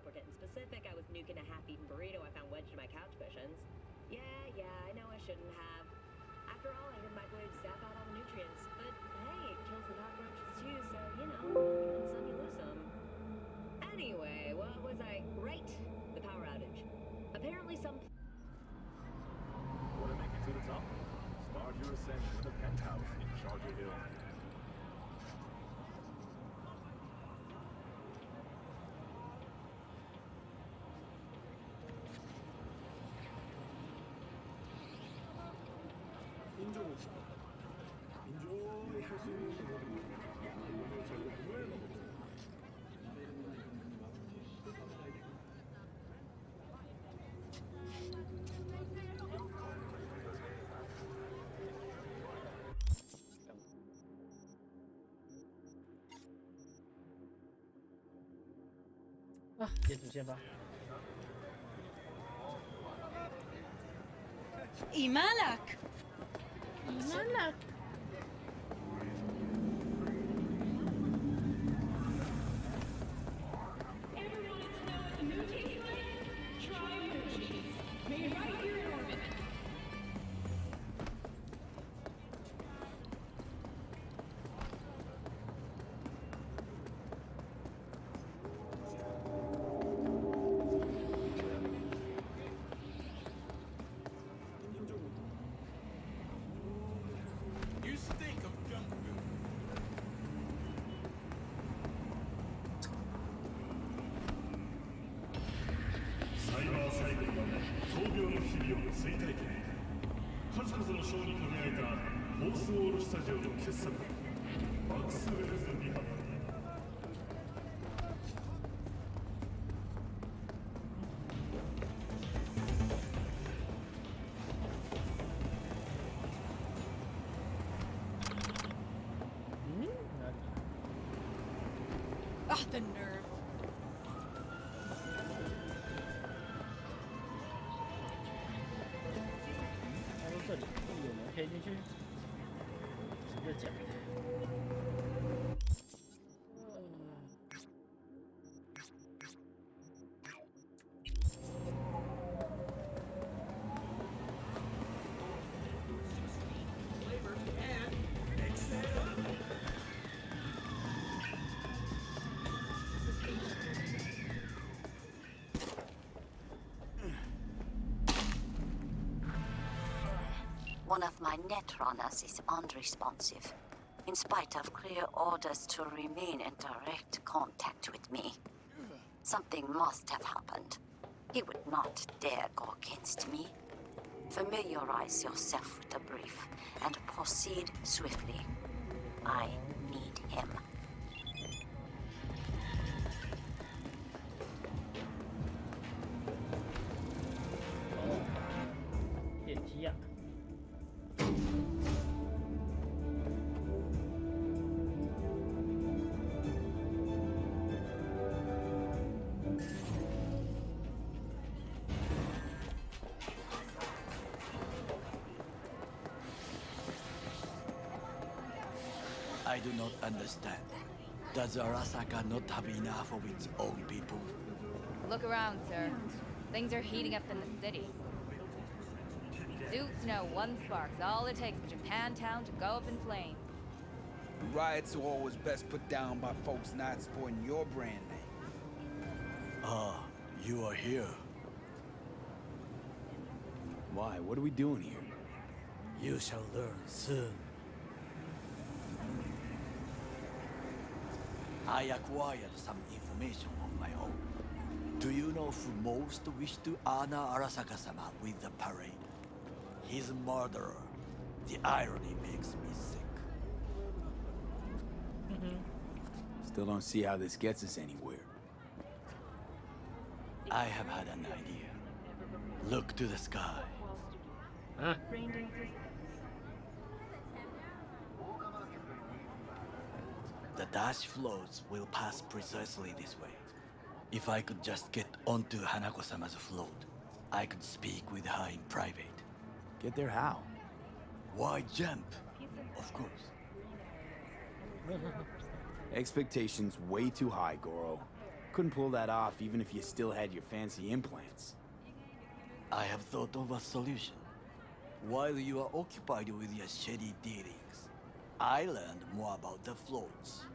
we're getting specific. I was nuking a half-eaten burrito I found wedged in my couch cushions. Yeah, I know I shouldn't have. After all, I heard microwave zap out all the nutrients. But hey, it kills the cockroaches too, so, you know, you win some, you lose some. Anyway, what was I... Right, the power outage. Apparently some... Want to make it to the top? Start your ascent with a penthouse in Charger Hill.啊，接主线吧。 إيمالك إيمالك Ah, the nerve. 他说这里有门可以进去，直接讲。One of my netrunners is unresponsive, in spite of clear orders to remain in direct contact with me. Something must have happened. He would not dare go against me. Familiarize yourself with the brief and proceed swiftly. I need him. Oh, 电梯啊！ I do not understand. Does Arasaka not have enough of its own people? Look around, sir. Things are heating up in the city. Suits know one spark's all it takes for Japantown to go up in flames. Riots are always best put down by folks not supporting your brand name. Ah, you are here. Why? What are we doing here? You shall learn soon. I acquired some information of my own. Do you know who most wished to honor Arasaka-sama with the parade? His murderer. The irony makes me sick. Still don't see how this gets us anywhere. I have had an idea. Look to the sky. Huh? The dash floats will pass precisely this way. If I could just get onto Hanako-sama's float, I could speak with her in private. Get there how? Why jump? Of course. Expectations way too high, Goro. Couldn't pull that off even if you still had your fancy implants. I have thought of a solution. While you are occupied with your shady dealings, I learned more about the floats.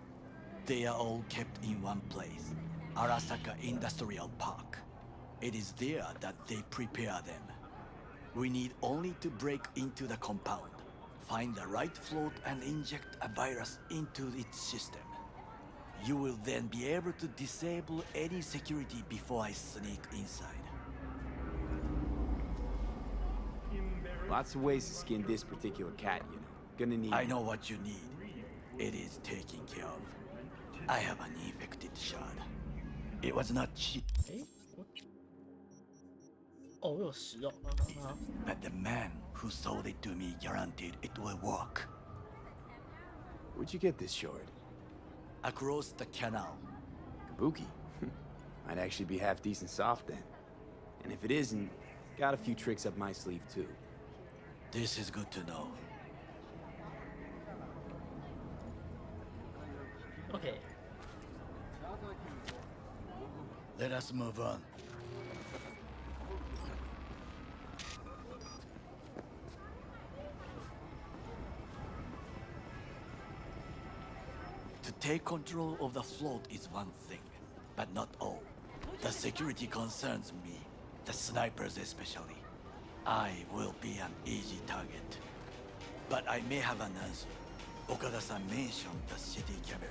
They are all kept in one place, Arasaka Industrial Park. It is there that they prepare them. We need only to break into the compound, find the right float and inject a virus into its system. You will then be able to disable any security before I sneak inside. Lots of ways to skin this particular cat, you know. Gonna need... I know what you need. It is taken care of. I have an infected shard. It was not cheap. 哦，我有10哦，啊 But the man who sold it to me guaranteed it will work. Where'd you get this shard? Across the canal. Kabuki? Might actually be half decent soft then. And if it isn't, got a few tricks up my sleeve too. This is good to know. OK， Let us move on. To take control of the float is one thing, but not all. The security concerns me, the snipers especially. I will be an easy target. But I may have an answer. Okada-san mentioned the city camera.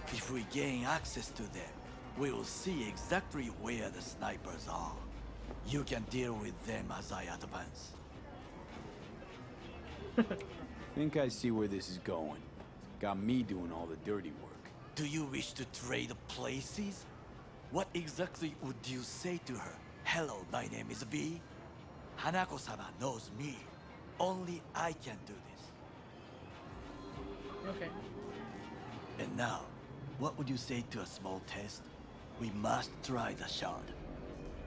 If we gain access to them, we will see exactly where the snipers are. You can deal with them as I advance. Think I see where this is going. Got me doing all the dirty work. Do you wish to trade places? What exactly would you say to her? Hello, my name is V. Hanako-sama knows me. Only I can do this. OK， And now, what would you say to a small test? We must try the shard.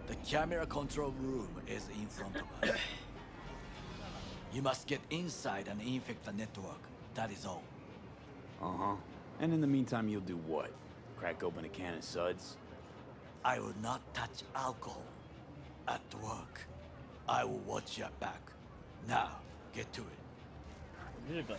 The camera control room is in front of us. You must get inside and infect the network. That is all. Uh-huh. And in the meantime, you'll do what? Crack open a can of suds? I will not touch alcohol. At work, I will watch your back. Now, get to it. 日本。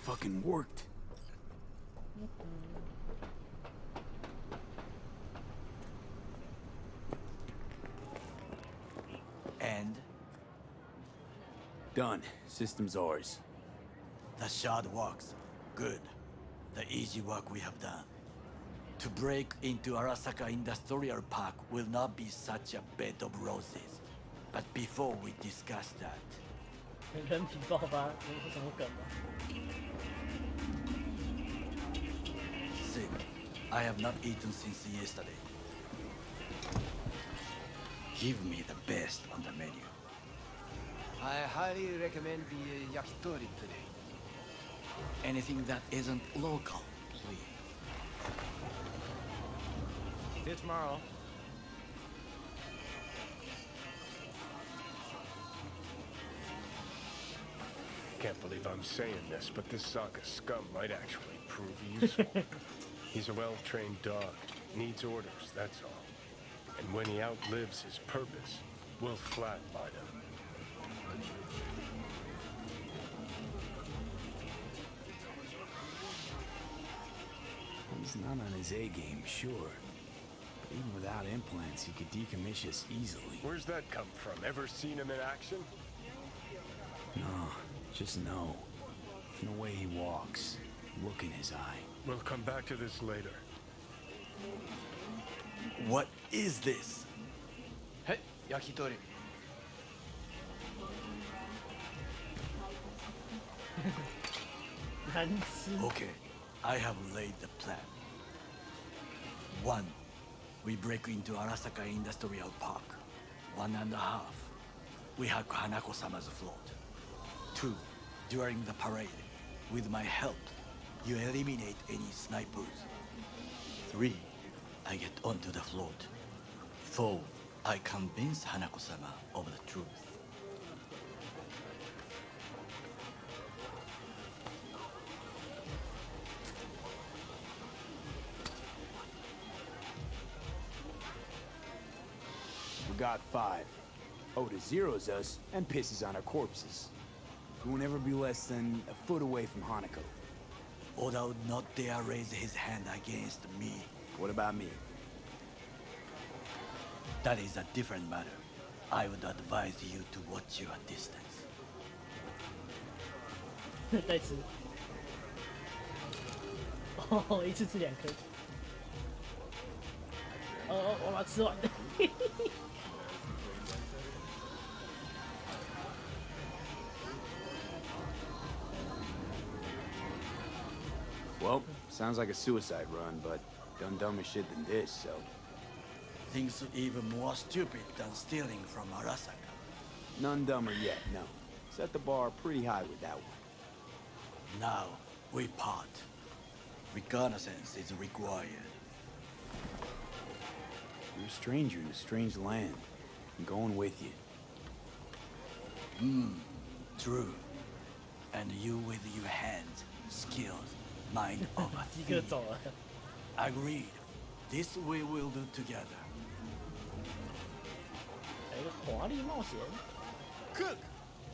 Fucking worked. And Done. System's ours. the shard works. Good. The easy work we have done. To break into Arasaka Industrial Park will not be such a bed of roses. But before we discuss that, 人体爆发，有什么梗吗？ Sid, I have not eaten since yesterday. Give me the best on the menu. I highly recommend the yakitori today. Anything that isn't local, please. See you tomorrow. Can't believe I'm saying this, but this Sokka scum might actually prove useful. He's a well-trained dog. Needs orders, that's all. And when he outlives his purpose, we'll flatline him. He's not on his A game, sure. But even without implants, he could decommission us easily. Where's that come from? Ever seen him in action? No, just no. From the way he walks, look in his eye. We'll come back to this later. What is this? Hey, yakitori. 难吃。 Okay, I have laid the plan. 1. We break into Arasaka Industrial Park. 1.5. We hack Hanako-sama's float. 2. During the parade, with my help, you eliminate any snipers. 3. I get onto the float. 4. I convince Hanako-sama of the truth. Forgot 5. Oda zeroes us and pisses on our corpses. We will never be less than a foot away from Hanako. Oda would not dare raise his hand against me. What about me? That is a different matter. I would advise you to watch your distance. 再吃。哦，一次吃2颗。哦，我把它吃完。Well, sounds like a suicide run, but done dumber shit than this, so... Things even more stupid than stealing from Arasaka. None dumber yet, no. Set the bar pretty high with that one. Now, we part. Reconnaissance is required. You're a stranger in a strange land. I'm going with you. True. And you with your hands, skills, mind of a 鸡哥 thief. 走了。 Agreed. This we will do together. 来一个华丽冒险。 Cook!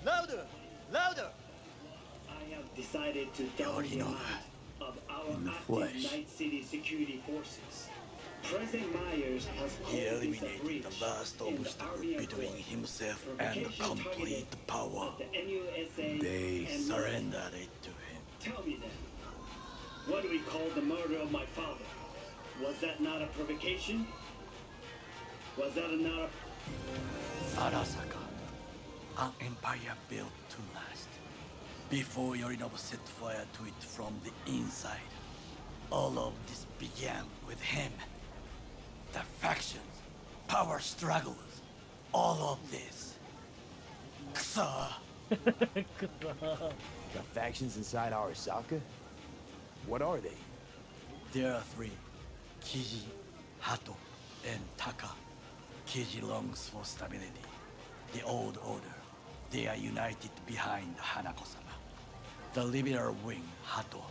Louder! Louder! I have decided to double the amount of our In the active flesh. Night City security forces. President Myers has He called this a eliminated breach the last in the obstacle Army between Accord. himself and Provocation complete targeted power. at the MUSA They and Surrendered it to him. Tell me then, what do we call the murder of my father? Was that not a provocation? Was that not a... Arasaka, an empire built to last. Before Yorinobu set fire to it from the inside, all of this began with him. The factions, power struggles, all of this. Kusa! Got factions inside Arasaka? What are they? There are 3. Kiji, Hato, and Taka. Kiji longs for stability. The old order. They are united behind Hanako-sama. The liberal wing, Hato,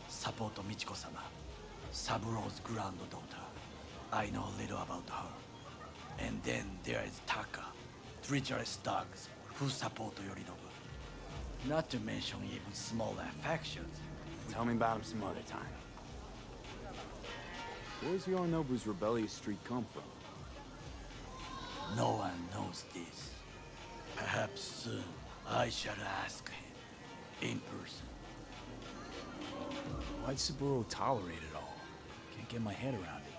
support Michiko-sama, Saburo's granddaughter. I know little about her. And then there is Taka, treacherous dogs who support Yorinobu. Not to mention even smaller factions. Tell me about him some other time. Where's Yorinobu's rebellious streak come from? No one knows this. Perhaps soon I shall ask him in person. Why'd Saburo tolerate it all? Can't get my head around it.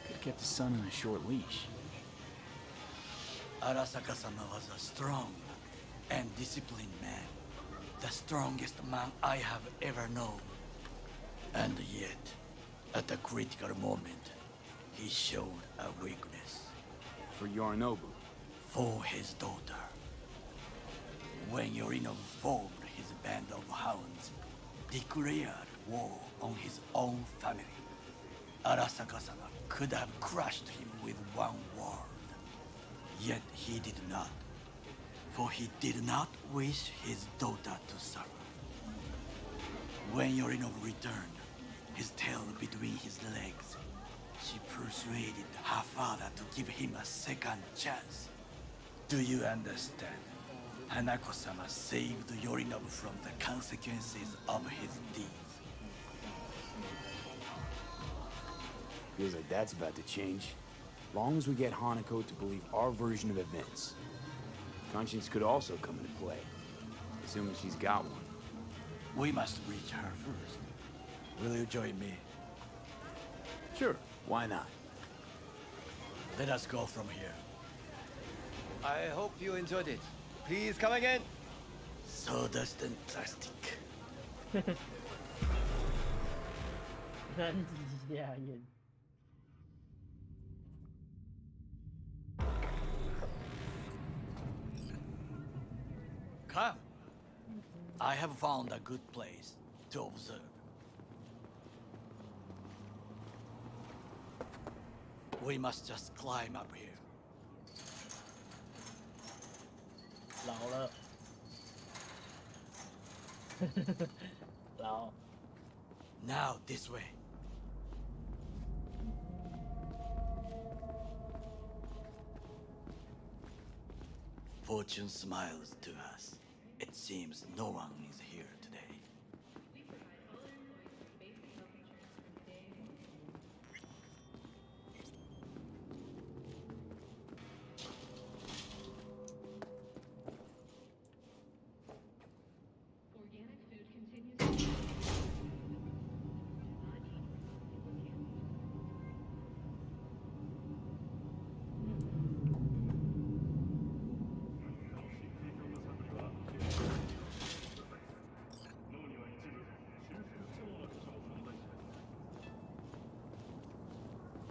Could've kept his son on a short leash. Arasaka-sama was a strong and disciplined man. The strongest man I have ever known. And yet, at a critical moment, he showed a weakness. For Yorinobu. For his daughter. When Yorinobu formed his band of hounds, declared war on his own family, Arasaka-sama could have crushed him with one word. Yet he did not. For he did not wish his daughter to suffer. When Yorinobu returned, his tail between his legs, she persuaded her father to give him a second chance. Do you understand? Hanako-sama saved Yorinobu from the consequences of his deeds. Feels like that's about to change. Long as we get Hanako to believe our version of events. Conscience could also come into play, assuming she's got one. We must reach her first. Will you join me? Sure, why not? Let us go from here. I hope you enjoyed it. Please come again. Sawdust and plastic. 难以下咽。Come. I have found a good place to observe. We must just climb up here. 老了，老。 Now this way. Fortune smiles to us. It seems no one is here today.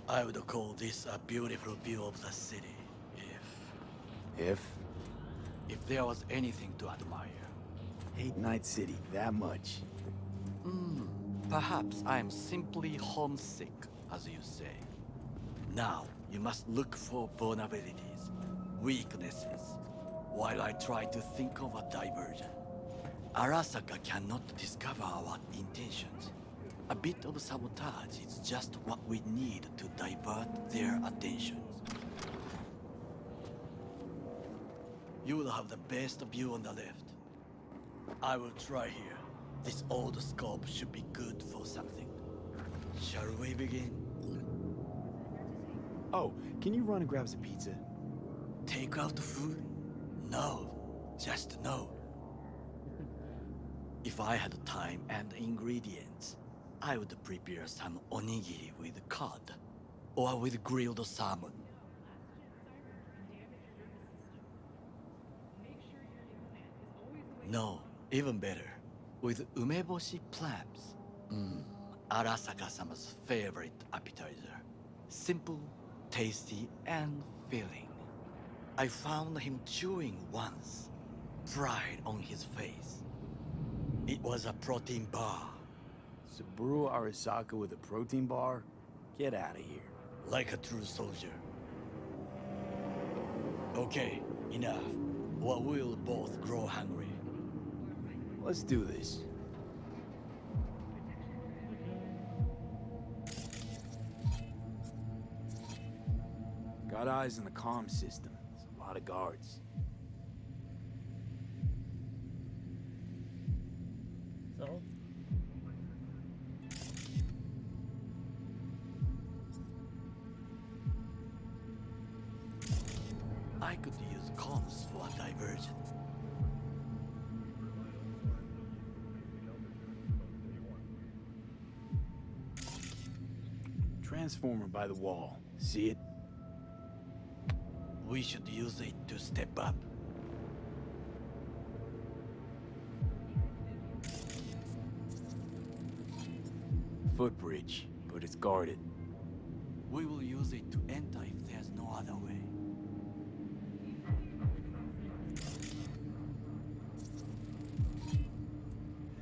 I would call this a beautiful view of the city, if there was anything to admire. Hate Night City that much. Perhaps I'm simply homesick, as you say. Now, you must look for vulnerabilities, weaknesses, while I try to think of a diversion. Arasaka cannot discover our intentions. A bit of sabotage is just what we need to divert their attentions. You will have the best view on the left. I will try here. This old scope should be good for something. Shall we begin? Oh, can you run and grab us a pizza? Take out food? No, just no. If I had time and ingredients, I would prepare some onigiri with cod, or with grilled salmon. No, even better, with umeboshi clams. Arasaka-sama's favorite appetizer. Simple, tasty, and filling. I found him chewing once, pride on his face. It was a protein bar. Saburo Arasaka with a protein bar? Get out of here. Like a true soldier. Okay, enough. Or we'll both grow hungry. Let's do this. Got eyes on the comm system. There's a lot of guards. So. I could use comms for a diversion. Transformer by the wall. See it? We should use it to step up. Footbridge, but it's guarded. We will use it to enter if there's no other way.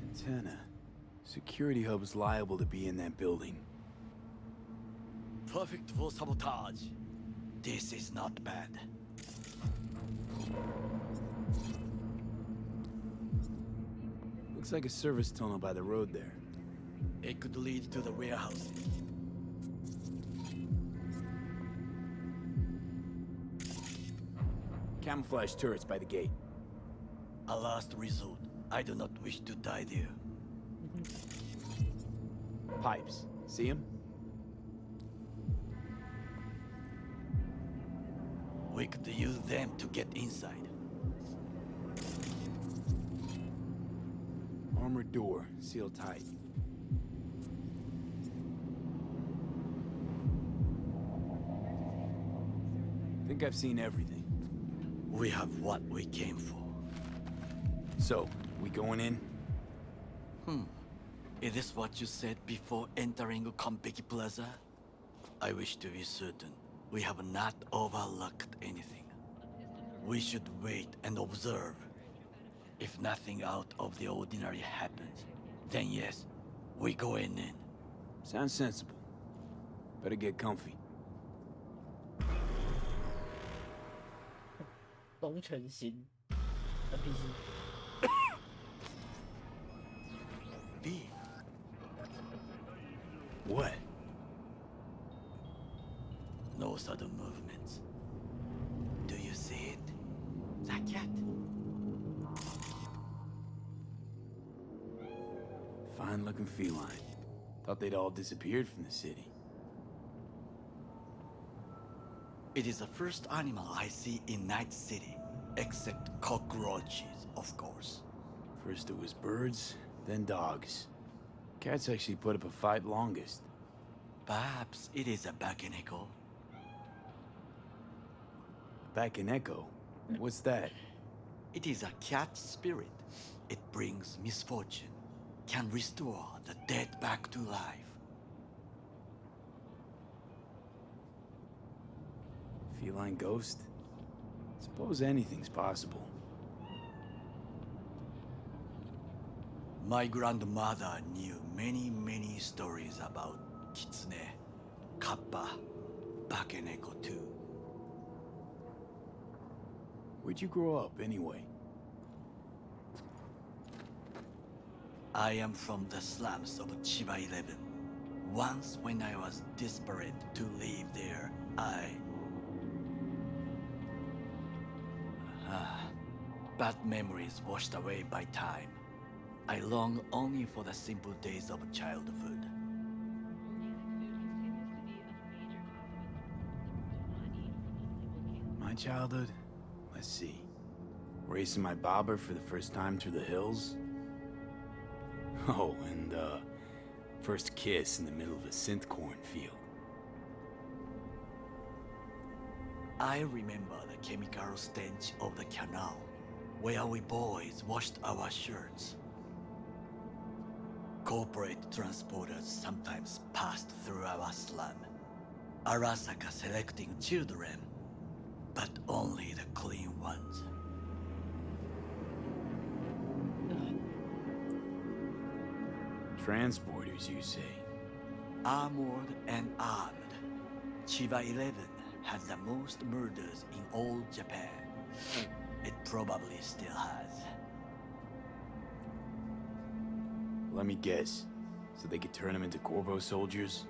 Antenna. Security hub is liable to be in that building. Perfect for sabotage. This is not bad. Looks like a service tunnel by the road there. It could lead to the warehouse. Camouflage turrets by the gate. A last resort. I do not wish to die there. Pipes. See them? We could use them to get inside. Armored door, sealed tight. Think I've seen everything. We have what we came for. So, we going in? Is this what you said before entering Konpeki Plaza? I wish to be certain we have not overlooked anything. We should wait and observe. If nothing out of the ordinary happens, then yes, we go in. Sounds sensible. Better get comfy. 东城新 NPC。B. What? No sudden movements. Do you see it? The cat? Fine-looking feline. Thought they'd all disappeared from the city. It is the first animal I see in Night City, except cockroaches, of course. First it was birds, then dogs. Cats actually put up a fight longest. Perhaps it is a Bakeneko. Back in Echo? What's that? It is a cat spirit. It brings misfortune, can restore the dead back to life. Feline ghost? Suppose anything's possible. My grandmother knew many stories about Kitsune, Kappa, Bakeneko too. Where'd you grow up, anyway? I am from the slums of Chiba 11. Once when I was desperate to live there, bad memories washed away by time. I long only for the simple days of childhood. My childhood? Let's see. Racing my bobber for the first time through the hills? Oh, and, first kiss in the middle of a synth cornfield. I remember the chemical stench of the canal, where we boys washed our shirts. Corporate transporters sometimes passed through our slum, Arasaka selecting children, but only the clean ones. Transporters, you say? Armored and armed. Chiba 11 had the most murders in all Japan. It probably still has. Let me guess. So they could turn them into Corvo soldiers?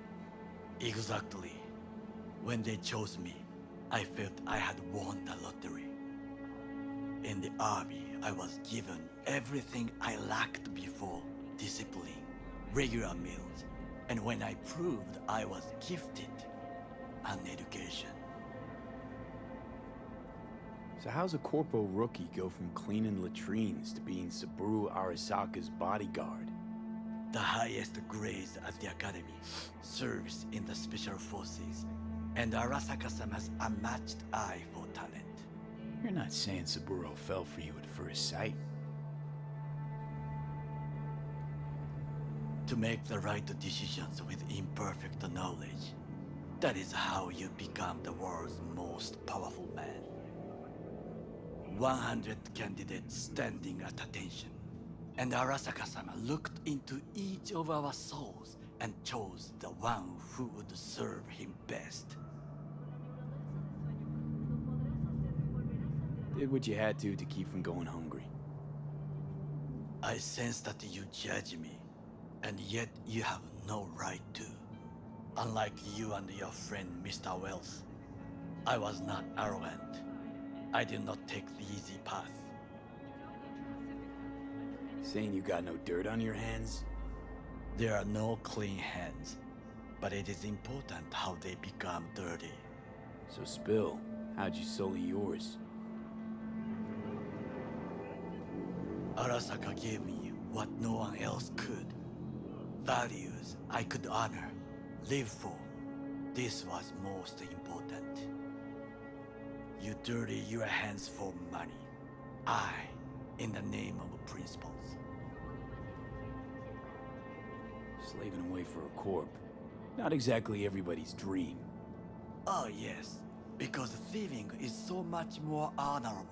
Exactly. When they chose me, I felt I had won the lottery. In the army, I was given everything I lacked before: discipline, regular meals, and when I proved I was gifted, an education. So how's a corpo rookie go from cleaning latrines to being Saburo Arasaka's bodyguard? The highest grades at the academy, service in the special forces, and Arasaka-sama's unmatched eye for talent. You're not saying Saburo fell for you at first sight? To make the right decisions with imperfect knowledge, that is how you become the world's most powerful man. 100 candidates standing at attention, and Arasaka-sama looked into each of our souls and chose the one who would serve him best. Did what you had to keep from going hungry. I sense that you judge me, and yet you have no right to. Unlike you and your friend Mr. Wells, I was not arrogant. I did not take the easy path. Saying you got no dirt on your hands? There are no clean hands, but it is important how they become dirty. So spill, how'd you sully yours? Arasaka gave me what no one else could. Values I could honor, live for. This was most important. You dirty your hands for money. I, in the name of principles. Slaving away for a corp. Not exactly everybody's dream. Oh, yes. Because thieving is so much more honorable.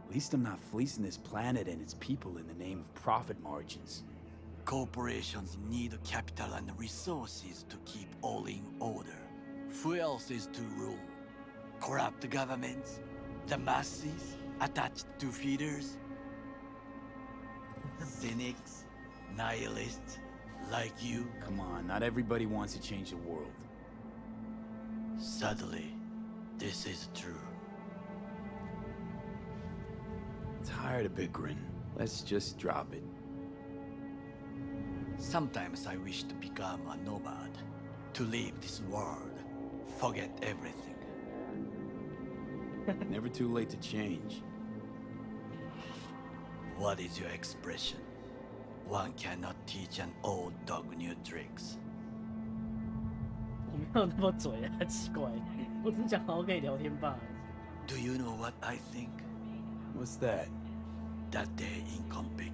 At least I'm not fleecing this planet and its people in the name of profit margins. Corporations need capital and resources to keep all in order. Who else is to rule? Corrupt governments? The masses attached to feeders? Cynics? Nihilists? Like you? Come on, not everybody wants to change the world. Sadly, this is true. Tired of bickering. Let's just drop it. Sometimes I wish to become a nomad. To leave this world. Forget everything. Never too late to change. What is your expression? One cannot teach an old dog new tricks. 我没有那么嘴啊，奇怪，我只是讲好好跟你聊天罢了。Do you know what I think? What's that? That day in Compik,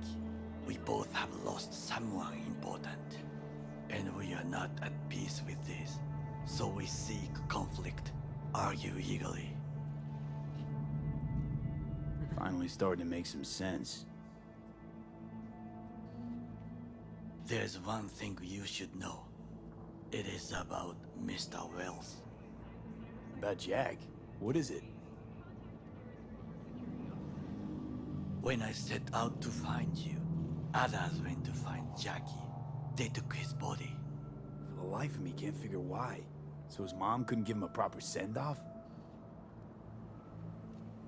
we both have lost someone important. And we are not at peace with this. So we seek conflict, argue eagerly. Finally starting to make some sense. There's one thing you should know. It is about Mr. Wells. About Jack? What is it? When I set out to find you, others went to find Jackie. They took his body. For the life of me, can't figure why. So his mom couldn't give him a proper send-off?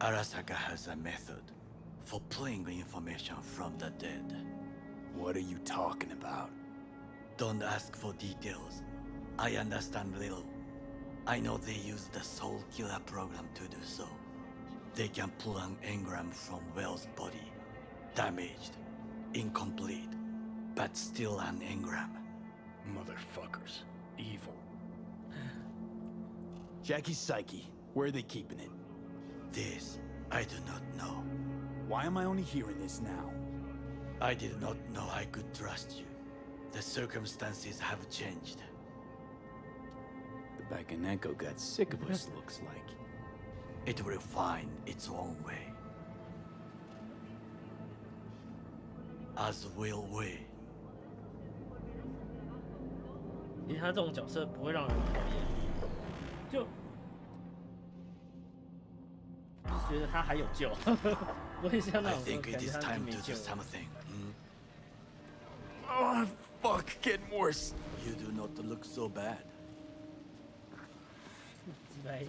Arasaka has a method for pulling information from the dead. What are you talking about? Don't ask for details. I understand little. I know they use the Soul Killer program to do so. They can pull an engram from Wells' body. Damaged, incomplete, but still an engram. Motherfuckers. Evil. Jackie's psyche. Where are they keeping it? This, I do not know. Why am I only hearing this now? I did not know I could trust you. The circumstances have changed. The Bakaneko got sick of us, looks like. It will find its own way. As will we. 其实他这种角色不会让人讨厌，就觉得他还有救，不会像那 I 种 think 感 it 觉 is 他 time 没 to 救 do。something. Oh, fuck, getting worse. You do not look so bad. 鸡掰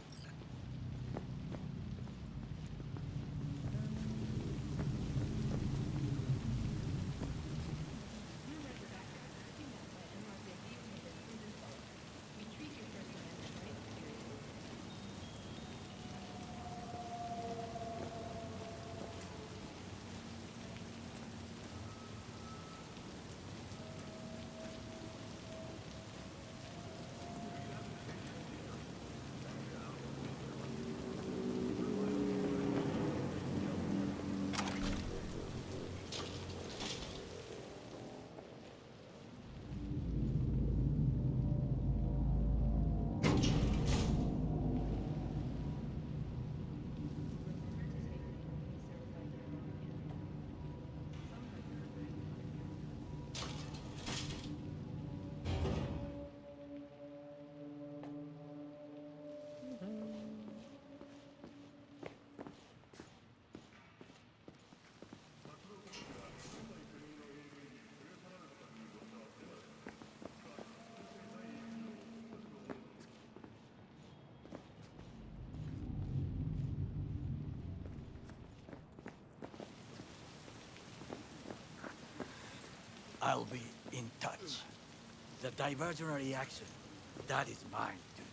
I'll be in touch. The diversionary action, that is mine to do.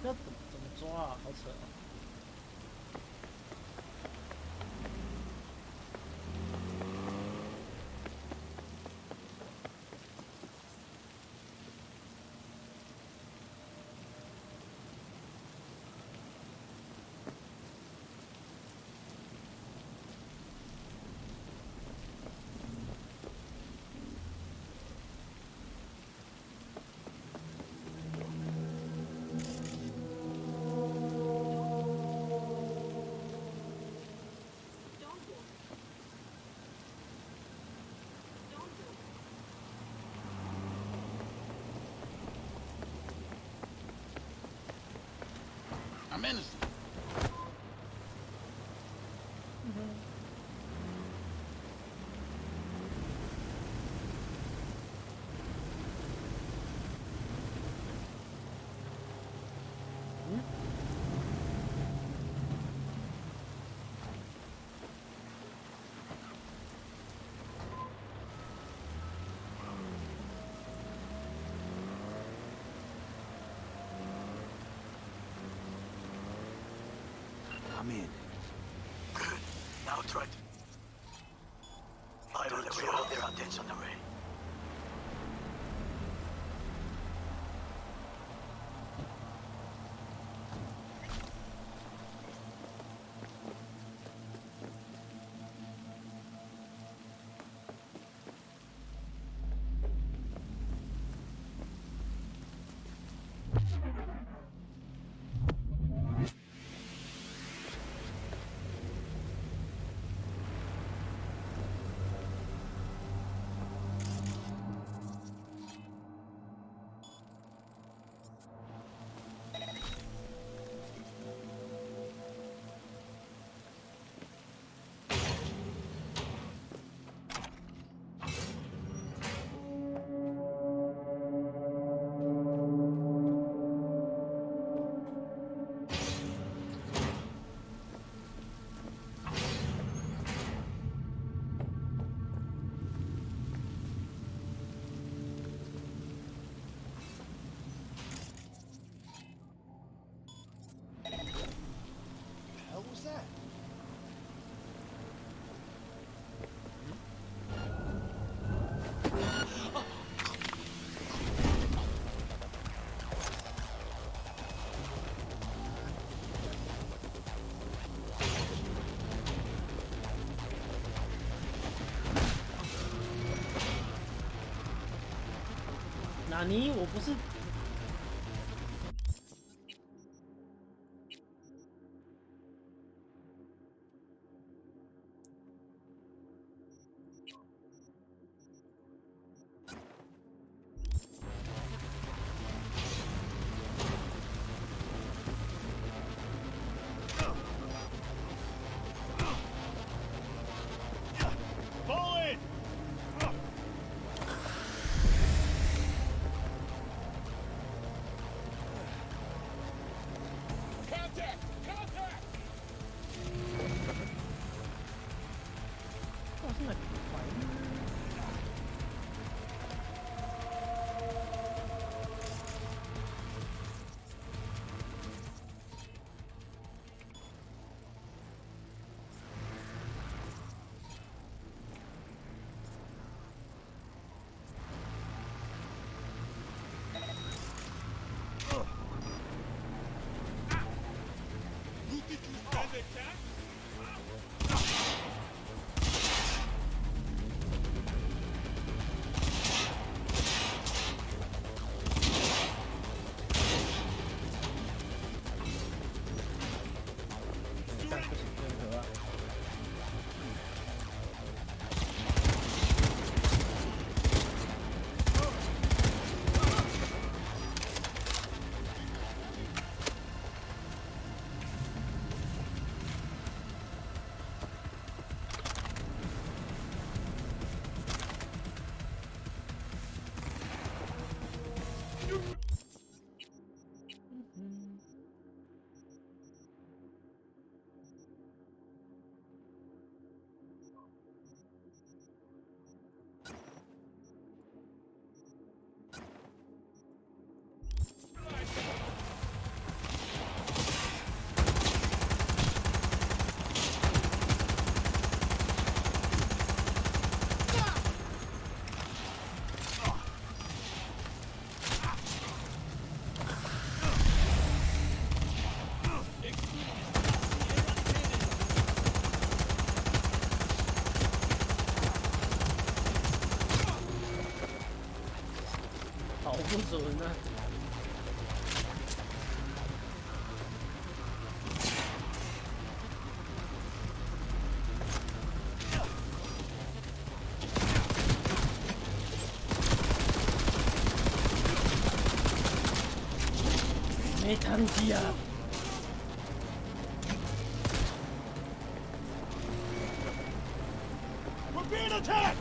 那怎么抓啊？好扯啊！I'm innocent. I'm in. Good. Now try to... I don't draw their attention away. What was that? 纳尼？我不是。跑不准啊！没弹机啊！ Being attacked!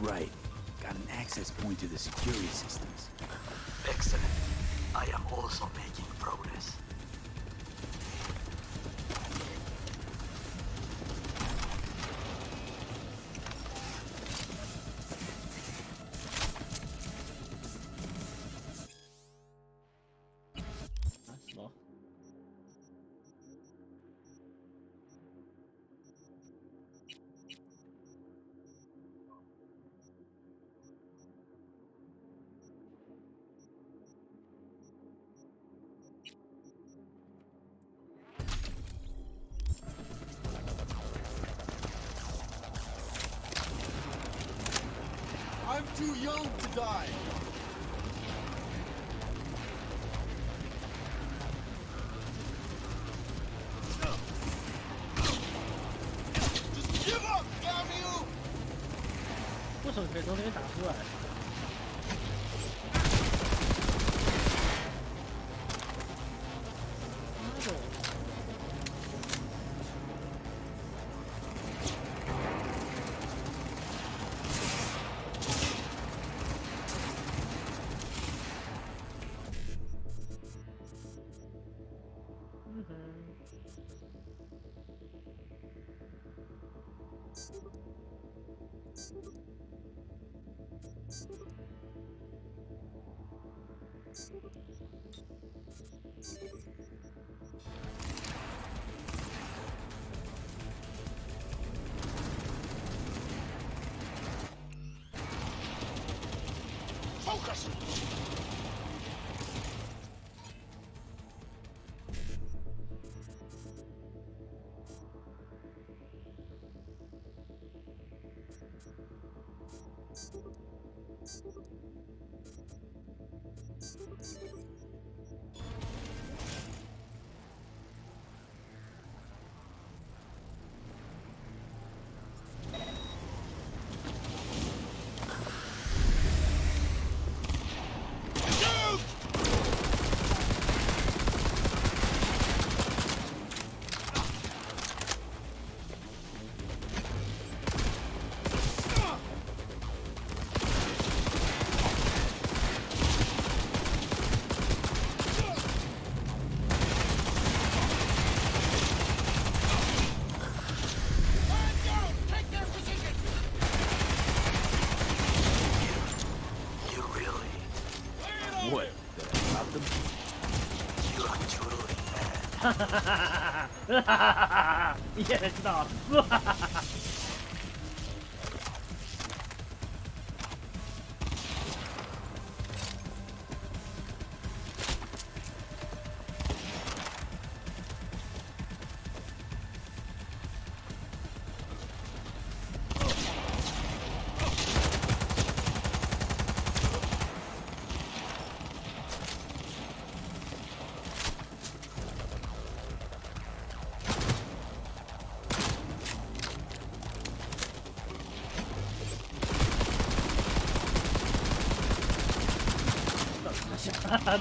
Right. Got an access point to the security systems. Excellent. I am also making progress. I'm too young to die. Just give up, damn you! 为什么可以从那边打出来？妈的！ Focus! What? Did I drop them? You are truly mad. 哈哈哈哈哈哈！你现在知道了。哈哈哈哈。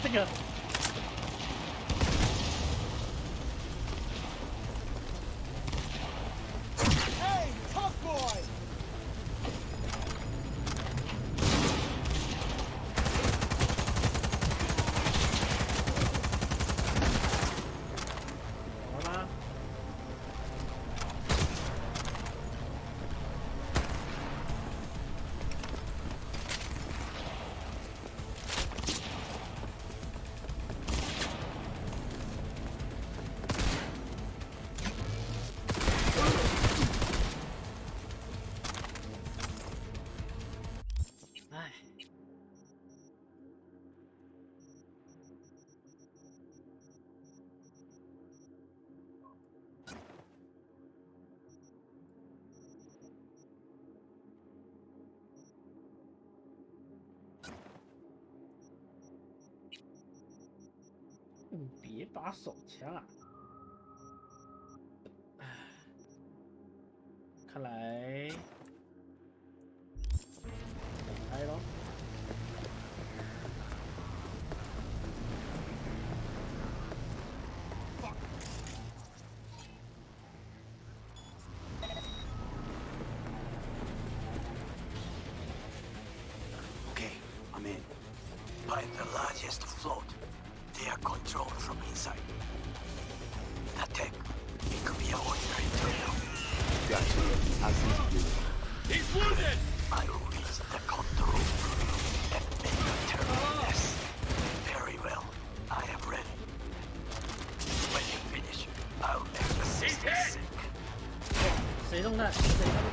这个。Hey, tough boy! 好啦。唉。别打手枪啊！唉，看来开咯。Okay, I'm in. find the largest float. They are controlled from inside. That tech, it could be an ordinary terminal. Gotcha. How's things doing? He's wounded! I will reach the control room and make a terrible mess. Very well. I am ready. When you finish, I'll make the system sick. 谁动弹？谁动弹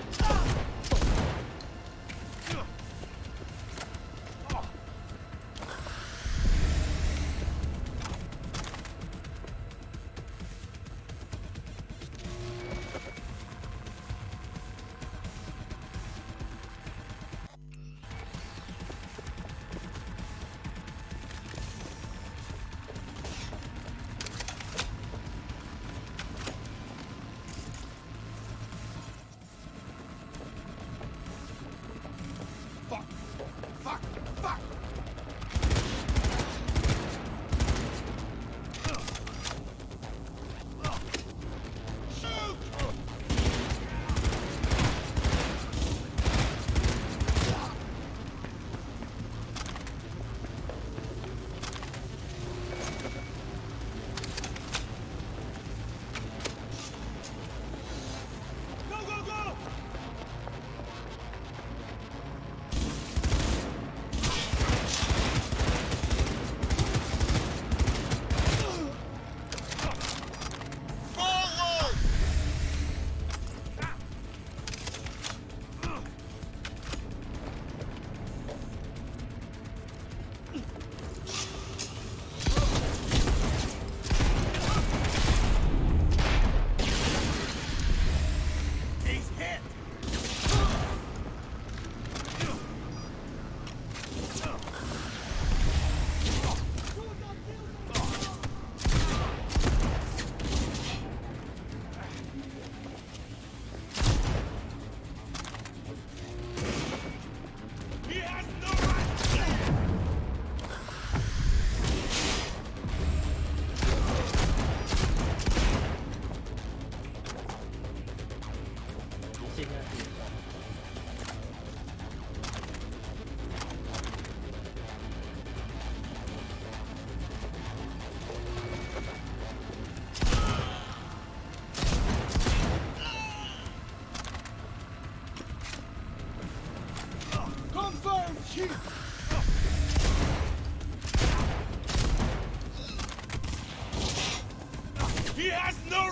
？He has no...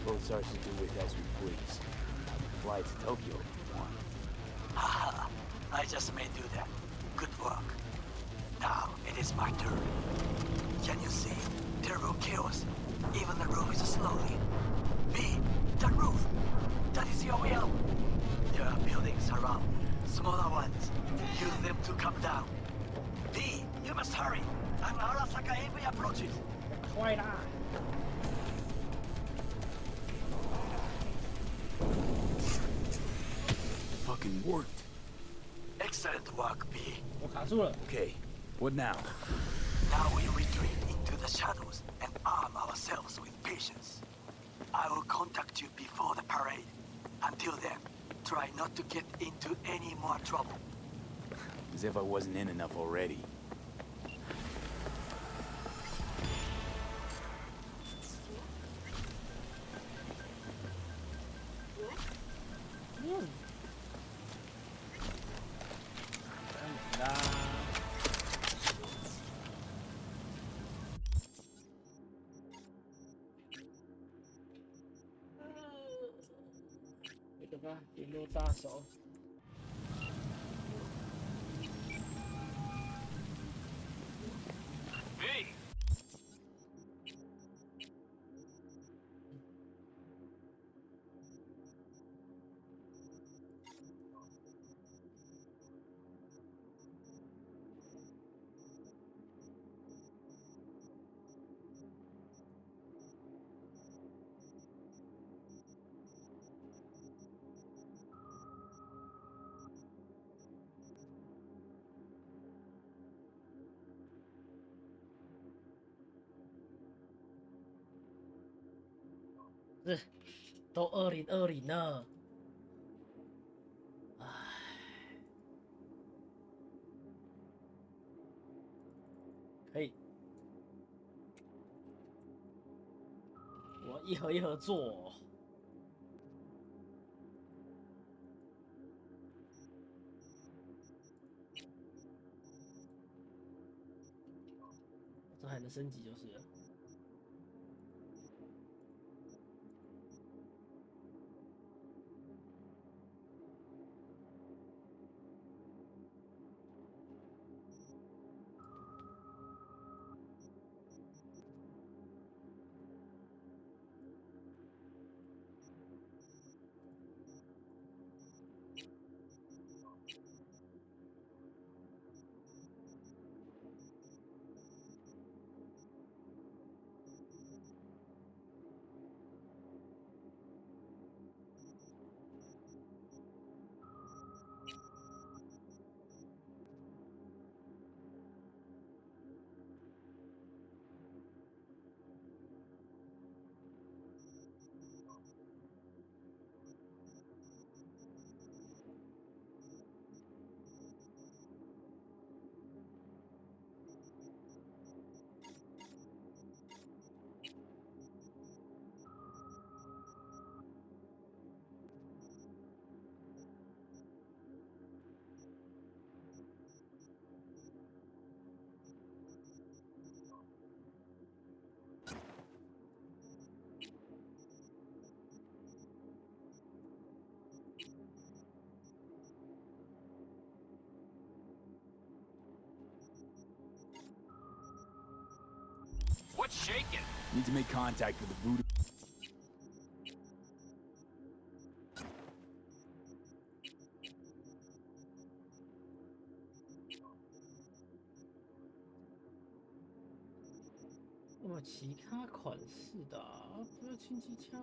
Both ours to do with as we please. Fly to Tokyo if you want. Haha, I just may do that. Good work. Now, it is my turn. Can you see? Terrible chaos. Even the room is slowly. that roof! That is your will! There are buildings around, smaller ones. Use them to come down. V, you must hurry! An Arasaka enemy approaches! 快啦！ Fucking worked. Excellent work, V. 我卡住了。 Okay, what now? Now we retreat into the shadows and arm ourselves with patience. I will contact you before the parade. Until then, try not to get into any more trouble. As if I wasn't in enough already. Nah. 这个吧，联络大手。 是，都2020了，唉，可以，我一盒一盒做。这还能升级就是了。 What's shaking? Need to make contact with the voodoo. 有其他款式的、啊，不是轻机枪？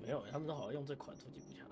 没有，他们都好像用这款突击步枪。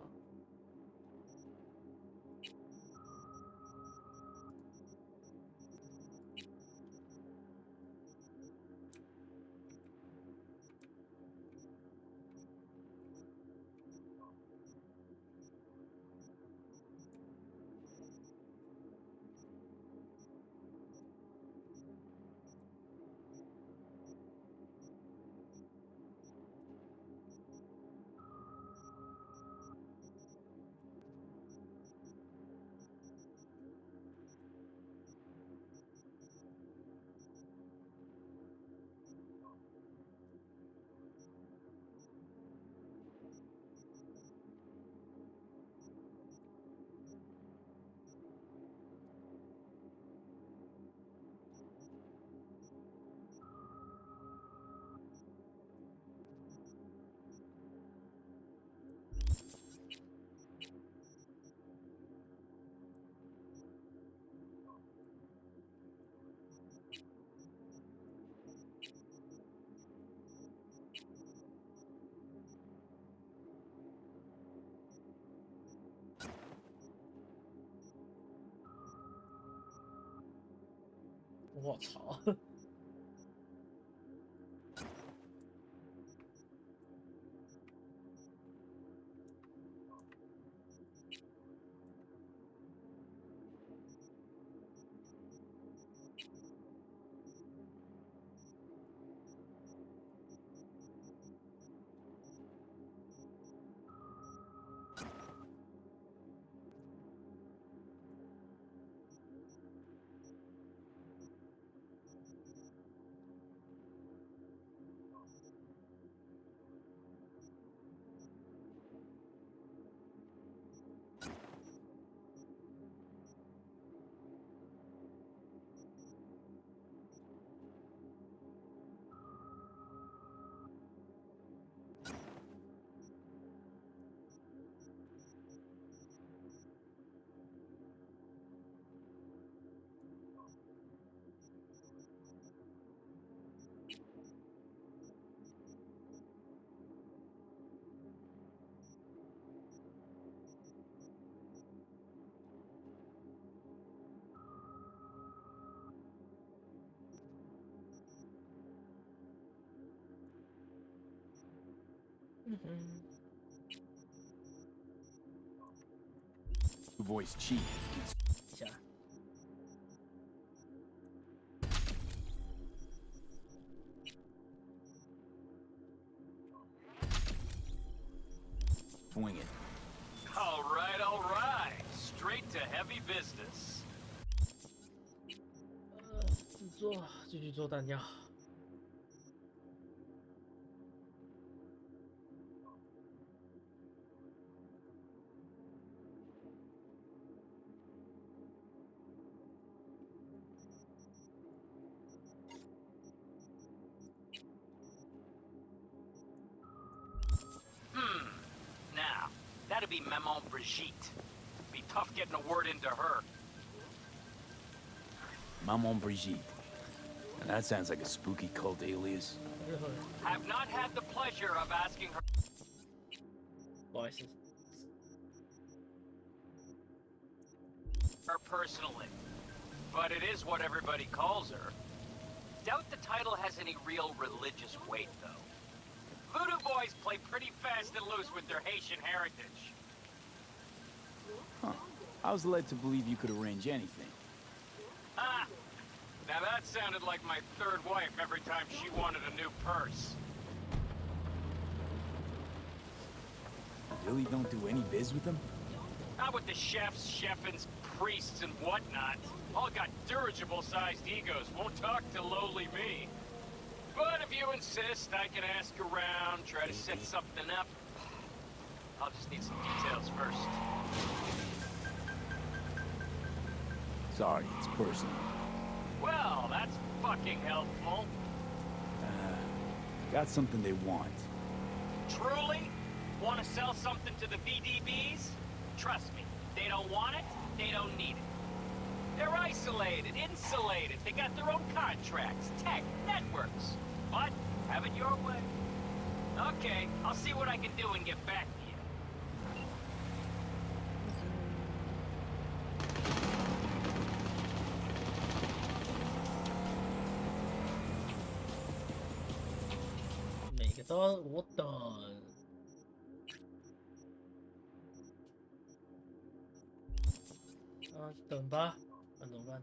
我操！Voice chief. 一下。Swing it. All right. Straight to heavy business. 制作，继续做弹药。Now, that'd be Maman Brigitte. Be tough getting a word into her. Maman Brigitte. And that sounds like a spooky cult alias. Have not had the pleasure of asking her. Voices. Her personally, but it is what everybody calls her. Doubt the title has any real religious weight, though. Voodoo boys play pretty fast and loose with their Haitian heritage. Huh. I was led to believe you could arrange anything. Ah! Now that sounded like my third wife every time she wanted a new purse. You really don't do any biz with them? Not with the chefs, chefins, priests, and whatnot. All got dirigible-sized egos, won't talk to lowly me. But if you insist, I can ask around, try to set something up. I'll just need some details first. Sorry, it's personal. Well, that's fucking helpful. Got something they want. Truly? Want to sell something to the VDBs? Trust me, they don't want it, they don't need it. They're isolated, insulated, they got their own contracts, tech, networks. But, have it your way. Okay, I'll see what I can do and get back to you.每个都我等。啊，等吧，那怎么办？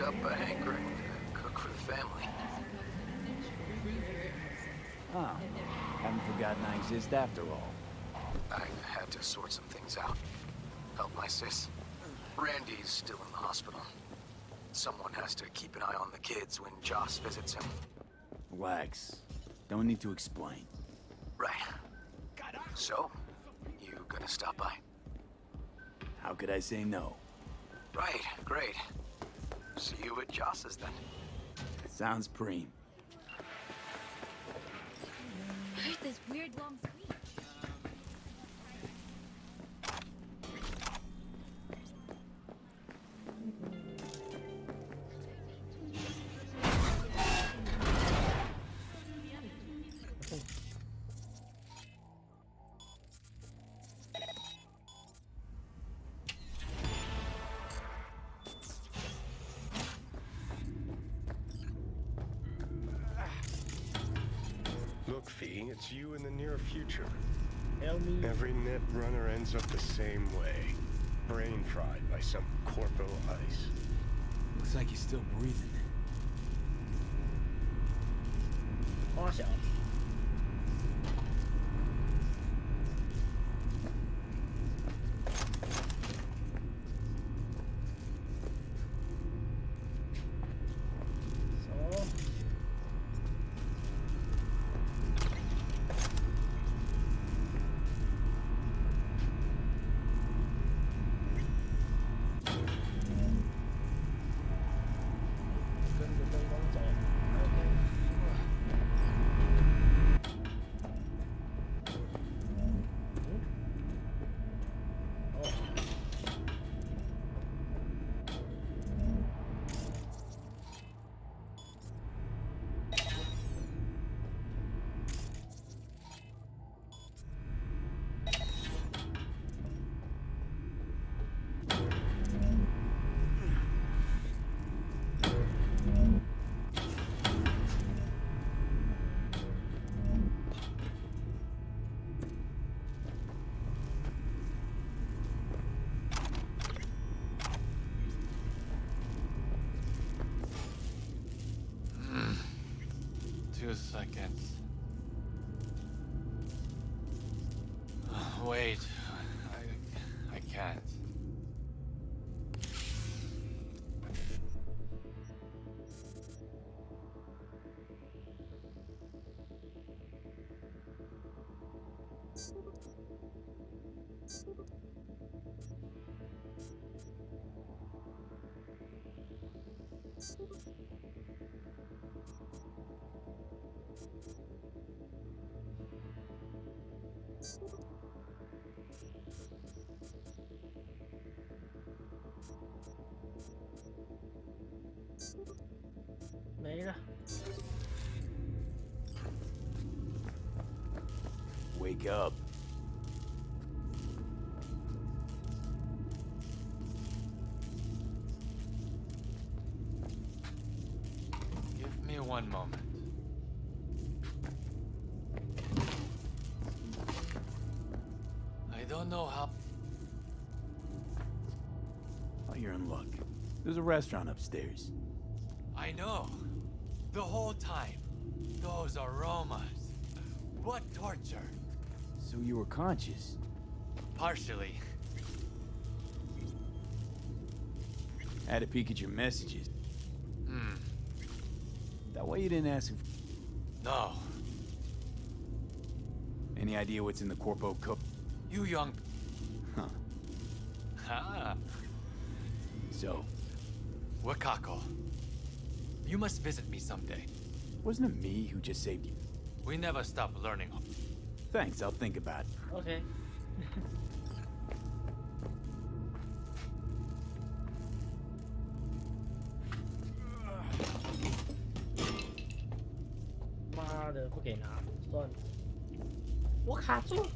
up a hankering to cook for the family. Oh, haven't forgotten I exist after all. I had to sort some things out. Help my sis. Randy's still in the hospital. Someone has to keep an eye on the kids when Joss visits him. Relax. Don't need to explain. Right. So, you gonna stop by? How could I say no? Right, great. See you at Joss's then. Sounds preem. I heard this weird long squeak. Look, Fee, it's you in the near future. Tell me. Every net runner ends up the same way. Brain fried by some corpo ice. Looks like he's still breathing. 花小。手。跟着灯光走。2 seconds. Wait, I can't.没了。 Wake up. Give me 1 moment. I don't know how. Oh, you're in luck. There's a restaurant upstairs. I know. The whole time. Those aromas. What torture. So you were conscious? Partially. Had a peek at your messages. That way you didn't ask if... No. Any idea what's in the Corpo Cup? You young. Huh. Ah. So? Wakako. You must visit me someday. Wasn't it me who just saved you? We never stop learning. Thanks, I'll think about it. OK。妈的，不给拿，算了。我卡住。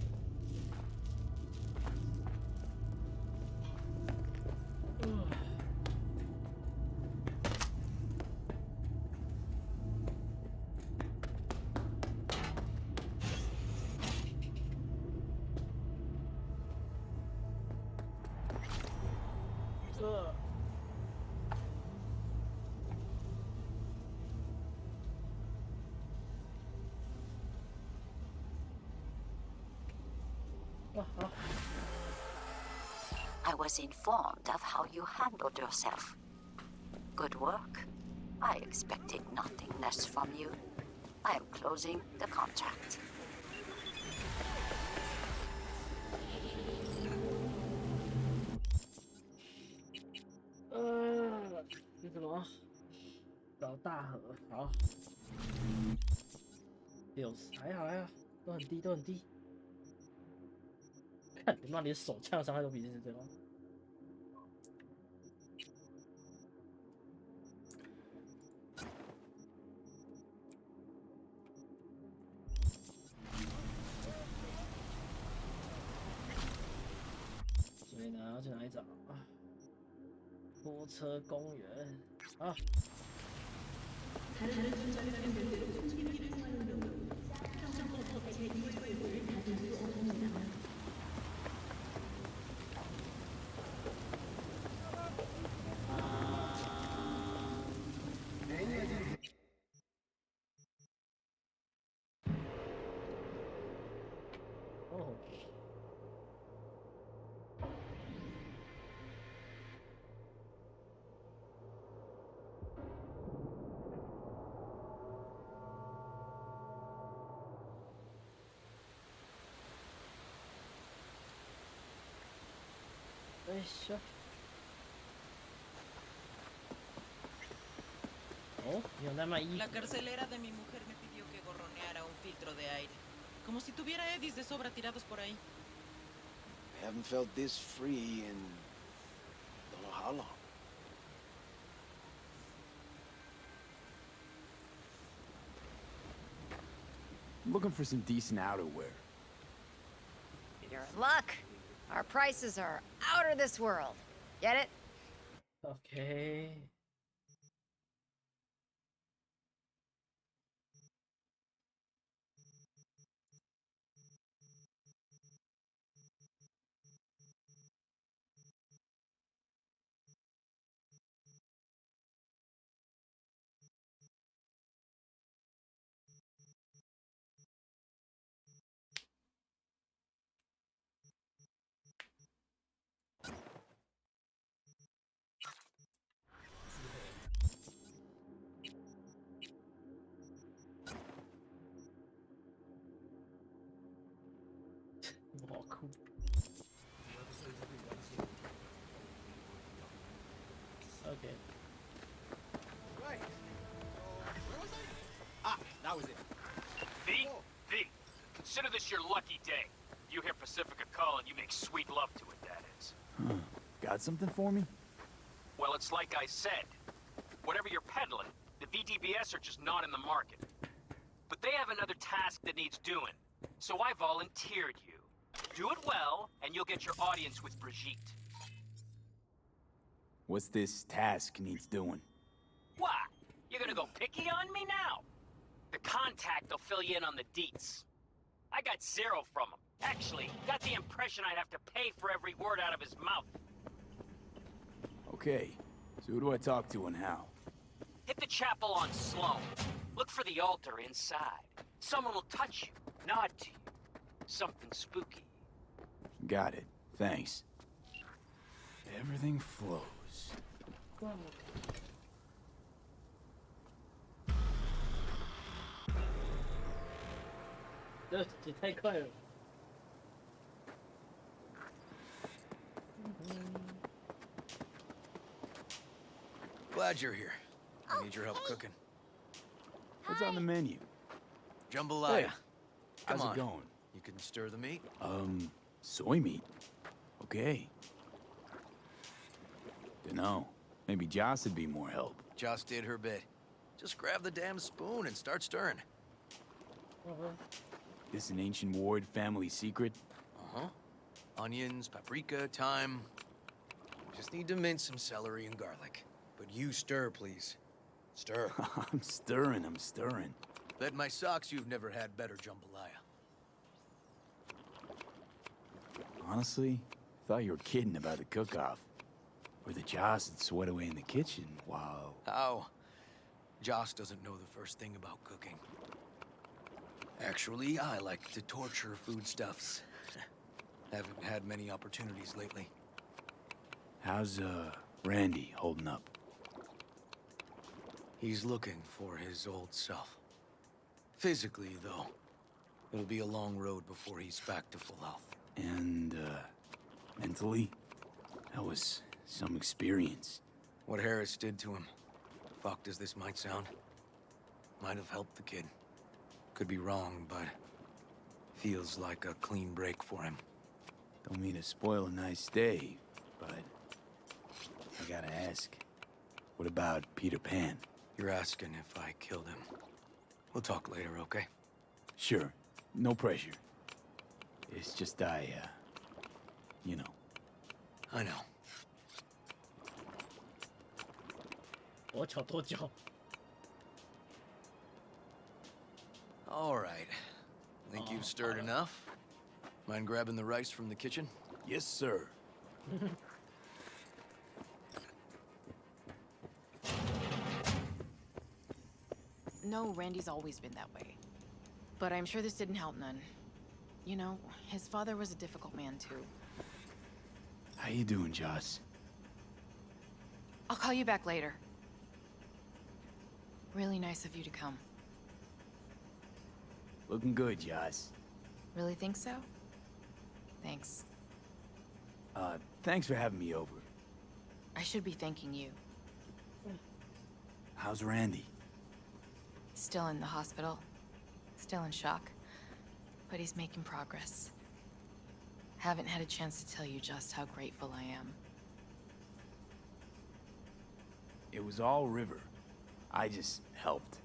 I was informed of how you handled yourself. Good work. I expected nothing less from you. I am closing the contract. 是什么？找大河，好，60还好还好，都很低都很低。看，他妈连手枪的伤害都比这高。所以呢，要去哪里找啊？拖车公园啊。哦。Eso. Oh, ¿y dónde más? La carcelera de mi mujer me pidió que gorroneara un filtro de aire. Como si tuviera eddies de sobra tirados por ahí. I haven't felt this free in don't know how long. I'm looking for some decent outerwear. You're in luck. Our prices are out of this world. Get it? Okay. Oh, cool. Okay. Right. Where was I? Ah, that was it. V, consider this your lucky day. You hear Pacifica call and you make sweet love to it, that is. Huh. Got something for me? Well, it's like I said. Whatever you're peddling, the VDBS are just not in the market. But they have another task that needs doing, so I volunteered you. Do it well, and you'll get your audience with Brigitte. What's this task needs doing? What? You're gonna go picky on me now? The contact will fill you in on the deets. I got 0 from him. Actually, got the impression I'd have to pay for every word out of his mouth. Okay, so who do I talk to and how? Hit the chapel on Sloan. Look for the altar inside. Someone will touch you, nod to you. Something spooky. Got it. Thanks. Everything flows. Just take care. Glad you're here. I need your help cooking. What's on the menu? Jambalaya. Hey, Come how's on. it going? You can stir the meat. Soy meat. Okay. Dunno. Maybe Joss would be more help. Joss did her bit. Just grab the damn spoon and start stirring. This an ancient Ward family secret? Uh-huh. Onions, paprika, thyme. Just need to mince some celery and garlic. But you stir, please. Stir. I'm stirring. Bet my socks you've never had better jambalaya. Honestly, thought you were kidding about the cook-off. Or the Joss would sweat away in the kitchen while... How? Joss doesn't know the first thing about cooking. Actually, I like to torture foodstuffs. Haven't had many opportunities lately. How's, Randy holding up? He's looking for his old self. Physically, though, it'll be a long road before he's back to full health. And, mentally? That was some experience. What Harris did to him, fucked as this might sound, might have helped the kid. Could be wrong, but feels like a clean break for him. Don't mean to spoil a nice day, but I gotta ask. What about Peter Pan? You're asking if I killed him. We'll talk later, okay? Sure. No pressure. It's just you know. I know. 我瞧多久？ All right. Think you've stirred enough? Mind grabbing the rice from the kitchen? Yes, sir. No, Randy's always been that way. But I'm sure this didn't help none. You know, his father was a difficult man, too. How you doing, Joss? I'll call you back later. Really nice of you to come. Looking good, Joss. Really think so? Thanks. Thanks for having me over. I should be thanking you. How's Randy? Still in the hospital. Still in shock. But he's making progress. Haven't had a chance to tell you just how grateful I am. It was all River. I just helped.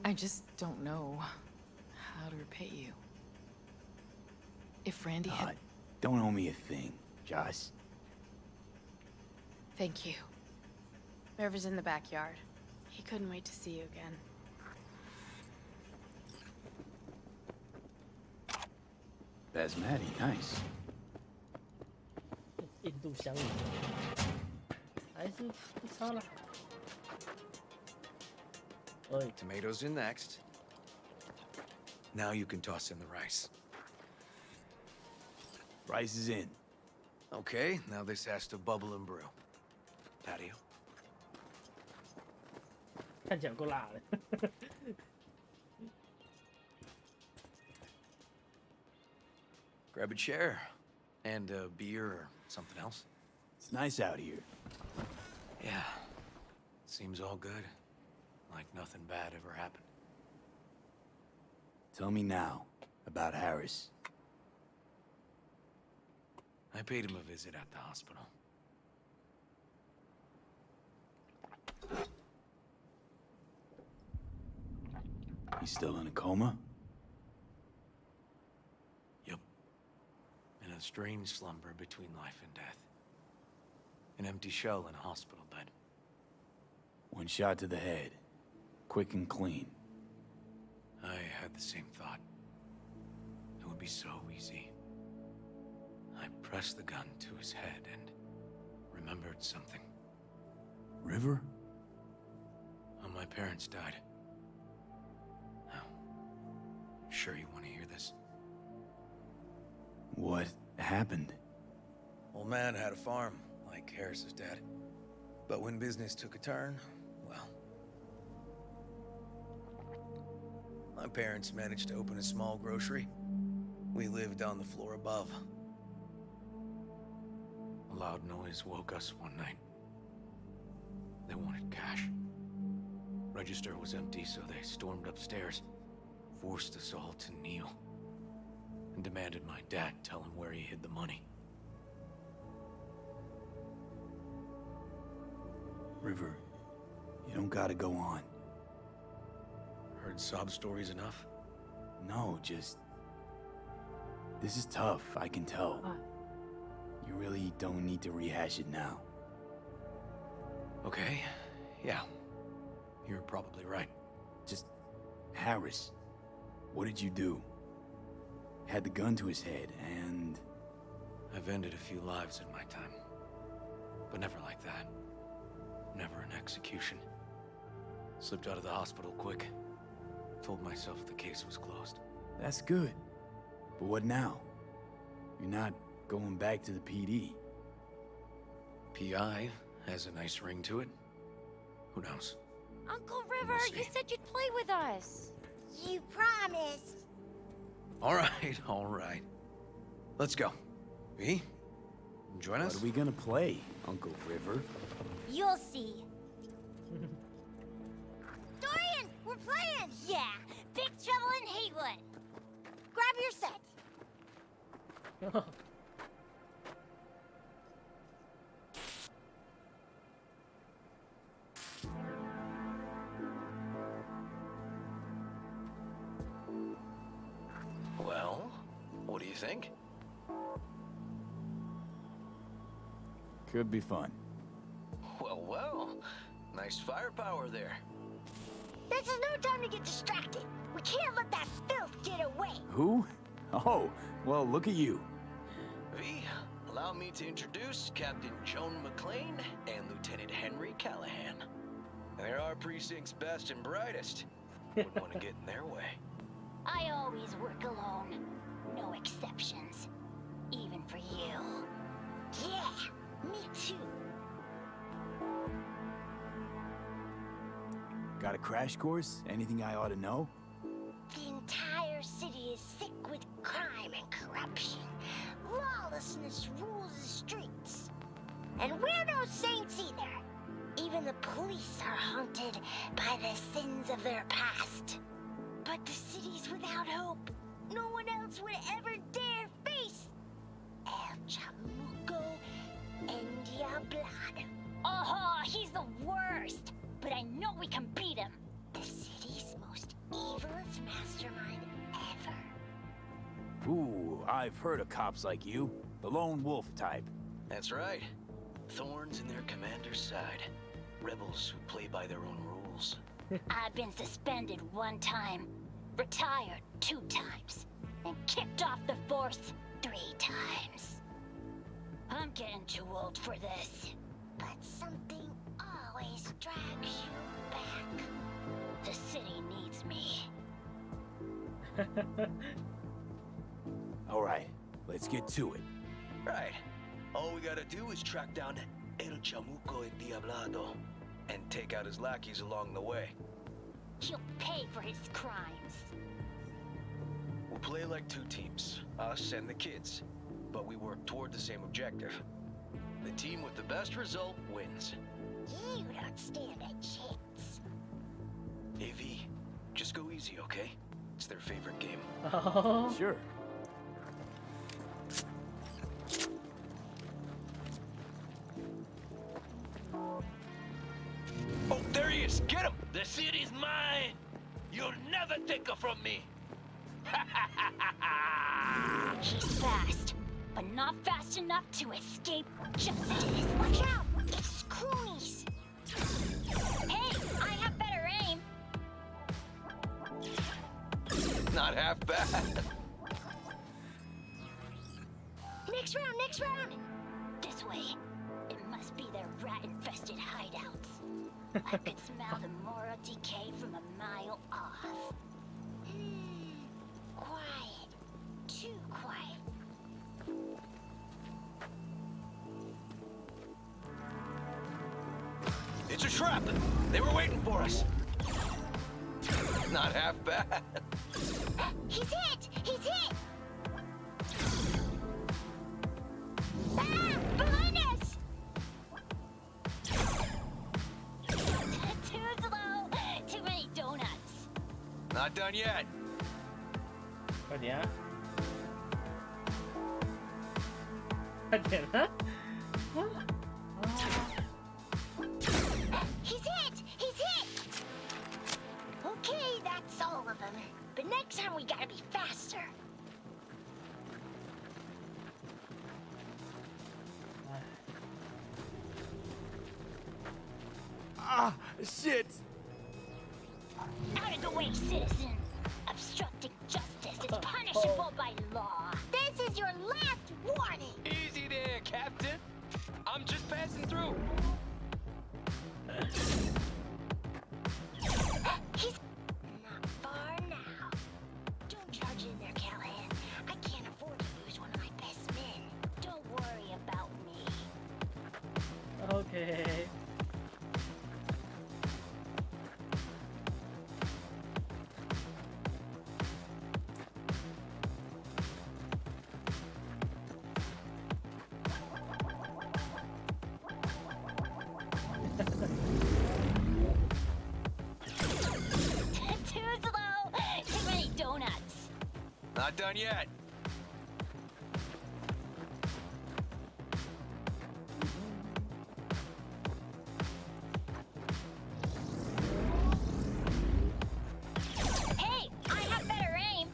I just don't know how to repay you. If Randy had... Don't owe me a thing, Joss. Thank you. River's in the backyard. He couldn't wait to see you again. Basmati, nice. 印度香鱼，还是不差了。哎， Tomatoes in next. Now you can toss in the rice. Rice is in. Okay, now this has to bubble and brew. Patio. 看起来够辣的。Grab a chair. And a beer or something else. It's nice out here. Yeah. Seems all good. Like nothing bad ever happened. Tell me now about Harris. I paid him a visit at the hospital. He's still in a coma? Yep. In a strange slumber between life and death. An empty shell in a hospital bed. One shot to the head. Quick and clean. I had the same thought. It would be so easy. I pressed the gun to his head and remembered something. River? How my parents died. Now, sure you want to hear this? What happened? Old man had a farm, like Harris's dad. But when business took a turn, well... My parents managed to open a small grocery. We lived on the floor above. A loud noise woke us one night. They wanted cash. Register was empty, so they stormed upstairs, forced us all to kneel, and demanded my dad tell him where he hid the money. River, you don't gotta go on. Heard sob stories enough? No, just... This is tough, I can tell. You really don't need to rehash it now. Okay, yeah. You're probably right. Just... Harris, what did you do? Had the gun to his head, and... I've ended a few lives in my time. But never like that. Never an execution. Slipped out of the hospital quick. Told myself the case was closed. That's good. But what now? You're not going back to the PD. PI has a nice ring to it. Who knows? Uncle River, you said you'd play with us. You promised. All right. Let's go. V, join us? What are we gonna play, Uncle River? You'll see. Dorian, we're playing! Yeah, Big Trouble in Haywood. Grab your set. Well, what do you think? Could be fun. Well. Nice firepower there. This is no time to get distracted. We can't let that filth get away. Who? Oh, well, look at you. V, allow me to introduce Captain Joan McClane and Lieutenant Henry Callahan. They're our precinct's best and brightest. Wouldn't want to get in their way. I always work alone. No exceptions. Even for you. Yeah, me too. Got a crash course? Anything I ought to know? The entire city is sick with crime and corruption. Lawlessness rules the streets. And we're no saints either. Even the police are haunted by the sins of their past. But the city's without hope. No one else would ever dare face El Chamuco and Diablado. Oh, he's the worst. But I know we can beat him. The city's most evilest mastermind ever. Ooh, I've heard of cops like you. The lone wolf type. That's right. Thorns in their commander's side. Rebels who play by their own rules. I've been suspended 1 time, retired 2 times, and kicked off the force 3 times. I'm getting too old for this. But something always drags you back. The city needs me. All right, let's get to it. Right. All we gotta do is track down El Chamuco and Diablado and take out his lackeys along the way. He'll pay for his crimes. We'll play like 2 teams, us and the kids, but we work toward the same objective. The team with the best result wins. You don't stand a chance. Hey, V, just go easy, okay? It's their favorite game. Oh. Sure. Oh, there he is! Get him! The city's mine! You'll never take her from me! He's fast, but not fast enough to escape justice. Watch out! It's cronies! Hey, I have better aim! Not half bad. Next round, next round! This way. It must be their rat-infested hideouts. I could smell the moral decay from a mile off. Quiet. Too quiet. It's a trap! They were waiting for us! Not half bad. He's hit! He's hit! Ah! Behind us! Too slow! Too many donuts! Not done yet.快点啊！快点啊！ He's hit! He's hit! Okay, that's all of them. But next time we gotta be faster. Ah, shit! Out of the way, citizen! Obstructing justice is punishable by law. This is your last warning! Easy there, Captain. I'm just passing through. He's not far now. Don't charge in Not done yet. Hey, I have better aim.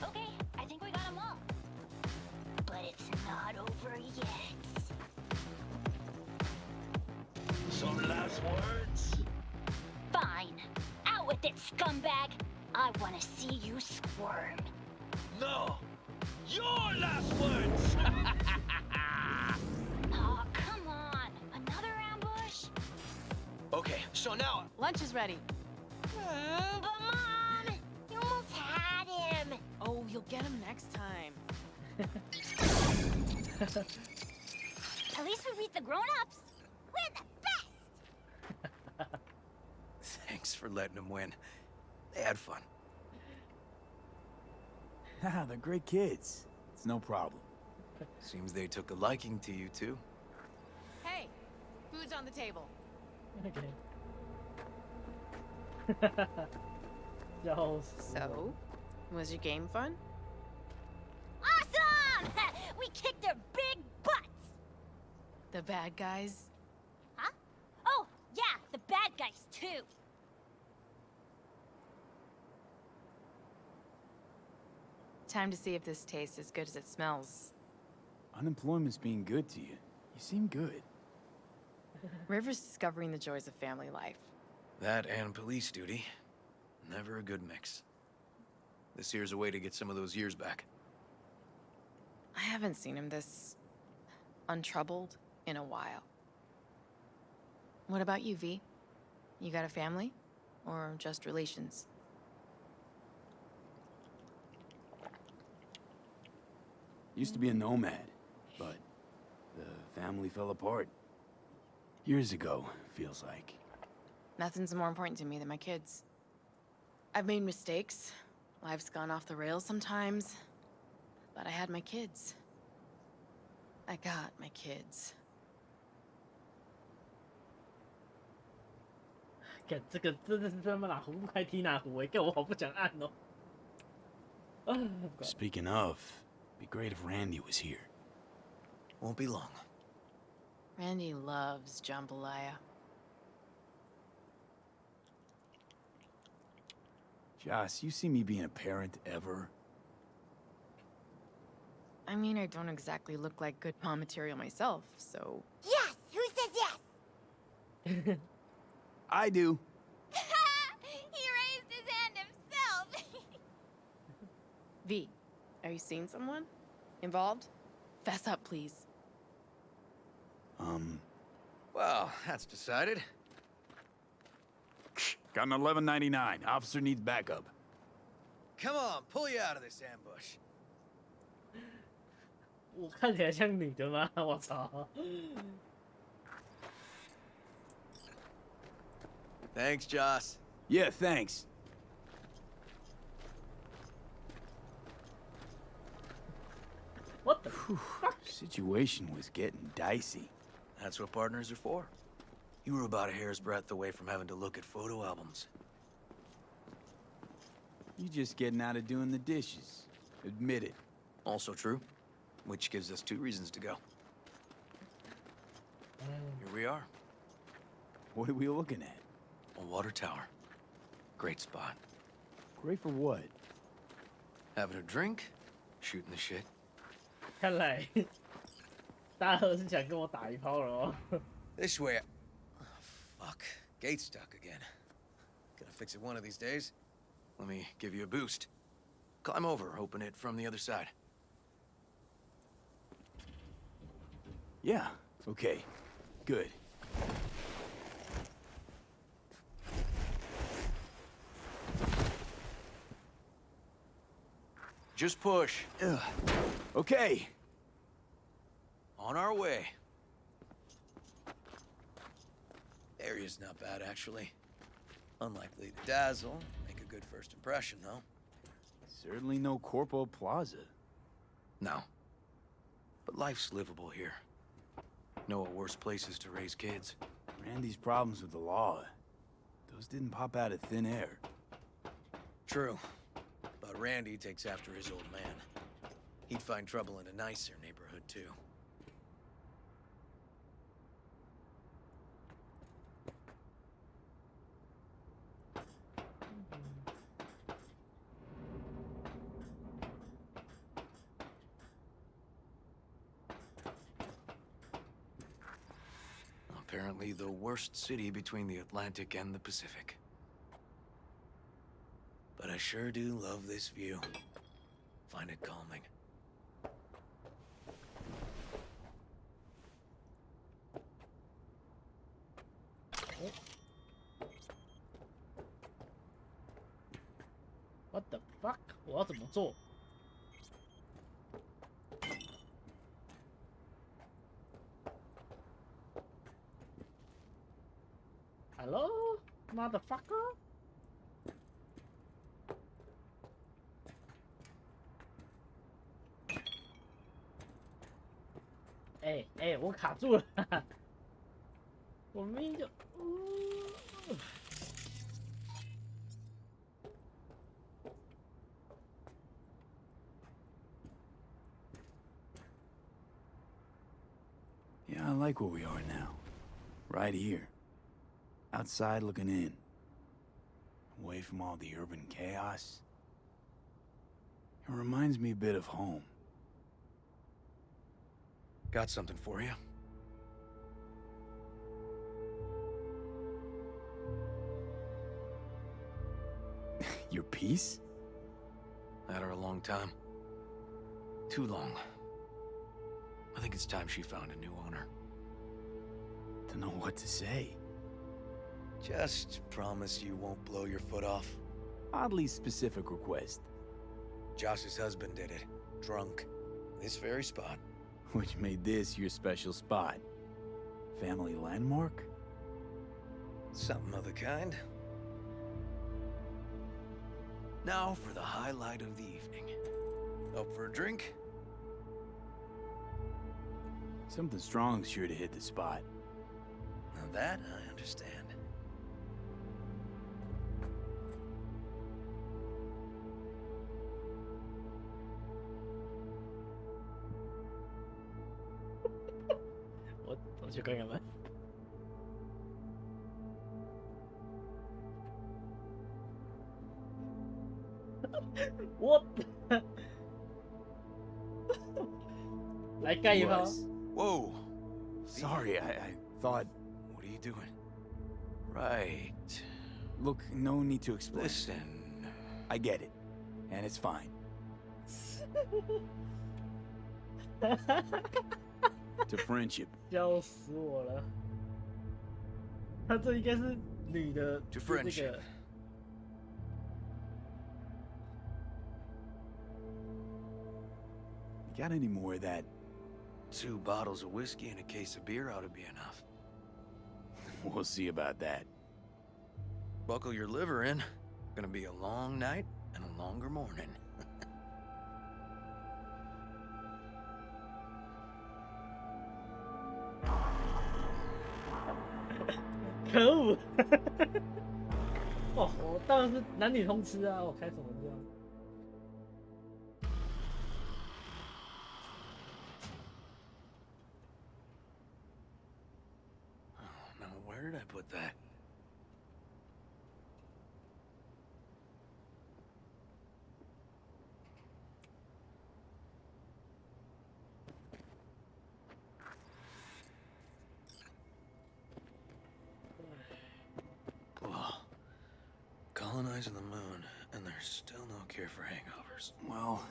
Okay, I think we got them all. But it's not over yet. Some last words? Fine. Out with it, scumbag. I want to see you squirm. No! Your last words! Oh, come on. Another ambush? Okay, so now... Lunch is ready. But Mom, you almost had him. Oh, you'll get him next time. At least we beat the grown-ups. We're the best. Thanks for letting them win. They had fun. Ah, they're great kids. It's no problem. Seems they took a liking to you, too. Hey, food's on the table. Okay. Yo. So, was your game fun? Awesome! We kicked their big butts. The bad guys? Huh? Oh, yeah, the bad guys, too. Time to see if this tastes as good as it smells. Unemployment's being good to you. You seem good. River's discovering the joys of family life. That and police duty. Never a good mix. This here's a way to get some of those years back. I haven't seen him this untroubled in a while. What about you, V? You got a family? Or just relations? Used to be a nomad, but the family fell apart. Years ago, feels like. Nothing's more important to me than my kids. I've made mistakes. Life's gone off the rails sometimes. But I had my kids. I got my kids. 干这个真的是他妈哪壶不开提哪壶哎，干我好不想按哦。Speaking of, be great if Randy was here. Won't be long. Randy loves jambalaya. Joss, you see me being a parent ever? I mean, I don't exactly look like good mom material myself, so... Yes! Who says yes? I do. He raised his hand himself. V, are you seeing someone? Involved? Fess up, please. Well, that's decided. Got an 11.99. Officer needs backup. Come on, pull you out of this ambush. 我看起来像女的吗？我操！ Thanks, Joss. Yeah, thanks. What the fuck? Situation was getting dicey. That's what partners are for. You were about a hair's breadth away from having to look at photo albums. You just getting out of doing the dishes. Admit it. Also true. Which gives us 2 reasons to go. Here we are. What are we looking at? A water tower. Great spot. Great for what? Having a drink, shooting the shit. 看来大贺是想跟我打一炮了哦。This way. Oh, fuck. Gate's stuck again. Gonna fix it one of these days. Let me give you a boost. Climb over, open it from the other side. Yeah, okay. Good. Just push. Ugh. Okay. On our way. Area's not bad, actually. Unlikely to dazzle. Make a good first impression, though. Certainly no Corpo Plaza. No. But life's livable here. Know of worse places to raise kids. Randy's problems with the law. Those didn't pop out of thin air. True. Randy takes after his old man. He'd find trouble in a nicer neighborhood, too. Apparently the worst city between the Atlantic and the Pacific. But I sure do love this view. Find it calming. What the fuck？ 我要怎么做？ Hello, motherfucker！ 我卡住了，我明明就，Yeah, I like where we are now. Right here. Outside looking in. Away from all the urban chaos. It reminds me a bit of home. Got something for you. Your piece? Had her a long time. Too long. I think it's time she found a new owner. Don't know what to say. Just promise you won't blow your foot off. Oddly specific request. Josh's husband did it. Drunk. This very spot. Which made this your special spot. Family landmark? Something of the kind. Now for the highlight of the evening. Up for a drink? Something strong's sure to hit the spot. Now that I understand.我去看看吧。我来干一炮。Whoa! Sorry, I thought... What are you doing? Right. Look, no need to explain. Listen. I get it. And it's fine. To friendship. 笑死我了。他这应该是女的。To friendship. You got any more of that? 2 bottles of whiskey and a case of beer ought to be enough. We'll see about that. Buckle your liver in. Gonna be a long night and a longer morning. kr 恶！哦，我当然是男女通吃啊，我开什么这样？ Where did I put that? Well, colonizing the moon, and there's still no cure for hangovers. Well,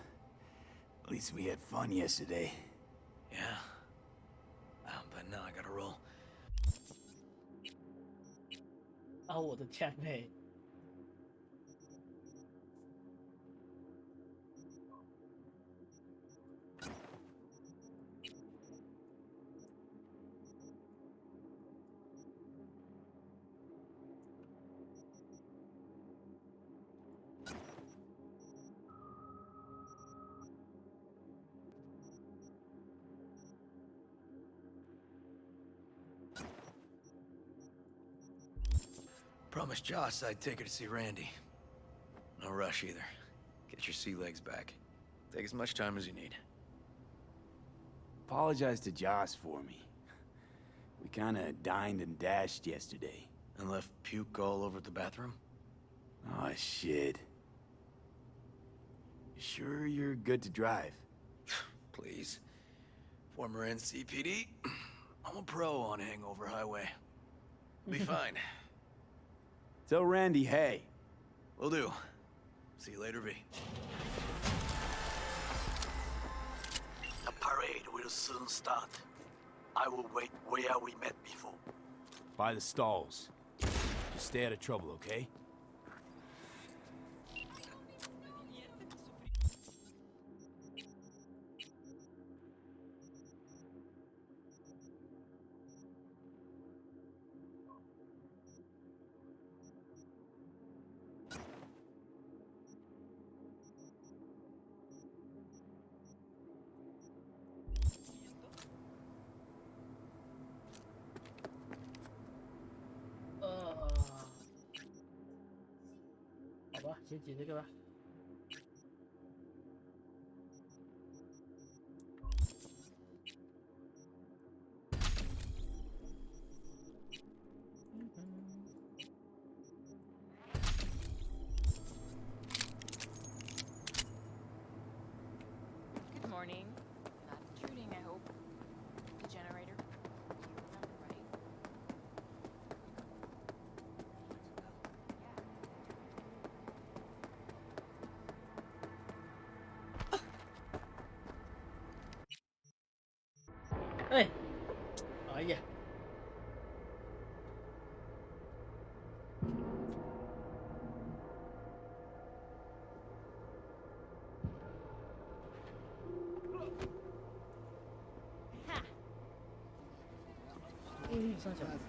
at least we had fun yesterday. Yeah. But now I gotta roll. 啊，我的枪妹！ Promised Joss I'd take her to see Randy. No rush either. Get your sea legs back. Take as much time as you need. Apologize to Joss for me. We kinda dined and dashed yesterday. And left puke all over the bathroom? Oh, shit. You sure you're good to drive? Please. Former NCPD. I'm a pro on Hangover Highway. Be fine. Tell Randy hey. Will do. See you later, V. The parade will soon start. I will wait where we met before. By the stalls. Just stay out of trouble, okay?呃，好吧，先解这个吧。Good morning. Not intruding, I hope. The generator. You remember, right?哎，哎呀，上小孩子。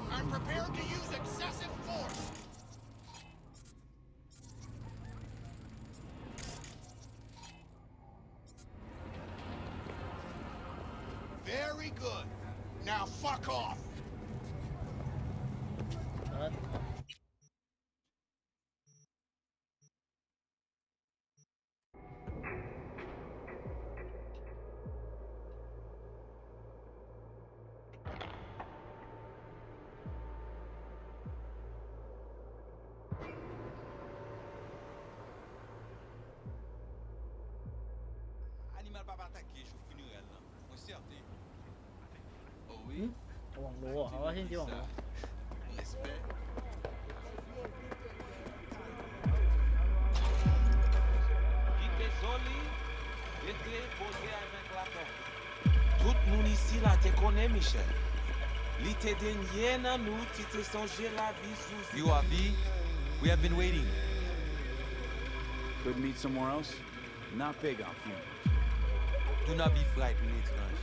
I'm prepared to use excessive force. Very good. Now fuck off. 网罗哦，好啊，先接网罗。Tout moun ici la te connaît, Michel. Li te denye nan nou, ti te sonje la vie sous. You are V. We have been waiting. Could meet somewhere else? Not big on funerals. Do not be frightened, it's lunch.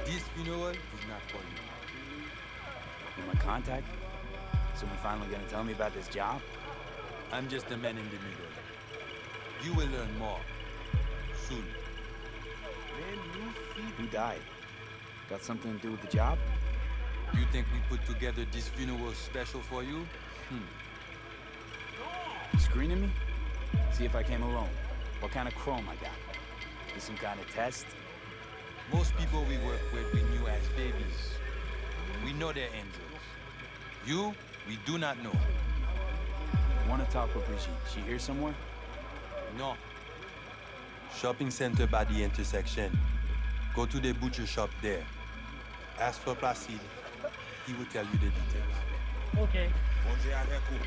This funeral is not for you. You're my contact? Someone finally gonna tell me about this job? I'm just a man in the middle. You will learn more. Soon. Who died? Got something to do with the job? You think we put together this funeral special for you? Screening me? See if I came alone. What kind of chrome I got? Is some kind of test? Most people we work with we knew as babies. We know they're angels. You, we do not know. Wanna talk with Brigitte? She here somewhere? No. Shopping center by the intersection. Go to the butcher shop there. Ask for Placide. He will tell you the details. Okay. Bon Dieu avec vous.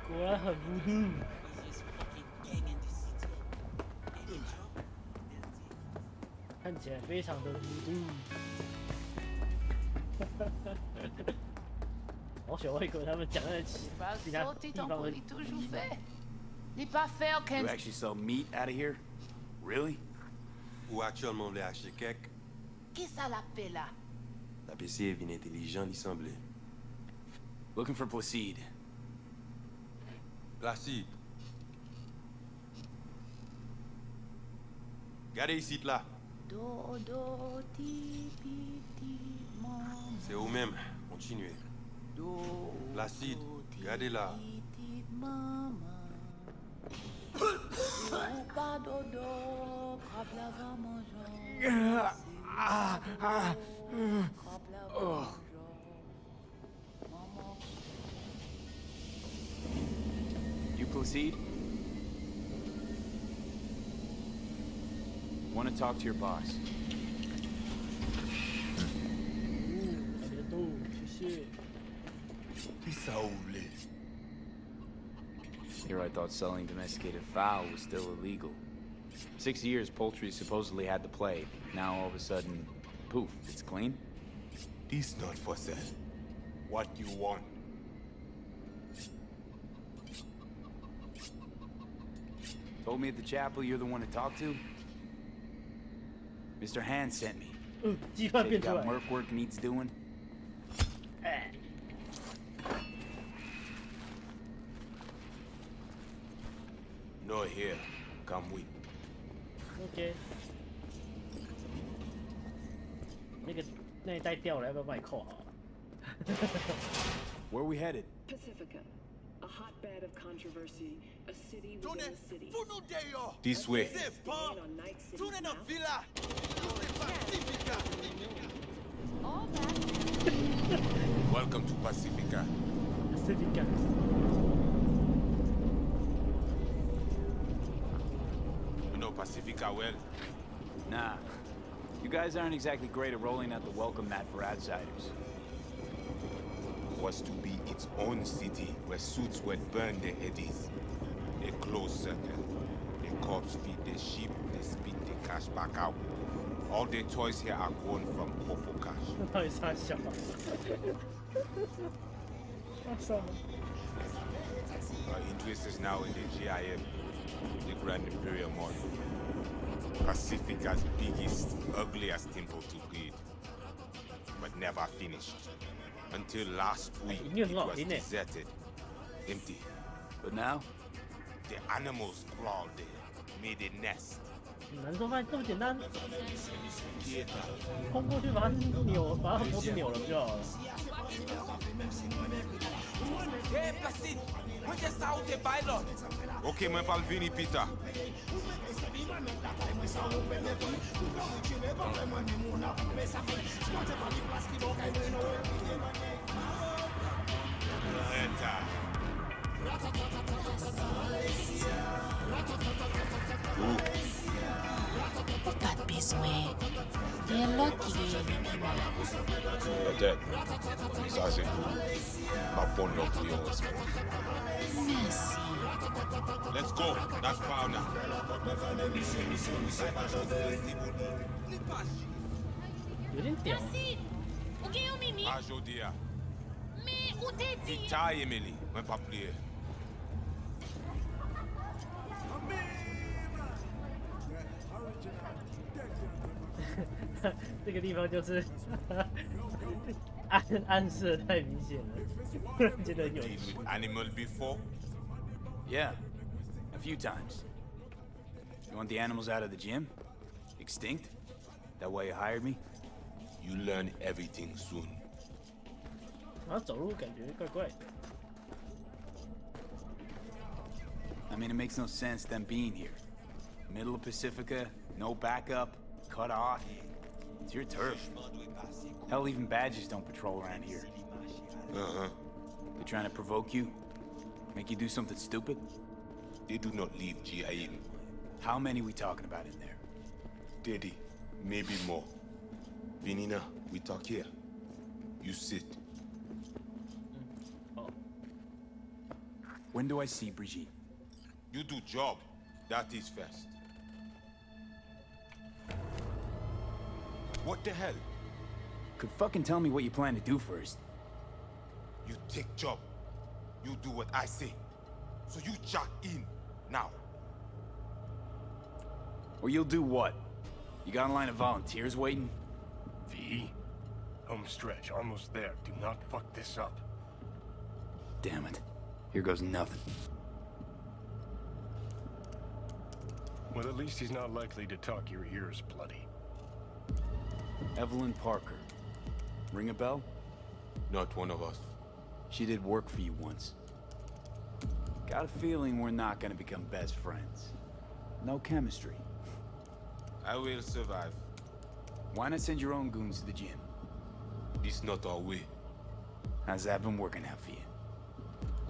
果然很无度。看起来非常的无度。好小外国他们讲在其他地方的。You actually sell meat out of here? Really? Ou actuellement voulait acheter quelque? Qu'est-ce que ça l'a fait là? La PC est bien intelligent, il semblait. Looking for Placide. Placide. Regardez ici, là. C'est vous-même, continuez. Placide, regardez-la. You proceed? Want to talk to your boss. Here I thought selling domesticated fowl was still illegal. 6 years poultry supposedly had the plague. Now all of a sudden, poof, it's clean? This not for sale. What you want? Told me at the chapel you're the one to talk to? Mr. Han sent me. Said you got merc work needs doing? No here. Come with. OK。那一袋掉了，要不要帮你扣好？Where are we headed? Pacifica, a hotbed of controversy, a city within a city. This way. Welcome to Pacifica. Pacifica. You know Pacifica well? Nah. You guys aren't exactly great at rolling out the welcome mat for outsiders. Was to be its own city where suits would burn their heads. A closed circle. The corpse feed the sheep, they spit the cash back out. All the toys here are grown from Popo cash. Our interest is now in the GIM, the Grand Imperial Mall. Pacifica's biggest, ugliest temple to read. But never finished. Until last week, it was deserted. Empty. But now? The animals crawled there, made a nest. 难说饭这么简单，冲过去把它扭，把它脖子扭了不就好了？Ok, mwen pal vini, Peter. Pas de besoin. C'est là qu'il est Peut-être. Ça, c'est cool. Ma bonne opinion. Merci. Let's go. That's far now. Ah, Jodia. Vita, Emily. Mwen pa plié. 这个地方就是暗示的太明显了，突然觉得有趣。Animal before? Yeah, a few times. You want the animals out of the gym? Extinct? That why you hired me? You learn everything soon. 然后走路感觉怪怪的。I mean, it makes no sense them being here. Middle of Pacifica, no backup, cut off. It's your turf. Hell, even badges don't patrol around here. Uh-huh. They're trying to provoke you? Make you do something stupid? They do not leave GIM. How many we talking about in there? 30, maybe more. Vinina, we talk here. You sit. Oh. When do I see Brigitte? You do job. That is first. What the hell? Could fucking tell me what you plan to do first. You take job. You do what I say. So you jack in now. Or you'll do what? You got a line of volunteers waiting? V? Home stretch, almost there. Do not fuck this up. Damn it. Here goes nothing. Well, at least he's not likely to talk your ears bloody. Evelyn Parker. Ring a bell? Not one of us. She did work for you once. Got a feeling we're not gonna become best friends. No chemistry. I will survive. Why not send your own goons to the gym? This not our way. How's that been working out for you?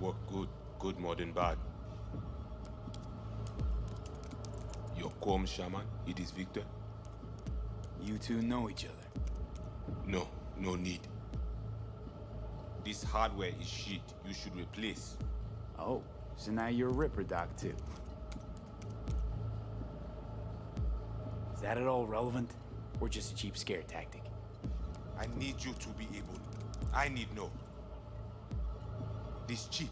Work good. Good more than bad. Your Quom shaman, it is Victor? You two know each other. No, no need. This hardware is shit. You should replace. Oh, so now you're a Ripper Doc too. Is that at all relevant? Or just a cheap scare tactic? I need you to be able. I need know. This chip.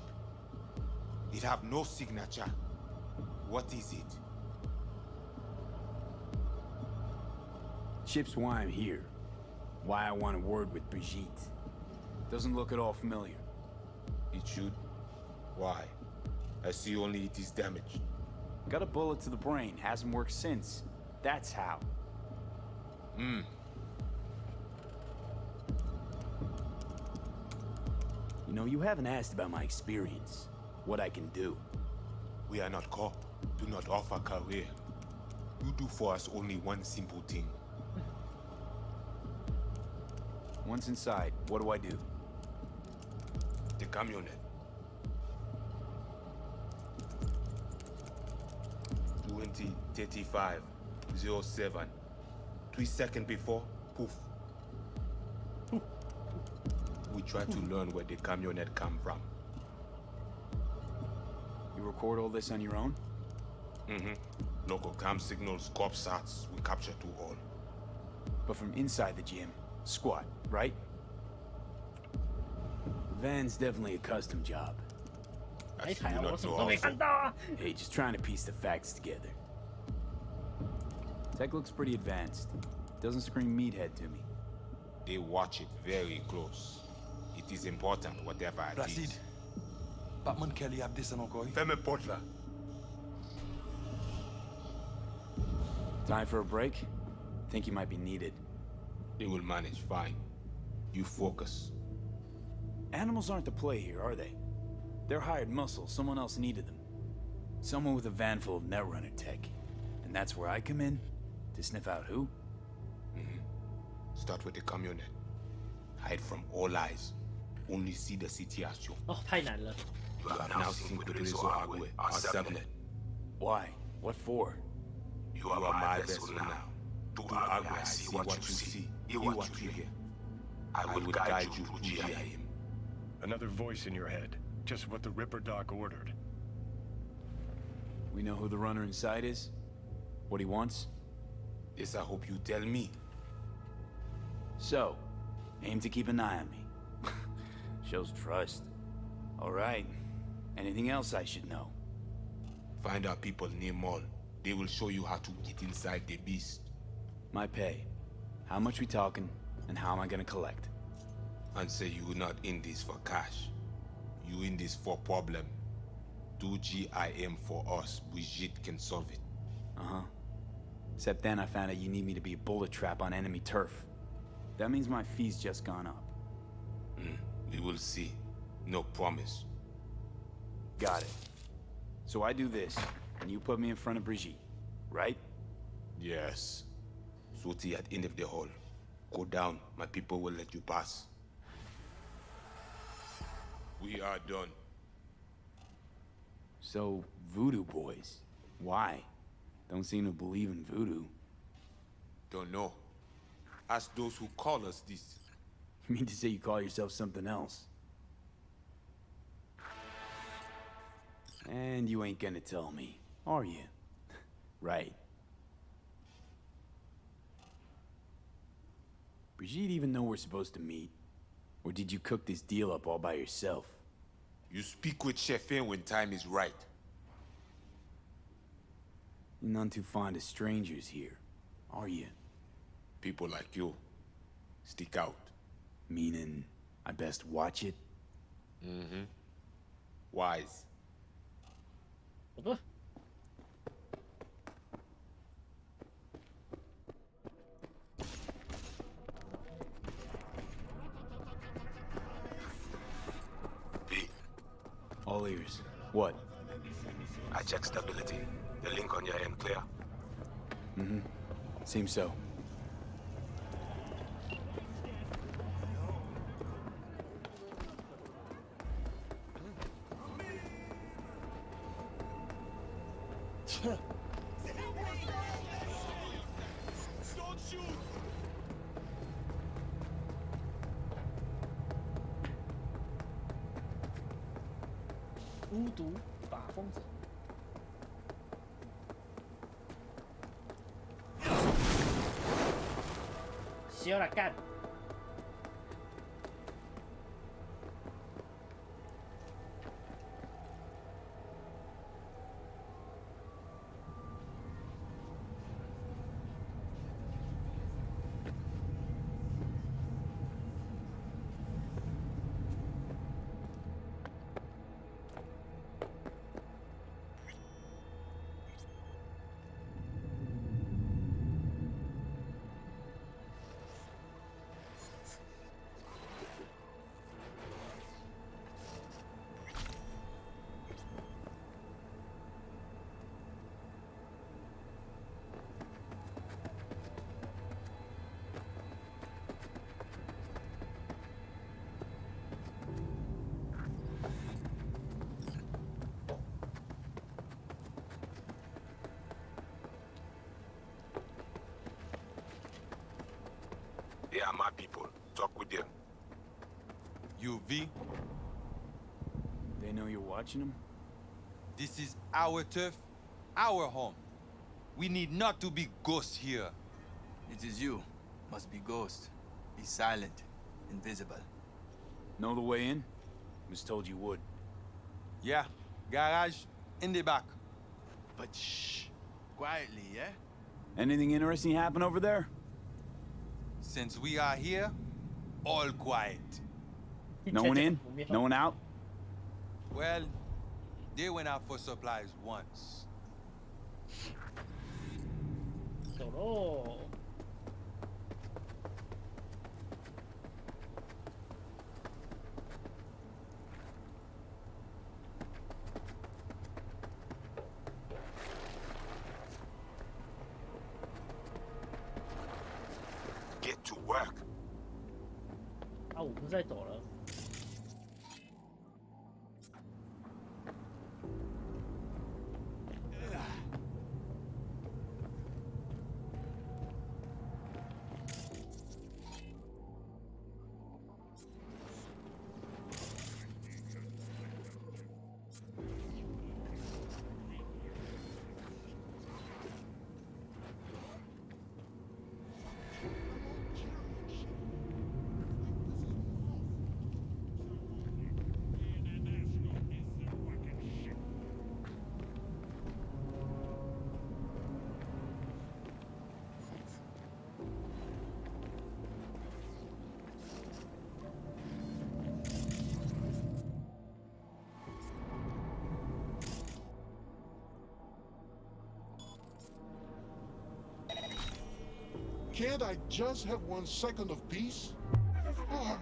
It have no signature. What is it? Chip's why I'm here. Why I want a word with Brigitte. Doesn't look at all familiar. It should. Why? I see only it is damaged. Got a bullet to the brain. Hasn't worked since. That's how. You know, you haven't asked about my experience. What I can do. We are not cop. Do not offer career. You do for us only one simple thing. Once inside, what do I do? The camionet. 20:35:07. 3 seconds before, poof. We try to learn where the camionet come from. You record all this on your own? Local cam signals, corp SATs, we capture to all. But from inside the gym, squat, right? Van's definitely a custom job. Hey, just trying to piece the facts together. Tech looks pretty advanced. Doesn't scream meathead to me. They watch it very close. It is important, whatever it Placide. is. Batman Kelly have this encore. Ferme porte là. Time for a break? Think you might be needed. They will manage fine. You focus. Animals aren't the play here, are they? They're hired muscle. Someone else needed them. Someone with a van full of Netrunner tech. And that's where I come in? To sniff out who? Start with the camionet. Hide from all eyes. Only see the city as you. 哦，太难了。 You have now seen Pedrezo Agüe, our subnet. Why? What for? You are my vessel now. To Agüe, I see what you see. Hear what you hear. I will guide you to GIM. Another voice in your head. Just what the Ripper Doc ordered. We know who the runner inside is? What he wants? This I hope you tell me. So, aim to keep an eye on me. Shows trust. All right. Anything else I should know? Find our people near Mall. They will show you how to get inside the beast. My pay. How much we talking, and how am I gonna collect? And say you not in this for cash. You in this for problem. Do GIM for us. Brigitte can solve it. Uh-huh. Except then I found out you need me to be a bullet trap on enemy turf. That means my fee's just gone up. We will see. No promise. Got it. So I do this, and you put me in front of Brigitte, right? Yes. Soti at end of the hall. Go down. My people will let you pass. We are done. So, voodoo boys. Why? Don't seem to believe in voodoo. Don't know. Ask those who call us this. You mean to say you call yourself something else? And you ain't gonna tell me, are you? Right. Brigitte even know we're supposed to meet? Or did you cook this deal up all by yourself? You speak with Chefin when time is right. You're none too fond of strangers here, are you? People like you. Stick out. Meaning, I best watch it? Wise. What? I checked stability. The link on your end clear? Mm-hmm. Seems so. Don't shoot! 巫毒把风者。小来干！They are my people. Talk with them. You, V? They know you're watching them? This is our turf, our home. We need not to be ghosts here. It is you. Must be ghost. Be silent. Invisible. Know the way in? Was told you would. Yeah, garage in the back. But shh. Quietly, yeah? Anything interesting happen over there? Since we are here, all quiet. No one in? No one out? Well, they went out for supplies once. Solo. Get to work. 啊，我不是在走了。Can't I just have 1 second of peace? Fuck.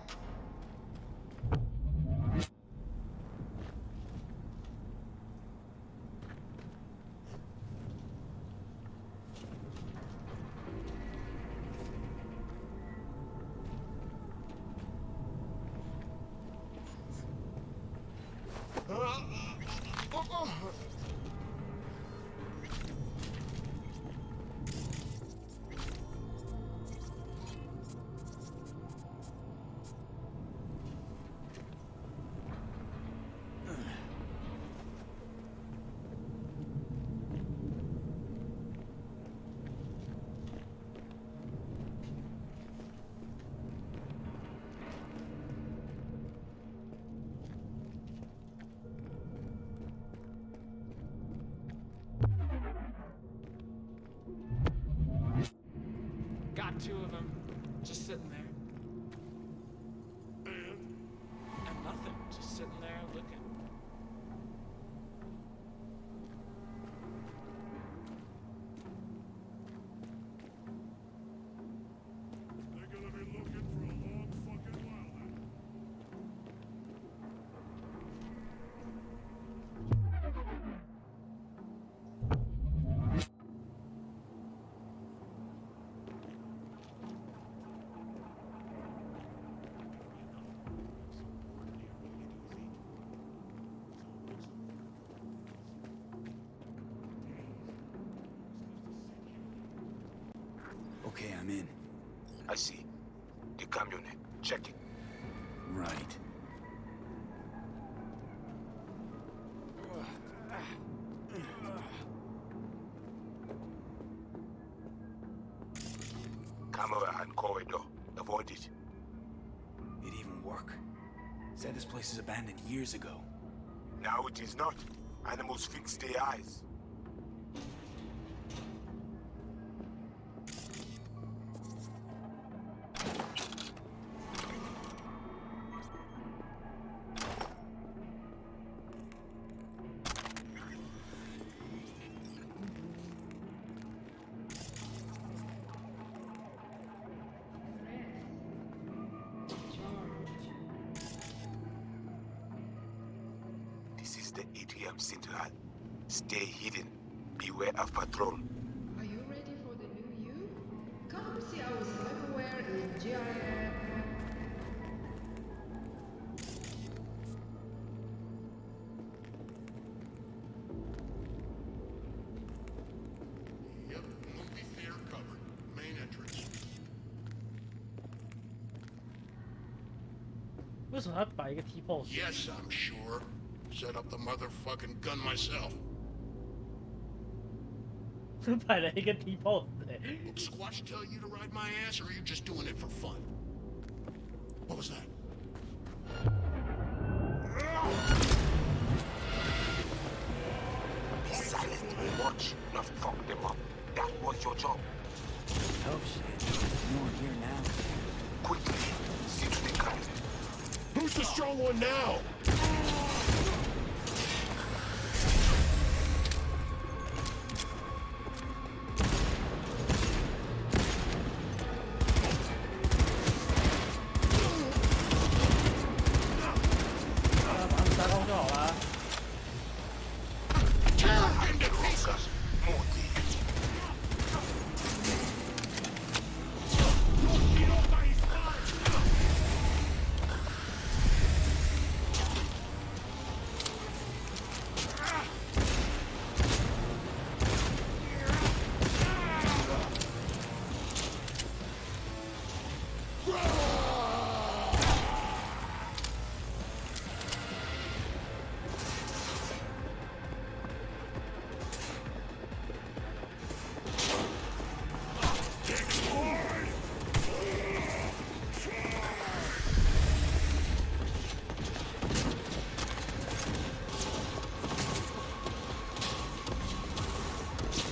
Got 2 of them, just sitting there. And nothing, just sitting there looking. They're gonna be looking for a long fucking while then. Okay, I'm in. I see. The camionette. Check it. Right. Camera and corridor. Avoid it. It even work. Said this place is abandoned years ago. Now it is not. Animals fix their eyes. This is the ATM Central. Stay hidden. Beware of patrol. Are you ready for the new you? Come see our cyberware in GIF. Yep, movie theater covered. Main entrance. 为什么他摆一个 T pose？ Yes, I'm sure. Set up the motherfucking gun myself. 摆了一个 T pose 欸 Did Squatch tell you to ride my ass, or are you just doing it for fun? What was that? Be silent and watch, not fuck them up. That was your job. Tough shit. No one here now. Quickly, see to the cabinet. Who's the strong one now?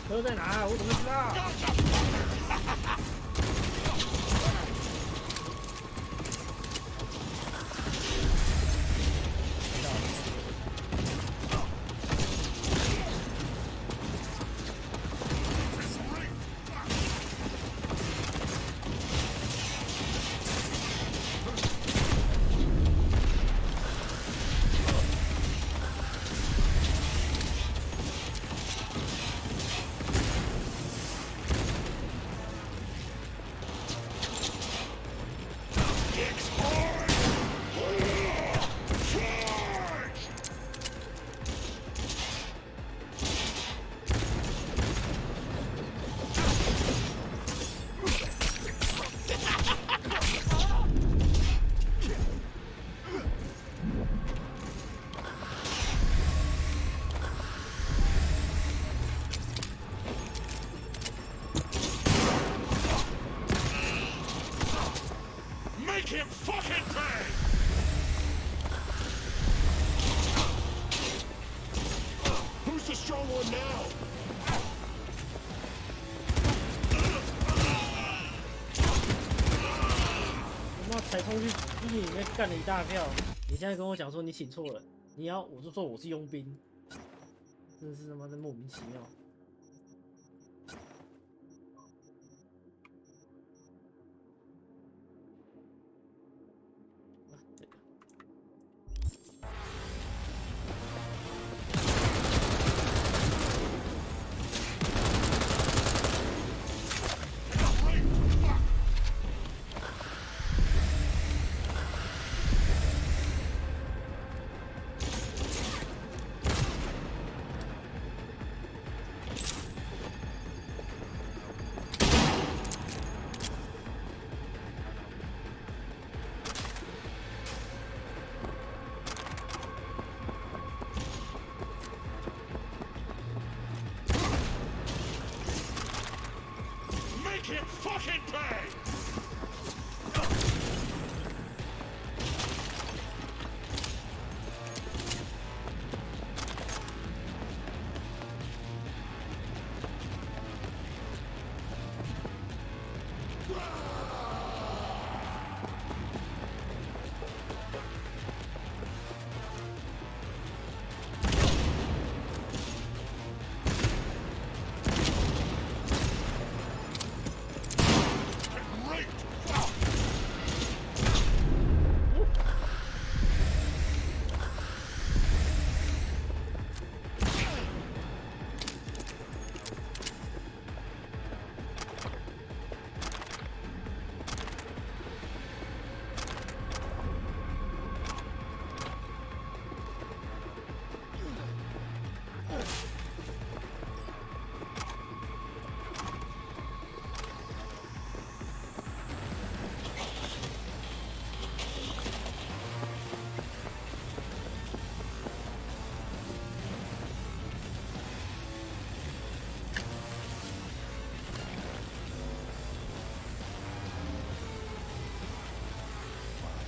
车在哪？我怎么知道？Make him fucking pay! Who's the strong one now? 他妈才冲去地里面干了一大票，你现在跟我讲说你请错了，我就说我是佣兵，真是他妈的莫名其妙。can't fucking pay!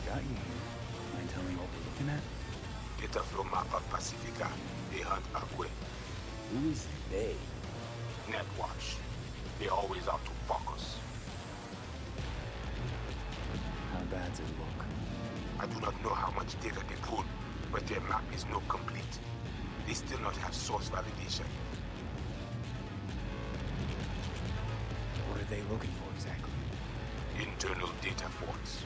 Got you. Mind telling me what we're looking at? Data flow map of Pacifica. They hunt Agwe. Who is they? Netwatch. They're always out to focus. How bad's it look? I do not know how much data they pull, but their map is not complete. They still not have source validation. What are they looking for exactly? Internal data forts.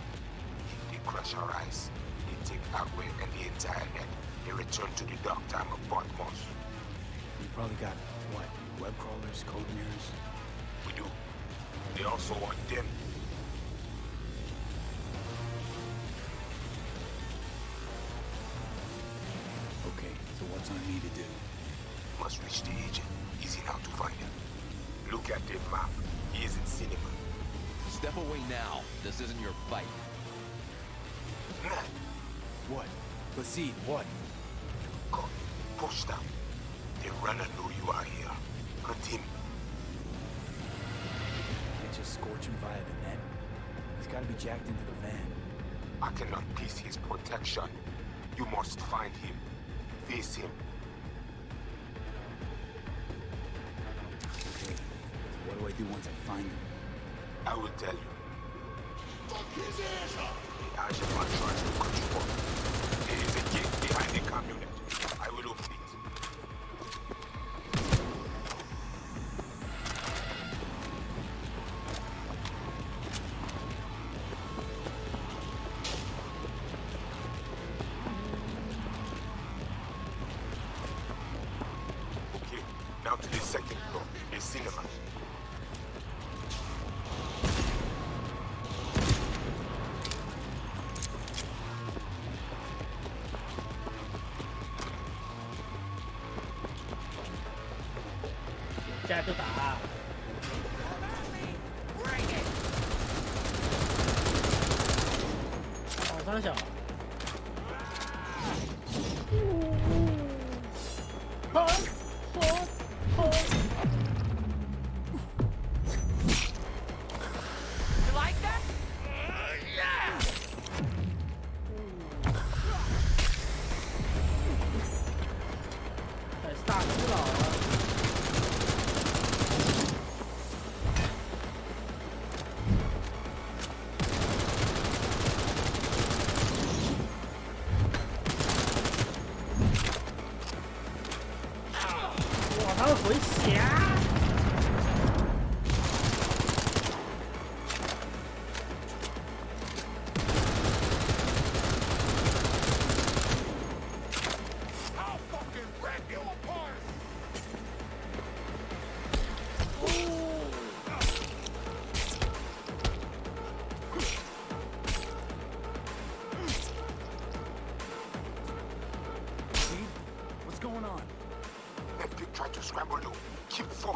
If they crush our eyes, they take Agwe and the entire net. They return to the dark time of Bartmoss. You probably got, what, web crawlers, code mirrors? We do. They also want them. Okay, so what's on me to do? Must reach the agent. Easy now to find him. Look at their map. He is in cinema. Step away now. This isn't your fight. What? Proceed, what? Go. Push them. The runner know you are here. Hunt him. Can't just scorch him via the net. He's gotta be jacked into the van. I cannot piece his protection. You must find him. Face him. Okay. What do I do once I find him? I will tell you. Fuck his ass up! The agent tries to control. There is a gate behind the community. I will open it. Okay, now to the second floor, the cinema. Cha cho tả. Sao sao? You like that? Yeah! Phải start cái lò. 他会回血。Tried to scramble you. Keep focused.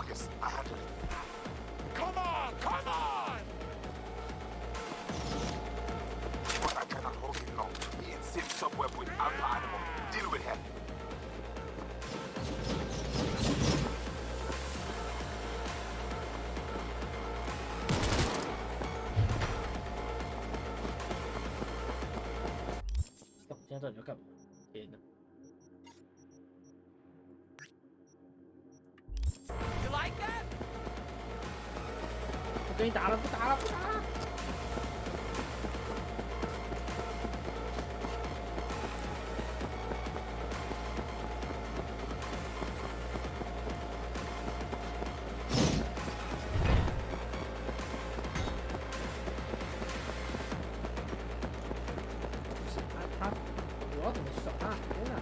道你要干嘛。天哪！ You like that? 不跟你打了，不打了，不打了！我要怎么耍他？天哪！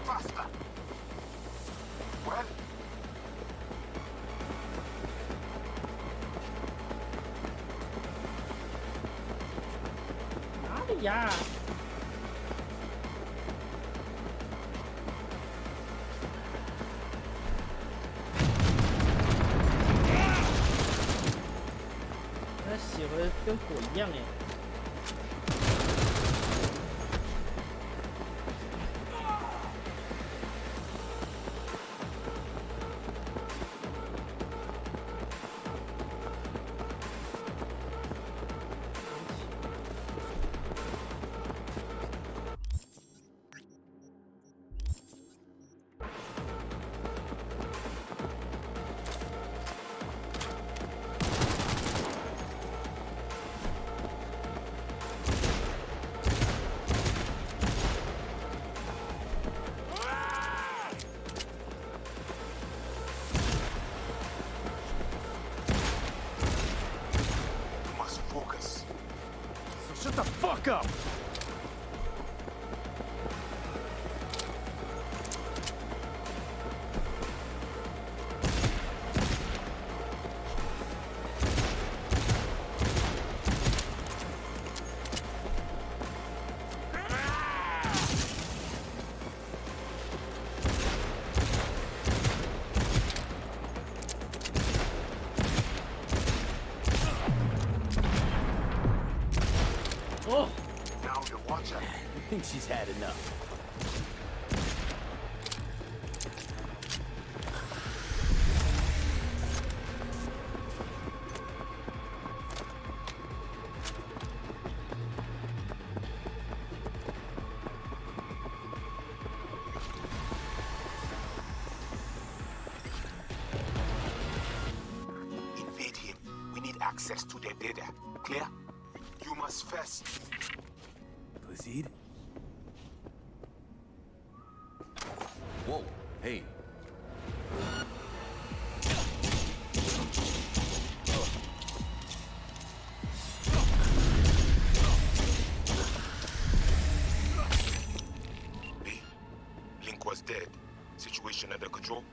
Faster. Well, 哪里呀？那血回跟鬼一样哎！Shut the fuck up! Oh! now you watch her. I think she's had enough. Invade him. We need access to their data. Clear? You must first. Proceed? Whoa, hey. B. Link was dead. Situation under control?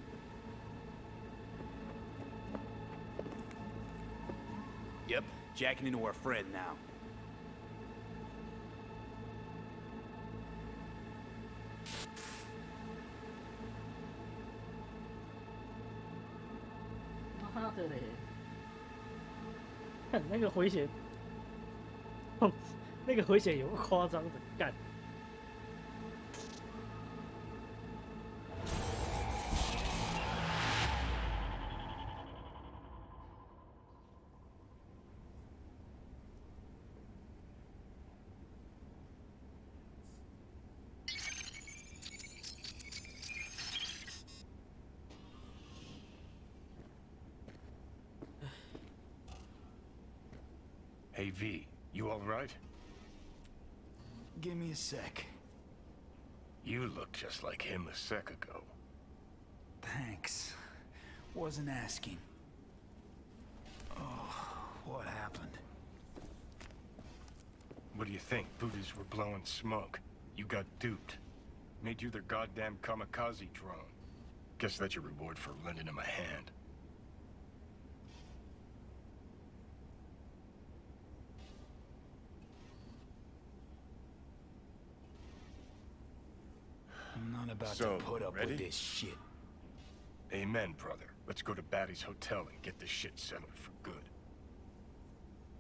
Yep, jacking into our friend now.妈的嘞！看那个回血，那个回血有个夸张的干。Hey V, you alright? Give me a sec. You look just like him a sec ago. Thanks. Wasn't asking. Oh, what happened? What do you think? Buddhas were blowing smoke. You got duped. Made you their goddamn kamikaze drone. Guess that's your reward for lending him a hand. I'm not about So, to put up ready? with this shit. Amen, brother. Let's go to Batty's hotel and get this shit settled for good.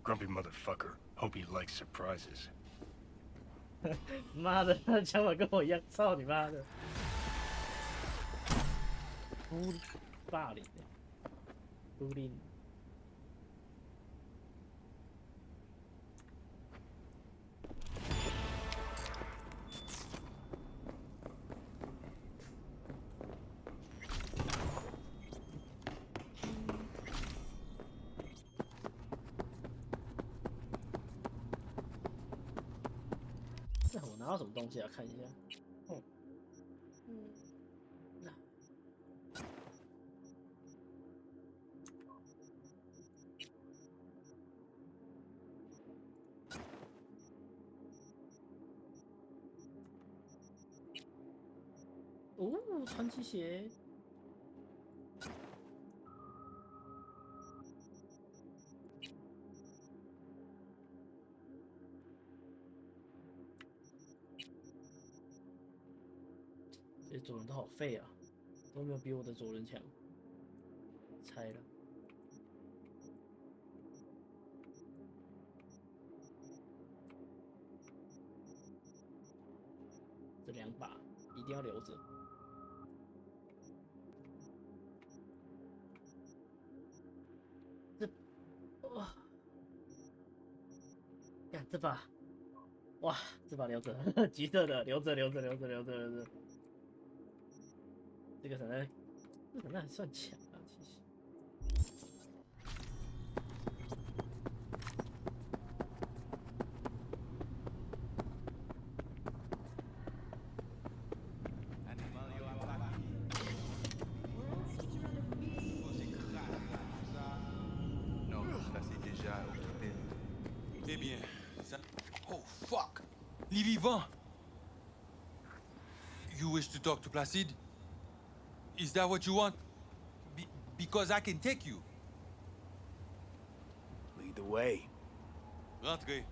Grumpy motherfucker. Hope he likes surprises. 妈的，他的想法跟我一样，操你妈的！霸凌，孤立。我拿到什么东西啊？看一下。哦，那哦，传奇鞋。这左人都好废啊，都没有比我的左人强。猜了。这2把一定要留着。这，哇，看这把，哇，这把留着，橘色的留着。这个闪弹还算强啊，其实。Eh bien, ça... Oh, fuck! Les vivants! You wish to talk to Placide? Is that what you want? Because I can take you. Lead the way. Rentrez.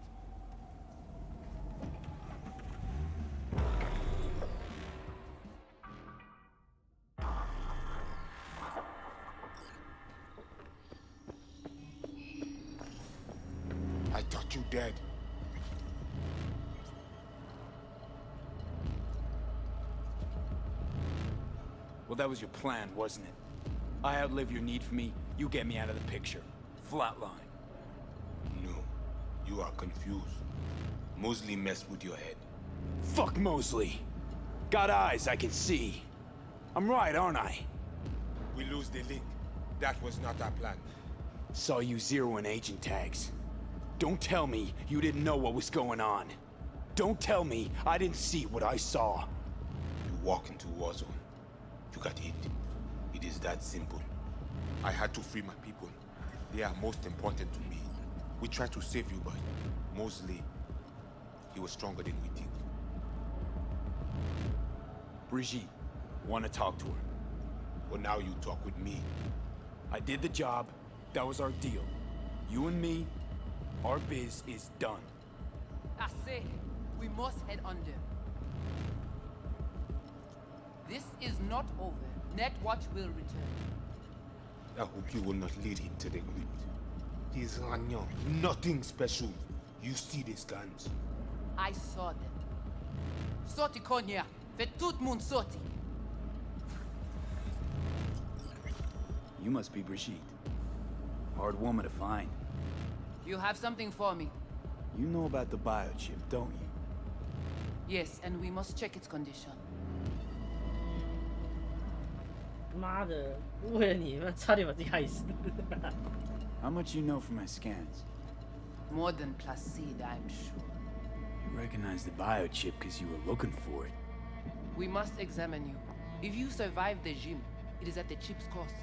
I thought you dead. Well, that was your plan, wasn't it? I outlive your need for me, you get me out of the picture. Flatline. No, you are confused. Mosley messed with your head. Fuck Mosley. Got eyes, I can see. I'm right, aren't I? We lose the link. That was not our plan. Saw you zeroing agent tags. Don't tell me you didn't know what was going on. Don't tell me I didn't see what I saw. You walk into war zone. You got hit. It is that simple. I had to free my people. They are most important to me. We tried to save you, but Mosley, he was stronger than we think. Brigitte, want to talk to her. Well, now you talk with me. I did the job. That was our deal. You and me, our biz is done. I say, we must head under. This is not over. Netwatch will return. I hope you will not lead him to the crypt. He's Ragnan, nothing special. You see these guns. I saw them. Sorti Konya, fait tout le monde sorti. You must be Brigitte. Hard woman to find. You have something for me. You know about the biochip, don't you? Yes, and we must check its condition. 妈的，为了你们差点把自己害死。How much you know from my scans? More than Placide, I'm sure. You recognize the biochip because you were looking for it. We must examine you. If you survive the gym, it is at the chip's cost.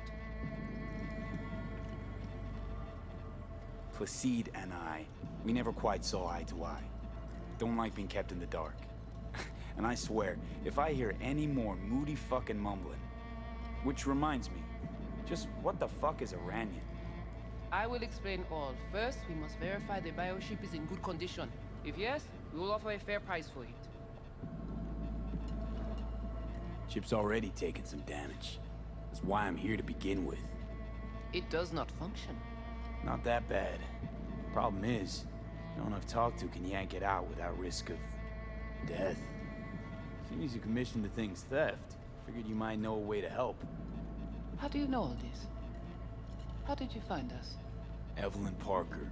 Placide and we never quite saw eye to eye. Don't like being kept in the dark. And I swear, if I hear any more moody fucking mumbling... Which reminds me, just what the fuck is Iranian? I will explain all. First, we must verify the biochip is in good condition. If yes, we will offer a fair price for it. Chip's already taken some damage. That's why I'm here to begin with. It does not function. Not that bad. Problem is, no one I've talked to can yank it out without risk of death. Seeing as you commissioned the thing's theft, figured you might know a way to help. How do you know all this? How did you find us? Evelyn Parker.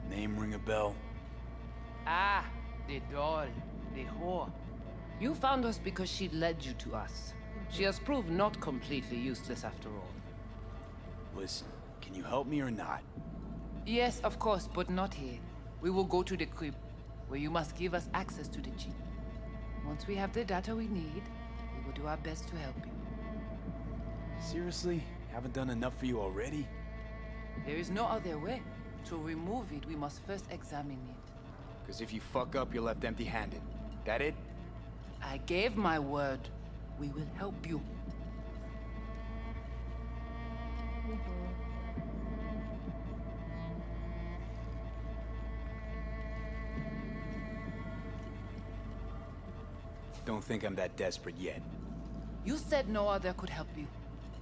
Name ring a bell? Ah, the doll, the whore. You found us because she led you to us. She has proved not completely useless after all. Listen, can you help me or not? Yes, of course, but not here. We will go to the crib, where you must give us access to the chip. Once we have the data we need, we will do our best to help you. Seriously? Haven't done enough for you already? There is no other way. To remove it, we must first examine it. Because if you fuck up, you're left empty-handed. That it? I gave my word. We will help you. Don't think I'm that desperate yet. You said no other could help you.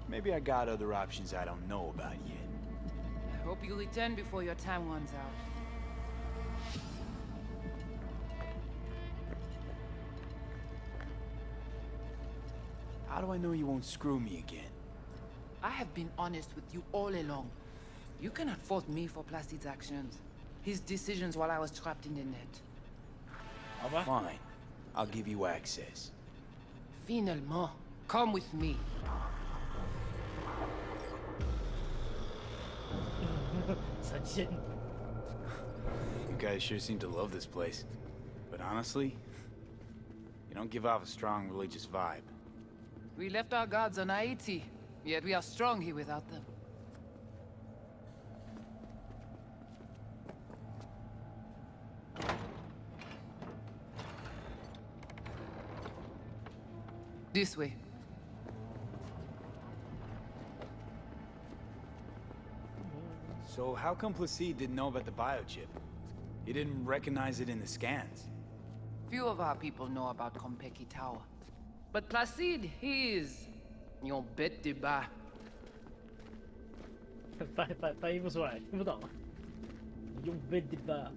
Maybe I got other options I don't know about yet. I hope you return before your time runs out. How do I know you won't screw me again? I have been honest with you all along. You cannot fault me for Placid's actions. His decisions while I was trapped in the net. Fine. I'll give you access. Finalement, come with me. You guys sure seem to love this place. But honestly, you don't give off a strong religious vibe. We left our gods on Haiti, yet we are strong here without them. This way. So how come Placide didn't know about the biochip? He didn't recognize it in the scans. Few of our people know about Kompeki Tower. But Placide, he is... your bête de bas. 翻译不出来，听不懂。用 bed 吧。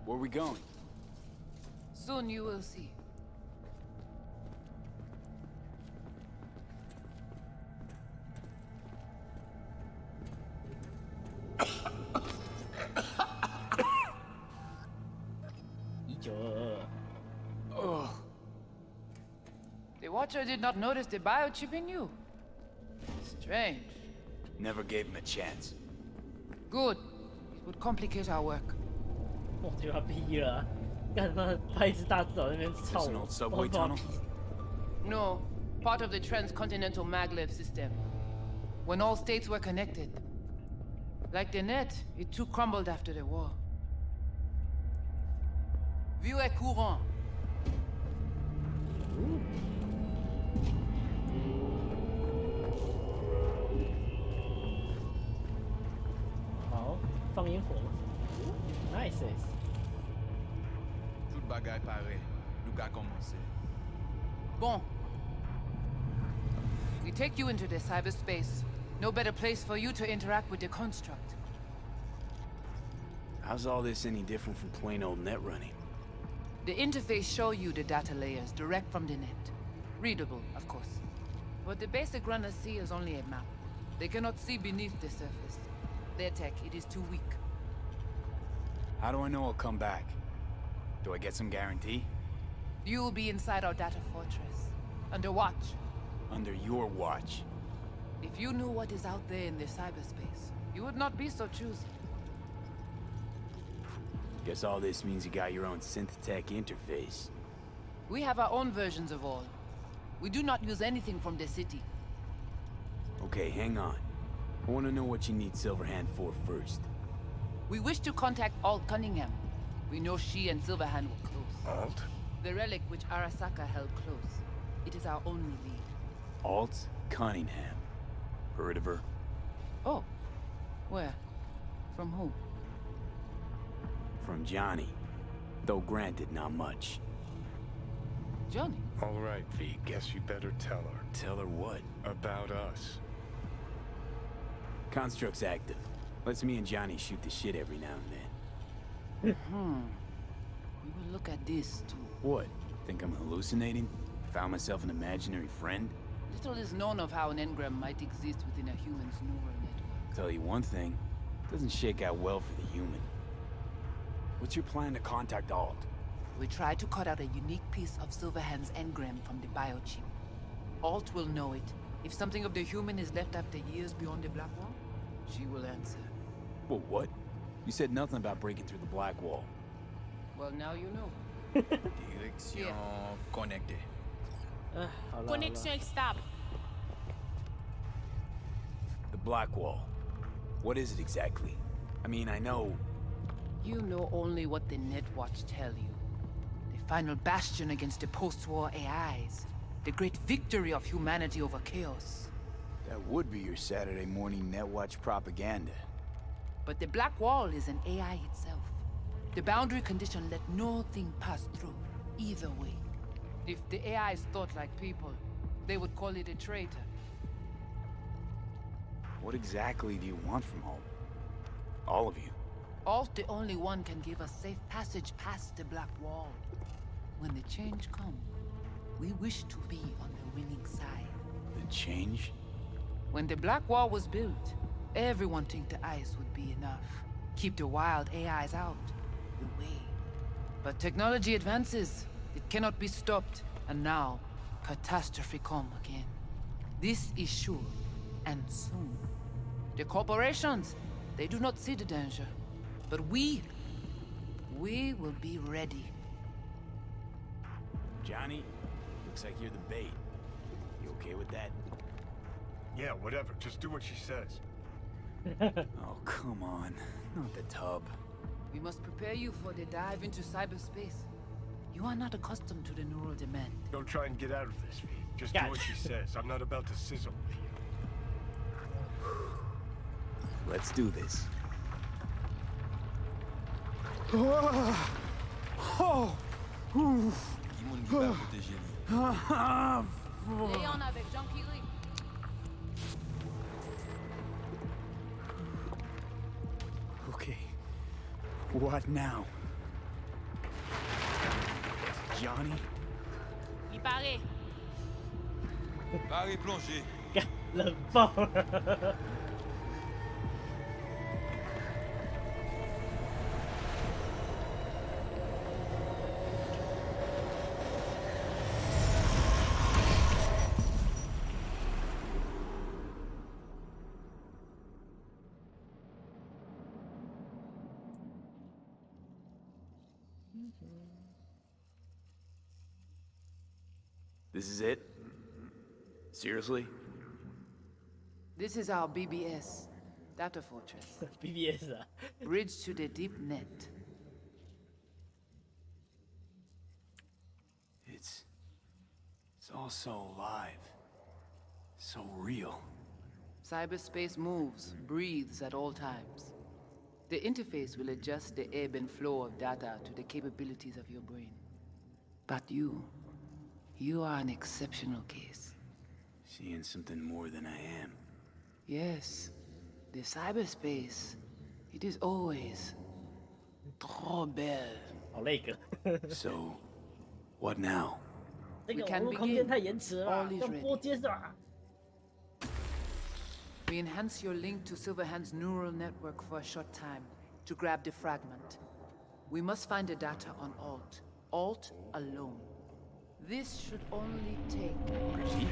Where are we going? Soon you will see. The Watcher did not notice the biochip in you. Strange. Never gave him a chance. Good. It would complicate our work. 我觉得他逼了，干他拍一只大字岛那边操 There's an old subway tunnel? No, part of the transcontinental maglev system. When all states were connected. Like the net, it too crumbled after the war. Vieux et courant. Oh, 放烟火 Nice. Tout bagay pare. Nou ka komanse. Bon. We take you into the cyberspace. No better place for you to interact with the construct. How's all this any different from plain old net running? The interface show you the data layers direct from the net. Readable, of course. But the basic runners see is only a map. They cannot see beneath the surface. Their tech, it is too weak. How do I know I'll come back? Do I get some guarantee? You will be inside our data fortress. Under watch. Under your watch. If you knew what is out there in the cyberspace, you would not be so choosy. Guess all this means you got your own synth-tech interface. We have our own versions of all. We do not use anything from the city. Okay, hang on. I want to know what you need Silverhand for first. We wish to contact Alt Cunningham. We know she and Silverhand were close. Alt? The relic which Arasaka held close. It is our only lead. Alt Cunningham. Heard of her? Oh. Where? From who? From Johnny. Though granted, not much. Johnny. All right, V, guess you better tell her. Tell her what? About us. Construct's active. Lets me and Johnny shoot the shit every now and then. We will look at this, too. What? Think I'm hallucinating? Found myself an imaginary friend? Little is known of how an engram might exist within a human's neural network. Tell you one thing, doesn't shake out well for the human. What's your plan to contact Alt? We try to cut out a unique piece of Silverhand's engram from the biochip. Alt will know it. If something of the human is left after years beyond the Black Wall, she will answer. Well, what? You said nothing about breaking through the Black Wall. Well, now you know. Direction connectée. Connexion stable. The Black Wall. What is it exactly? I mean, I know... You know only what the Netwatch tell you. The final bastion against the post-war AIs. The great victory of humanity over chaos. That would be your Saturday morning Netwatch propaganda. But the Black Wall is an AI itself. The boundary condition let no thing pass through, either way. If the AIs thought like people, they would call it a traitor. What exactly do you want from Alt? All of you? Alt, the only one, can give us safe passage past the Black Wall. When the change comes, we wish to be on the winning side. The change? When the Black Wall was built, everyone think the ice would be enough. Keep the wild AIs out, the way. But technology advances. It cannot be stopped. And now, catastrophe come again. This is sure, and soon. The corporations, they do not see the danger. But we will be ready. Johnny, looks like you're the bait. You okay with that? Yeah, whatever. Just do what she says. Oh, come on. Not the tub. We must prepare you for the dive into cyberspace. You are not accustomed to the neural demand. Don't try and get out of this, V. Just do what she says. I'm not about to sizzle with you. Let's do this. Léon avec Jean-Pierre. Okay. What now? Johnny? Il paraît. Paris plongé. Le bon. This is it? Seriously? This is our BBS, data fortress. BBS. Bridge to the deep net. It's all so alive. So real. Cyberspace moves, breathes at all times. The interface will adjust the ebb and flow of data to the capabilities of your brain. But you are an exceptional case. Seeing something more than I am. Yes, the cyberspace, it is always trop belle. So, what now? We can begin. All is ready. We enhance your link to Silverhand's neural network for a short time to grab the fragment. We must find the data on Alt. Alt alone. This should only take... Brigitte?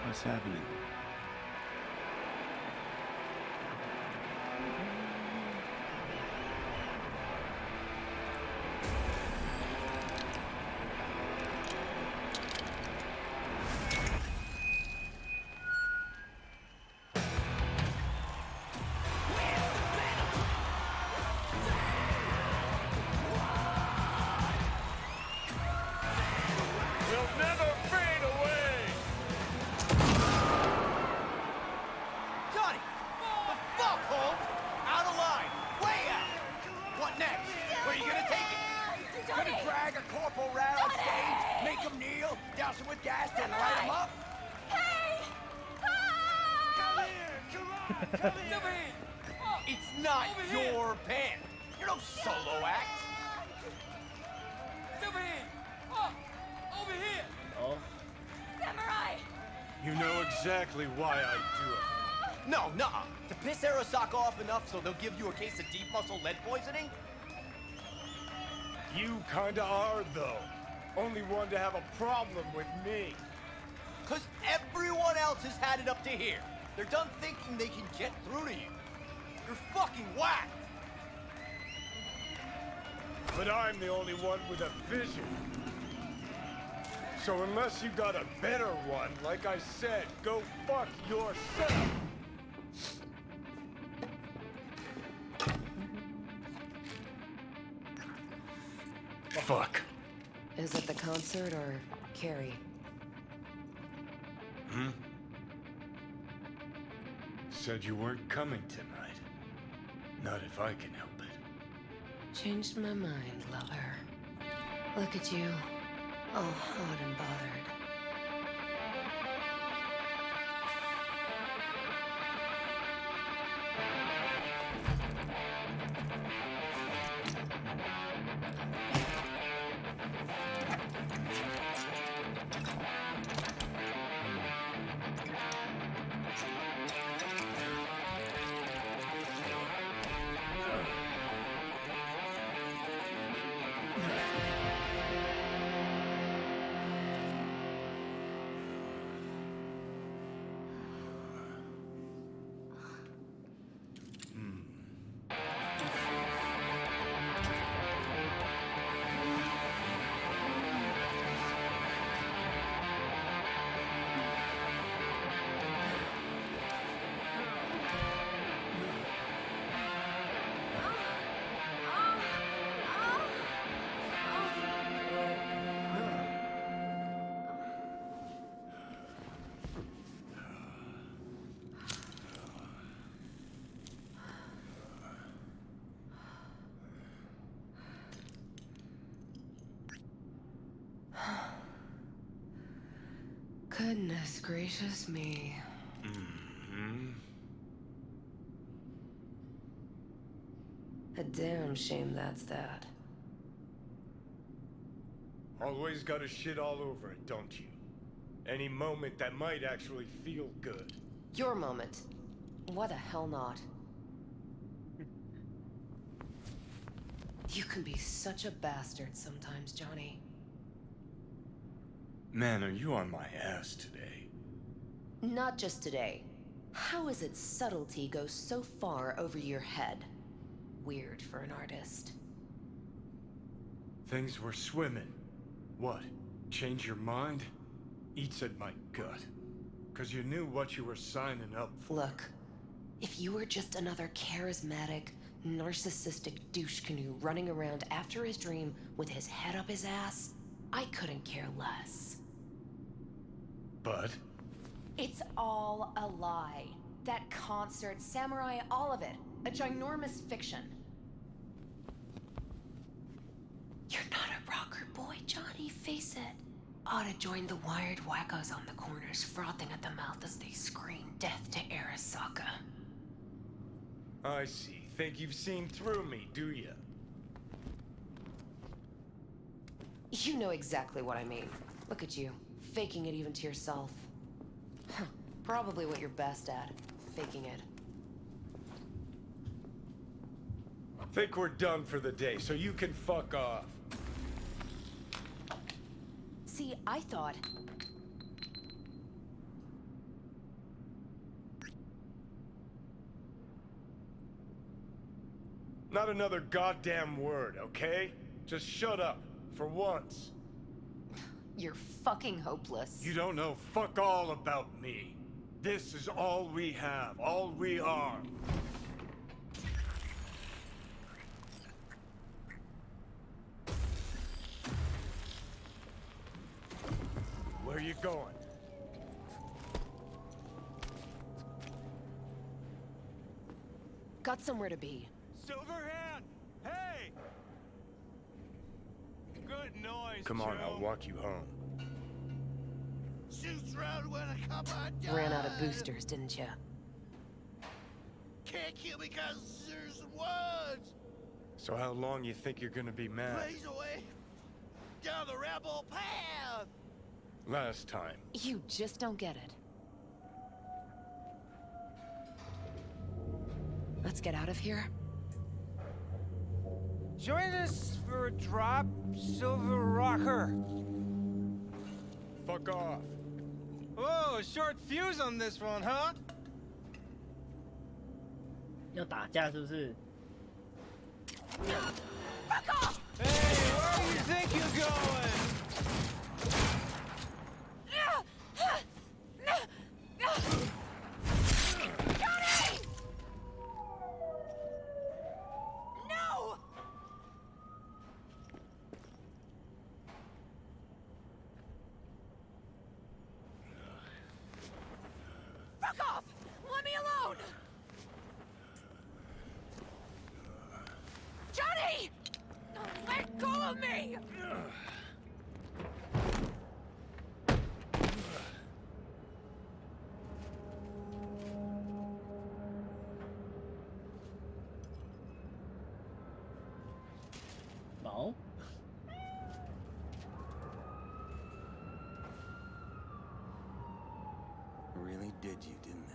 What's happening? know, douse them with gas, then light them up. Hey! Come here! Come on! Come here! It's not your band. You're no solo act. Over here! Oh! Over here! Oh. Samurai! You know exactly why I do it. No, nuh-uh. To piss Arasaka off enough so they'll give you a case of deep muscle lead poisoning? You kinda are, though. Only one to have a problem with me. Because everyone else has had it up to here. They're done thinking they can get through to you. You're fucking whacked. But I'm the only one with a vision. So unless you got a better one, like I said, go fuck yourself. Fuck. Is it the concert or Carrie? Hmm? Said you weren't coming tonight. Not if I can help it. Changed my mind, lover. Look at you, all hot and bothered. Goodness gracious me. A damn shame that's that. Always gotta shit all over it, don't you? Any moment that might actually feel good. Your moment. Why the hell not? You can be such a bastard sometimes, Johnny. Man, are you on my ass today? Not just today. How is it subtlety goes so far over your head? Weird for an artist. Things were swimming. What? Change your mind? Eats at my gut. 'Cause you knew what you were signing up for. Look, if you were just another charismatic, narcissistic douche canoe running around after his dream with his head up his ass, I couldn't care less. But? It's all a lie. That concert, Samurai, all of it. A ginormous fiction. You're not a rocker boy, Johnny, face it. Ought to join the wired wackos on the corners, frothing at the mouth as they scream death to Arasaka. I see. Think you've seen through me, do ya? You know exactly what I mean. Look at you, faking it even to yourself. Huh, probably what you're best at, faking it. Think we're done for the day, so you can fuck off. See, I thought... Not another goddamn word, okay? Just shut up, for once. You're fucking hopeless. You don't know fuck all about me. This is all we have, all we are. Where are you going? Got somewhere to be. Silverhand! Hey! Good noise, Come on, Joe. I'll walk you home. Ran out of boosters, didn't ya? Can't kill me because there's words. So how long you think you're gonna be mad? Blaze away down the rebel path. Last time. You just don't get it. Let's get out of here. Join us for a drop, Silver Rocker. Fuck off. Oh, short fuse on this one, huh? 要打架是不是？ Fuck off! Hey, where do you think you're going? Johnny! No! Fuck off! Let me alone! Johnny! Let go of me! No. Really did you, didn't they?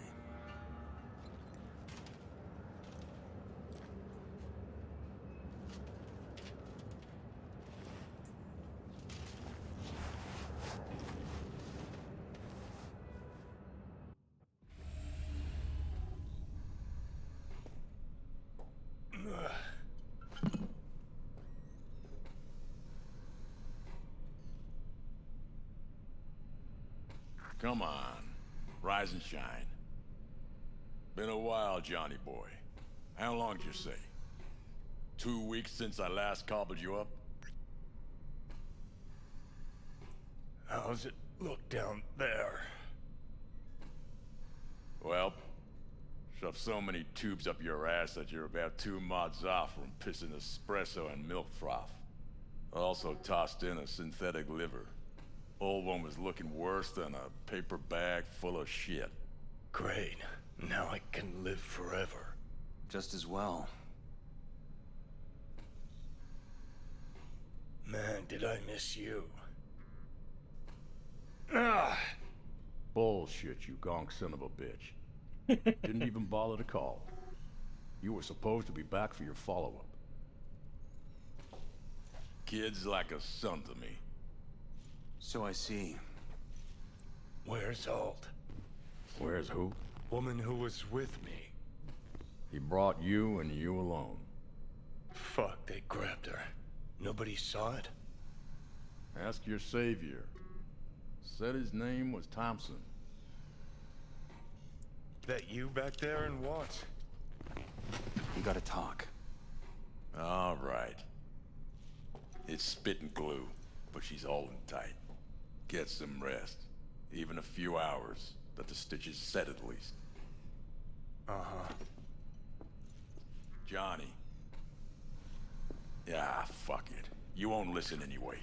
Come on, rise and shine. Been a while, Johnny boy. How long did you say? 2 weeks since I last cobbled you up? How's it look down there? Well, shoved so many tubes up your ass that you're about 2 mods off from pissing espresso and milk froth. Also tossed in a synthetic liver. Old one was looking worse than a paper bag full of shit. Great. Now I can live forever. Just as well. Man, did I miss you. Ah! Bullshit, you gonk son of a bitch. Didn't even bother to call. You were supposed to be back for your follow-up. Kid's like a son to me. So I see. Where's Alt? Where's who? Woman who was with me. He brought you and you alone. Fuck, they grabbed her. Nobody saw it? Ask your savior. Said his name was Thompson. That you back there in what? We gotta talk. All right. It's spit and glue, but she's holding tight. Get some rest. Even a few hours, but the stitches set at least. Uh-huh. Johnny. Yeah, fuck it. You won't listen anyway.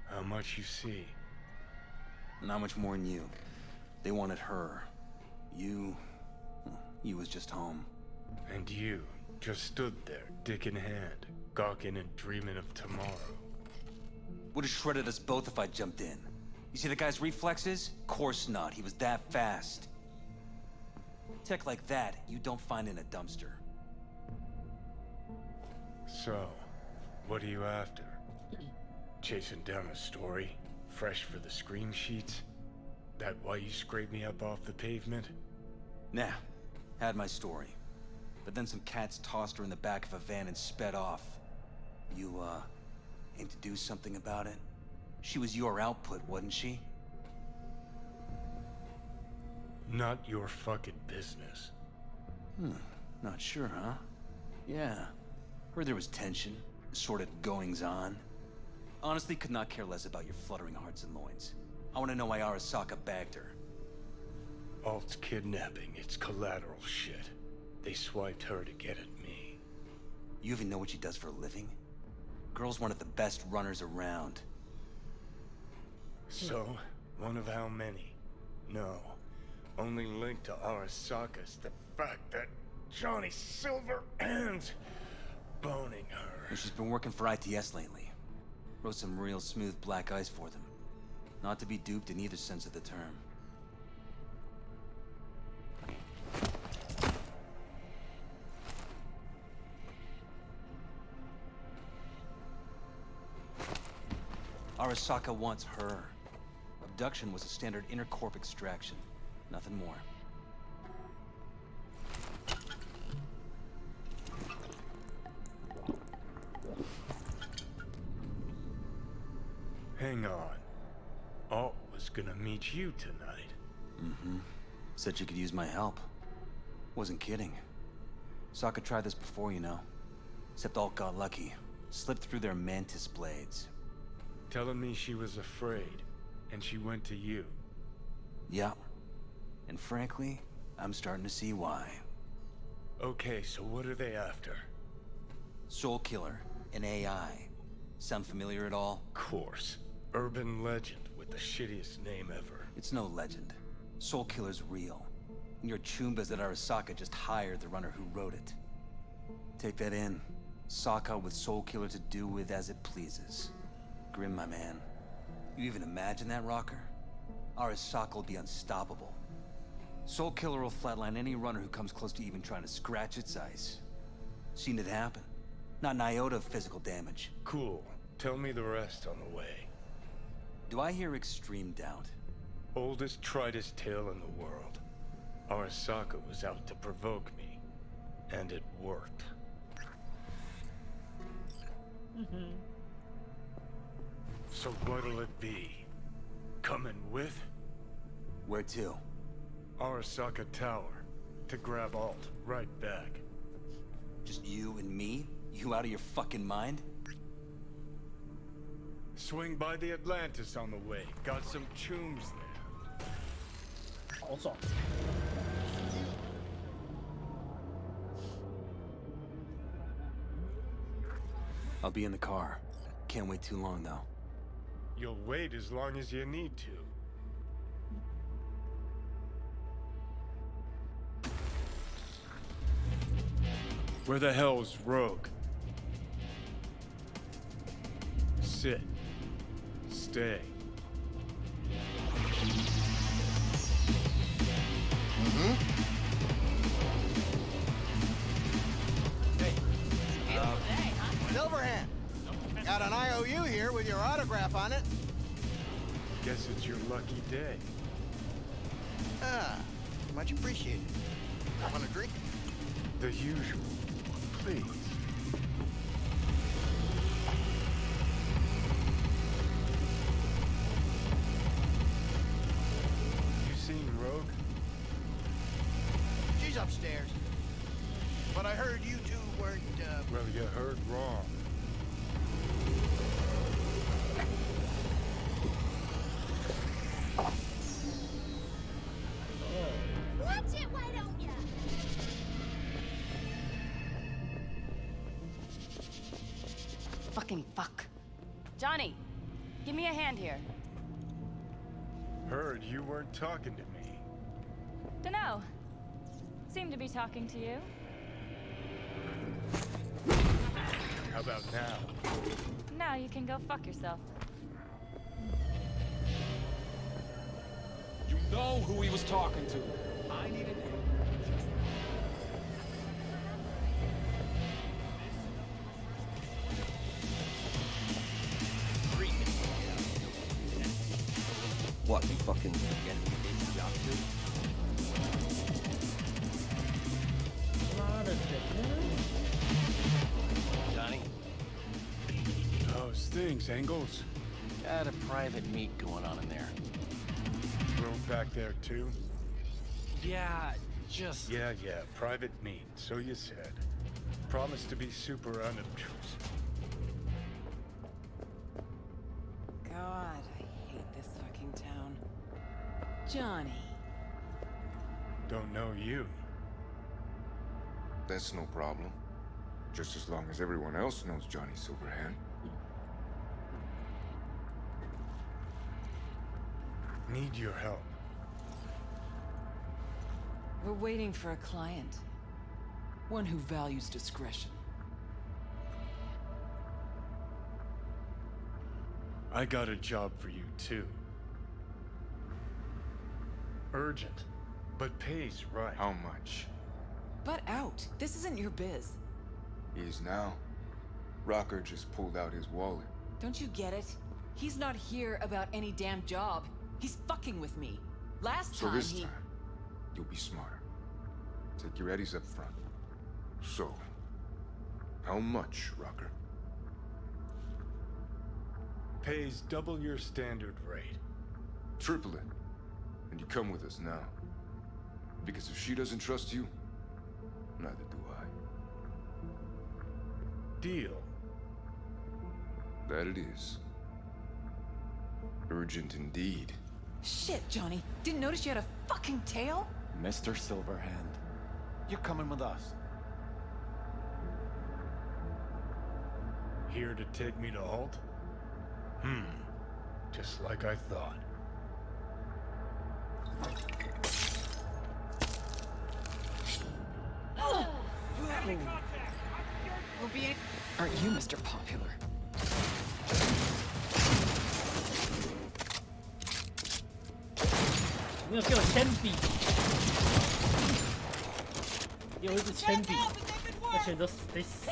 How much you see? Not much more than you. They wanted her. You was just home. And you just stood there, dick in hand, gawking and dreaming of tomorrow. Would have shredded us both if I jumped in. You see the guy's reflexes? Course not. He was that fast. Tech like that, you don't find in a dumpster. So, what are you after? Chasing down a story? Fresh for the scream sheets? That why you scraped me up off the pavement? Nah, had my story. But then some cats tossed her in the back of a van and sped off. You, aim to do something about it? She was your output, wasn't she? Not your fucking business. Not sure, huh? Yeah. Heard there was tension, assorted goings-on. Honestly, could not care less about your fluttering hearts and loins. I want to know why Arasaka bagged her. Alt's kidnapping, it's collateral shit. They swiped her to get at me. You even know what she does for a living? Girl's one of the best runners around. So, one of how many? No. Only link to Arasaka's the fact that Johnny Silverhand's boning her. And she's been working for ITS lately. Wrote some real smooth black ice for them. Not to be duped in either sense of the term. Arasaka wants her. Abduction was a standard intercorp extraction. Nothing more. Hang on. Alt was gonna meet you tonight. Mm-hmm. Said she could use my help. Wasn't kidding. Sokka tried this before, you know. Except Alt got lucky. Slipped through their mantis blades. Telling me she was afraid, and she went to you. Yeah. And frankly, I'm starting to see why. Okay, so what are they after? Soul Killer, an AI. Sound familiar at all? Course. Urban legend with the shittiest name ever. It's no legend. Soul Killer's real. And your Chumbas that Arasaka just hired the runner who wrote it. Take that in. Sokka with Soul Killer to do with as it pleases. Grim, my man. You even imagine that, Rocker? Arasaka will be unstoppable. Soul Killer will flatline any runner who comes close to even trying to scratch its ice. Seen it happen. Not an iota of physical damage. Cool. Tell me the rest on the way. Do I hear extreme doubt? Oldest, tritest tale in the world. Arasaka was out to provoke me. And it worked. So what'll it be? Coming with? Where to? Arasaka Tower. To grab Alt. Right back. Just you and me? You out of your fucking mind? Swing by the Atlantis on the way. Got some chooms there. 好爽。 I'll be in the car. Can't wait too long, though. You'll wait as long as you need to. Where the hell's Rogue? Sit. Stay. Silverhand, got an IOU here with your autograph on it. Guess it's your lucky day. Ah, much appreciated. Want a drink? The usual. Please. You seen Rogue? She's upstairs. But I heard you two weren't, Well, you heard wrong. Watch it, why don't ya? Fucking fuck. Johnny, give me a hand here. Heard you weren't talking to me. Dunno. Seem to be talking to you. How about now? Now you can go fuck yourself. You know who he was talking to. I need an What, you fucking get a job too? Johnny? How's things, Angles? Got a private meet going on in there. Rogue back there too? Yeah, just... Yeah, private meet, so you said. Promise to be super unobtrusive. God, I hate this fucking town. Johnny. Don't know you. That's no problem. Just as long as everyone else knows Johnny Silverhand. Need your help. We're waiting for a client. One who values discretion. I got a job for you, too. Urgent, but pays right. How much? Butt out. This isn't your biz. Is now. Rocker just pulled out his wallet. Don't you get it? He's not here about any damn job. He's fucking with me. Last So time this he... time, you'll be smarter. Take your eddies up front. So, how much, Rocker? Pays double your standard rate. Triple it. And you come with us now. Because if she doesn't trust you, neither do I. Deal. That it is. Urgent indeed. Shit, Johnny. Didn't notice you had a fucking tail? Mr. Silverhand, you're coming with us. Here to take me to Alt? Just like I thought. Aren't you Mr. Popular?没有给我铅笔，有一支铅笔，那全都死得死。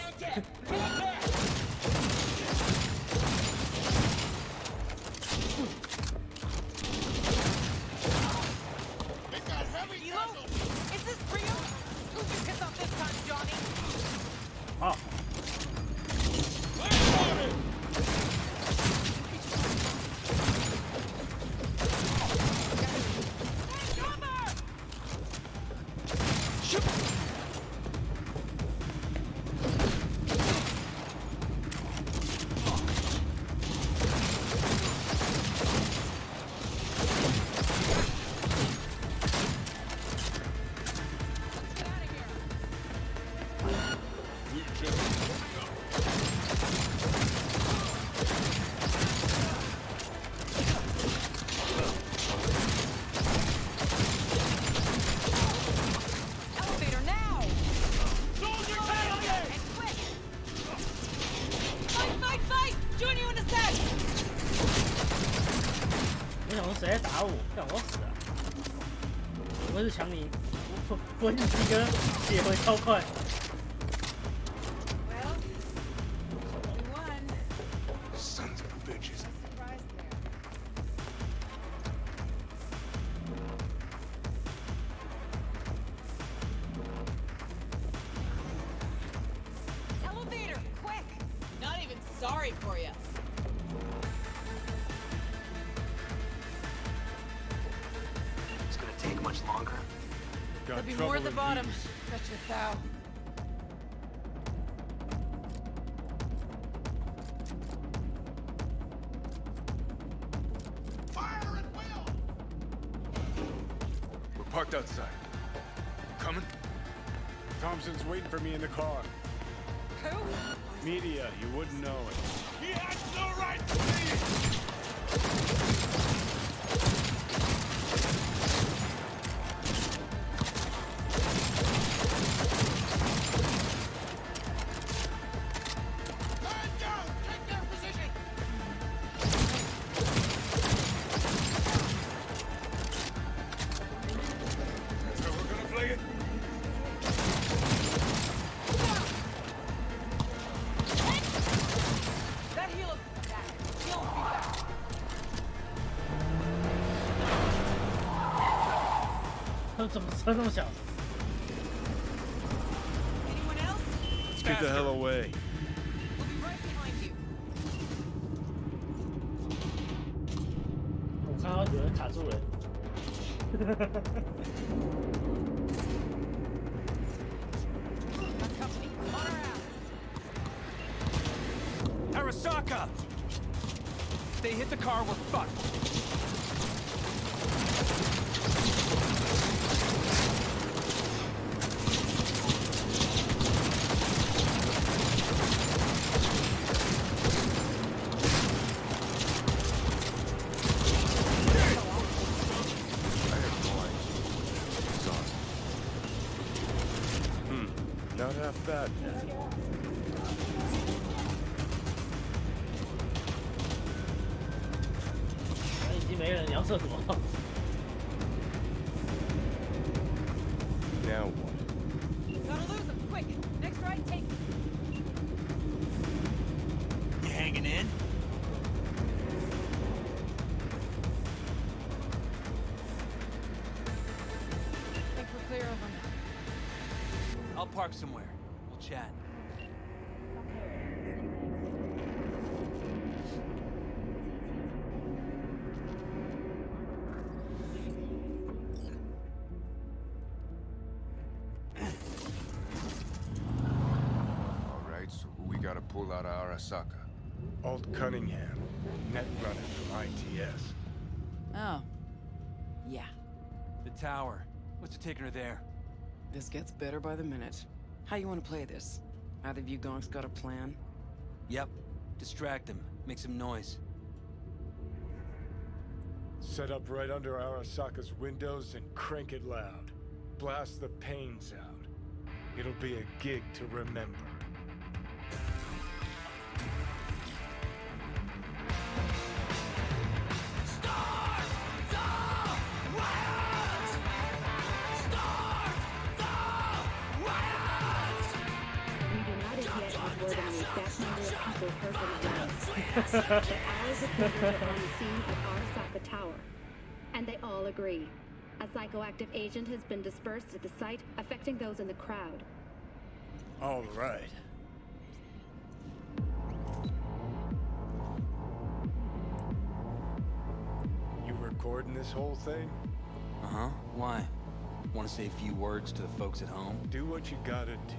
Is this real? Who'd you piss off this time, Johnny? 好。Elevator now! Soldier tailgate! And quick! Fight! Join you in a sec! 我想说谁在打我？干我要死了！我是强尼，我几个血回超快。Sons of bitches. Elevator, quick! Not even sorry for you. It's gonna take much longer. There'll be more at the bottom. Such a thou. We're parked outside. Coming? Thompson's waiting for me in the car. Who? Media, you wouldn't know it. He has no right to leave! Man down! Take their position! That's how we're gonna play it? That heel is back. He'll be back. 他怎么车那么小？ Anyone else? Let's get the hell away. We'll be right behind you. 我看到有人卡住了。 Got company. On our ass. Arasaka! If they hit the car, we're fucked. about that. 已经没人，你要厕所。Now what? Gotta lose him, quick! Next right, take. You hanging in? I think we're clear of him. I'll park somewhere. We'll chat. All right, so who we gotta pull out of Arasaka? Alt Cunningham, net runner from ITS. Oh. Yeah. The tower. What's it taking her there? This gets better by the minute. How you want to play this? Either of you gonks got a plan? Yep. Distract him. Make some noise. Set up right under Arasaka's windows and crank it loud. Blast the panes out. It'll be a gig to remember. We do not as yet have word on the exact number of people hurt in the riots. But hours of people are on the scene at Arasaka Tower. And they all agree. A psychoactive agent has been dispersed at the site, affecting those in the crowd. All right. You recording this whole thing? Uh-huh. Why? Want to say a few words to the folks at home? Do what you gotta do.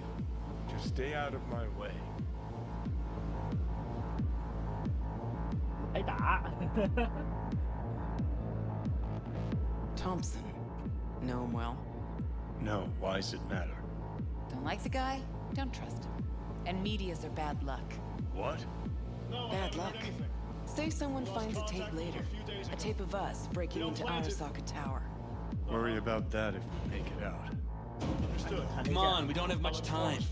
Just stay out of my way. 挨打。 Thompson. Know him well? No, why's it matter? Don't like the guy? Don't trust him. And medias are bad luck. What? Bad luck. Say someone finds a tape later. A tape of us breaking into Arasaka Tower. Worry about that if we make it out. Come on, we don't have much time. You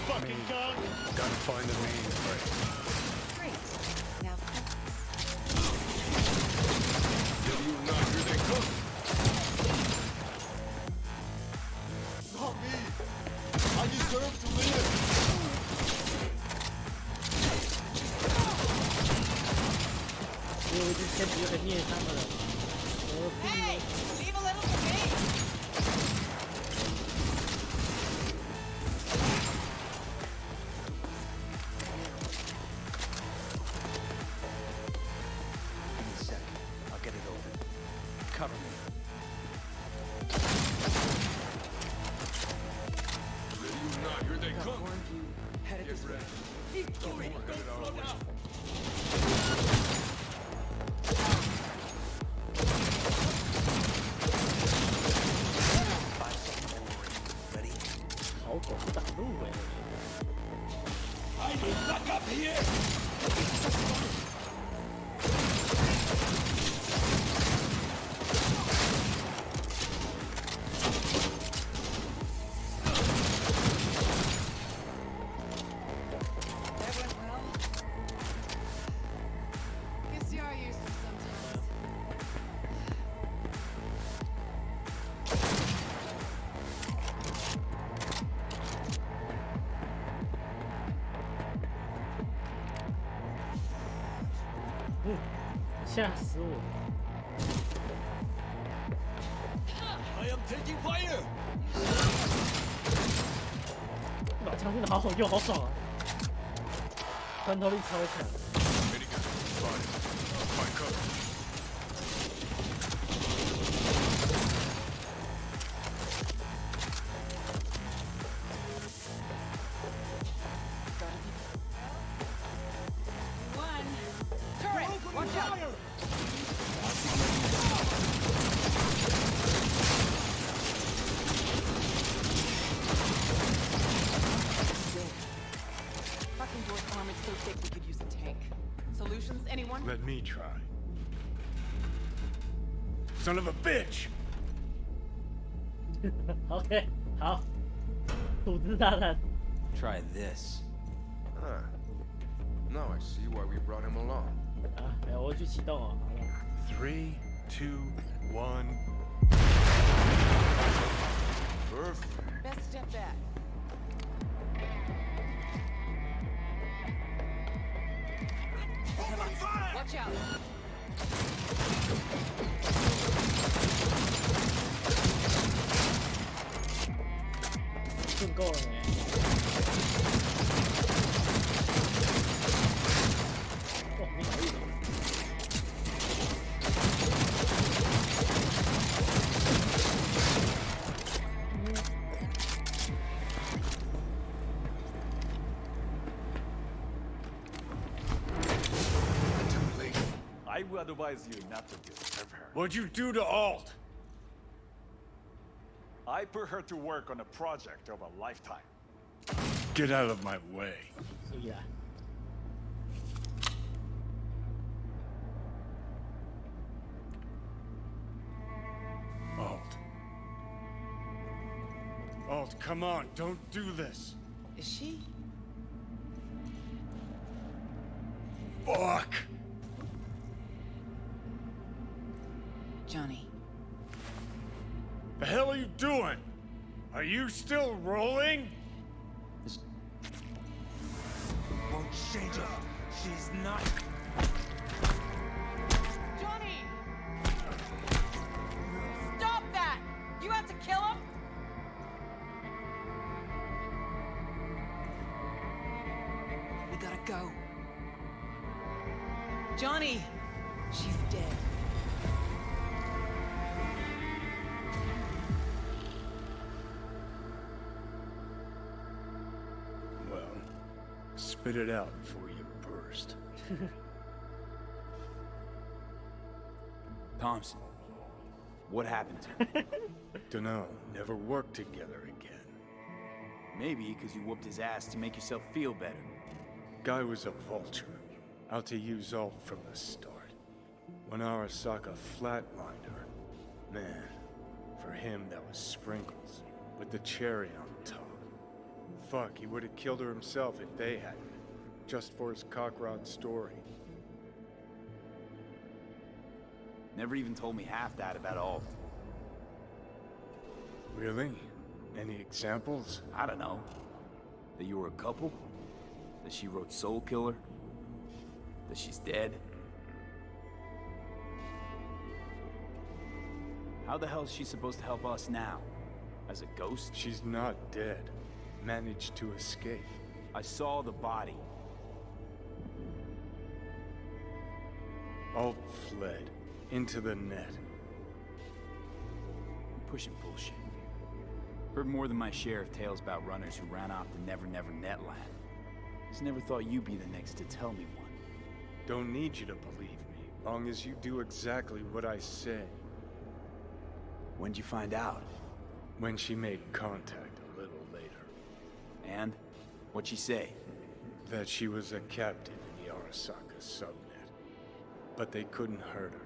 fucking gun! Gotta find the main place. Great. Now Here they come. Not me. I deserve to live.因为我已经先不会念他们了。Hey, leave a little for me. Give me a sec. I'll get it open. Cover me. Ready or not, here they come. Headed this way. Don't worry, got it all away. Ready? 好走不挡路哎。 I need backup here! That went well. Guess you are useful sometimes. Ooh, 吓死我！ I am taking fire! 把枪真的好好用，好爽啊！穿透力超强。 Find cover. One. Turret, watch out. Fucking door armor's so thick we could use a tank. Solutions, anyone? Let me try. Son of a bitch! OK，好，土制炸弹。 Try this. Huh. Now I see why we brought him along. 啊，哎，我去启动哦，好了。 3, 2, 1. Perfect. Best step back. Watch out. 顺够了没？哇，你好硬！I would advise you not to disturb her. What'd you do to Alt? I put her to work on a project of a lifetime. Get out of my way. So yeah. Alt. Alt, come on, don't do this. Is she? Fuck! Johnny. The hell are you doing? Are you still rolling? Won't change her. She's not. Johnny! Stop that! You have to kill him? We gotta go. Johnny! She's dead. Well, spit it out before you burst. Thompson, what happened to him? Dunno, never worked together again. Maybe because you whooped his ass to make yourself feel better. Guy was a vulture, out to use Alt from the start. When Arasaka flatlined her, man, for him that was sprinkles, with the cherry on top. Fuck, he would have killed her himself if they hadn't, just for his cockrod story. Never even told me half that about Alt. Really? Any examples? I don't know. That you were a couple? That she wrote Soul Killer? That she's dead? How the hell is she supposed to help us now? As a ghost? She's not dead. Managed to escape. I saw the body. Alt fled. Into the net. You're pushing bullshit. Heard more than my share of tales about runners who ran off to Never Never Netland. Just never thought you'd be the next to tell me one. Don't need you to believe me, long as you do exactly what I say. When'd you find out? When she made contact a little later. And? What'd she say? That she was a captain in the Arasaka subnet. But they couldn't hurt her.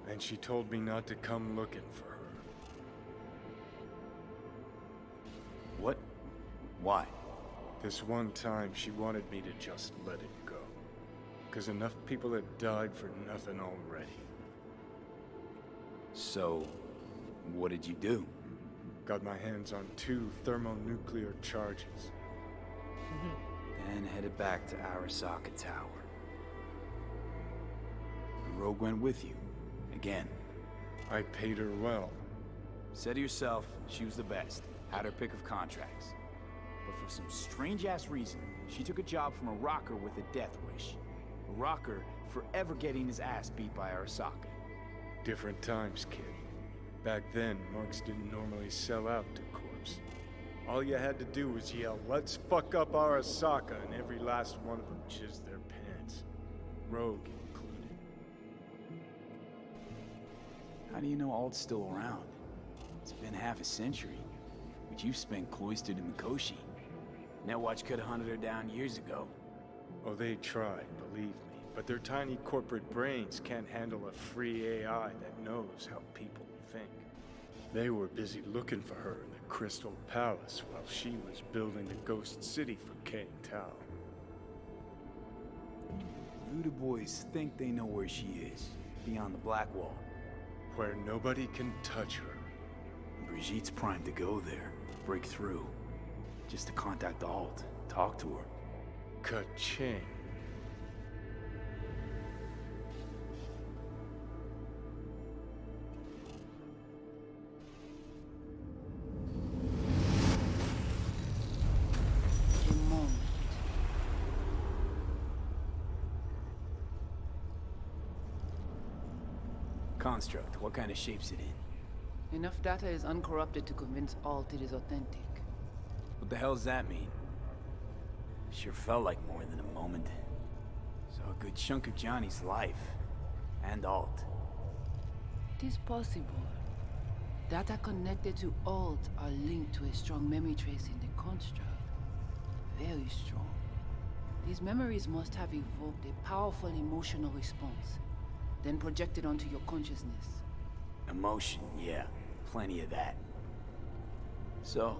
And she told me not to come looking for her. What? Why? This one time she wanted me to just let it go. 'Cause enough people had died for nothing already. So, what did you do? Got my hands on 2 thermonuclear charges. Then headed back to Arasaka Tower. And Rogue went with you. Again. I paid her well. Said to yourself, she was the best. Had her pick of contracts. But for some strange-ass reason, she took a job from a rocker with a death wish. A rocker forever getting his ass beat by Arasaka. Different times, kid. Back then, marks didn't normally sell out to corpse. All you had to do was yell, "Let's fuck up Arasaka," and every last one of them jizzed their pants. Rogue included. How do you know Alt's still around? It's been half a century, but you've spent cloistered in Mikoshi. Netwatch could have hunted her down years ago. Oh, they tried, believe me, but their tiny corporate brains can't handle a free AI that knows how people think. They were busy looking for her in the Crystal Palace while she was building the Ghost City for King Tao. Voodoo boys think they know where she is, beyond the Black Wall. Where nobody can touch her. Brigitte's primed to go there, break through. Just to contact the Alt, talk to her. Ka-ching. Construct, what kind of shape's it in? Enough data is uncorrupted to convince Alt it is authentic. What the hell does that mean? Sure felt like more than a moment. Saw a good chunk of Johnny's life. And Alt. It is possible. Data connected to Alt are linked to a strong memory trace in the construct. Very strong. These memories must have evoked a powerful emotional response, then projected onto your consciousness. Emotion, yeah. Plenty of that. So,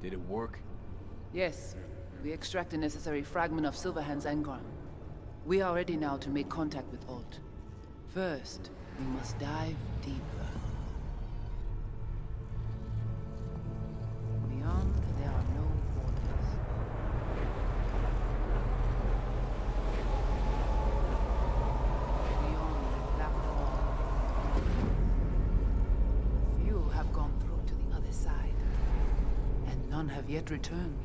did it work? Yes. We extract the necessary fragment of Silverhand's engram. We are ready now to make contact with Alt. First, we must dive deeper. Beyond, there are no borders. Beyond the Black Wall. Few have gone through to the other side, and none have yet returned.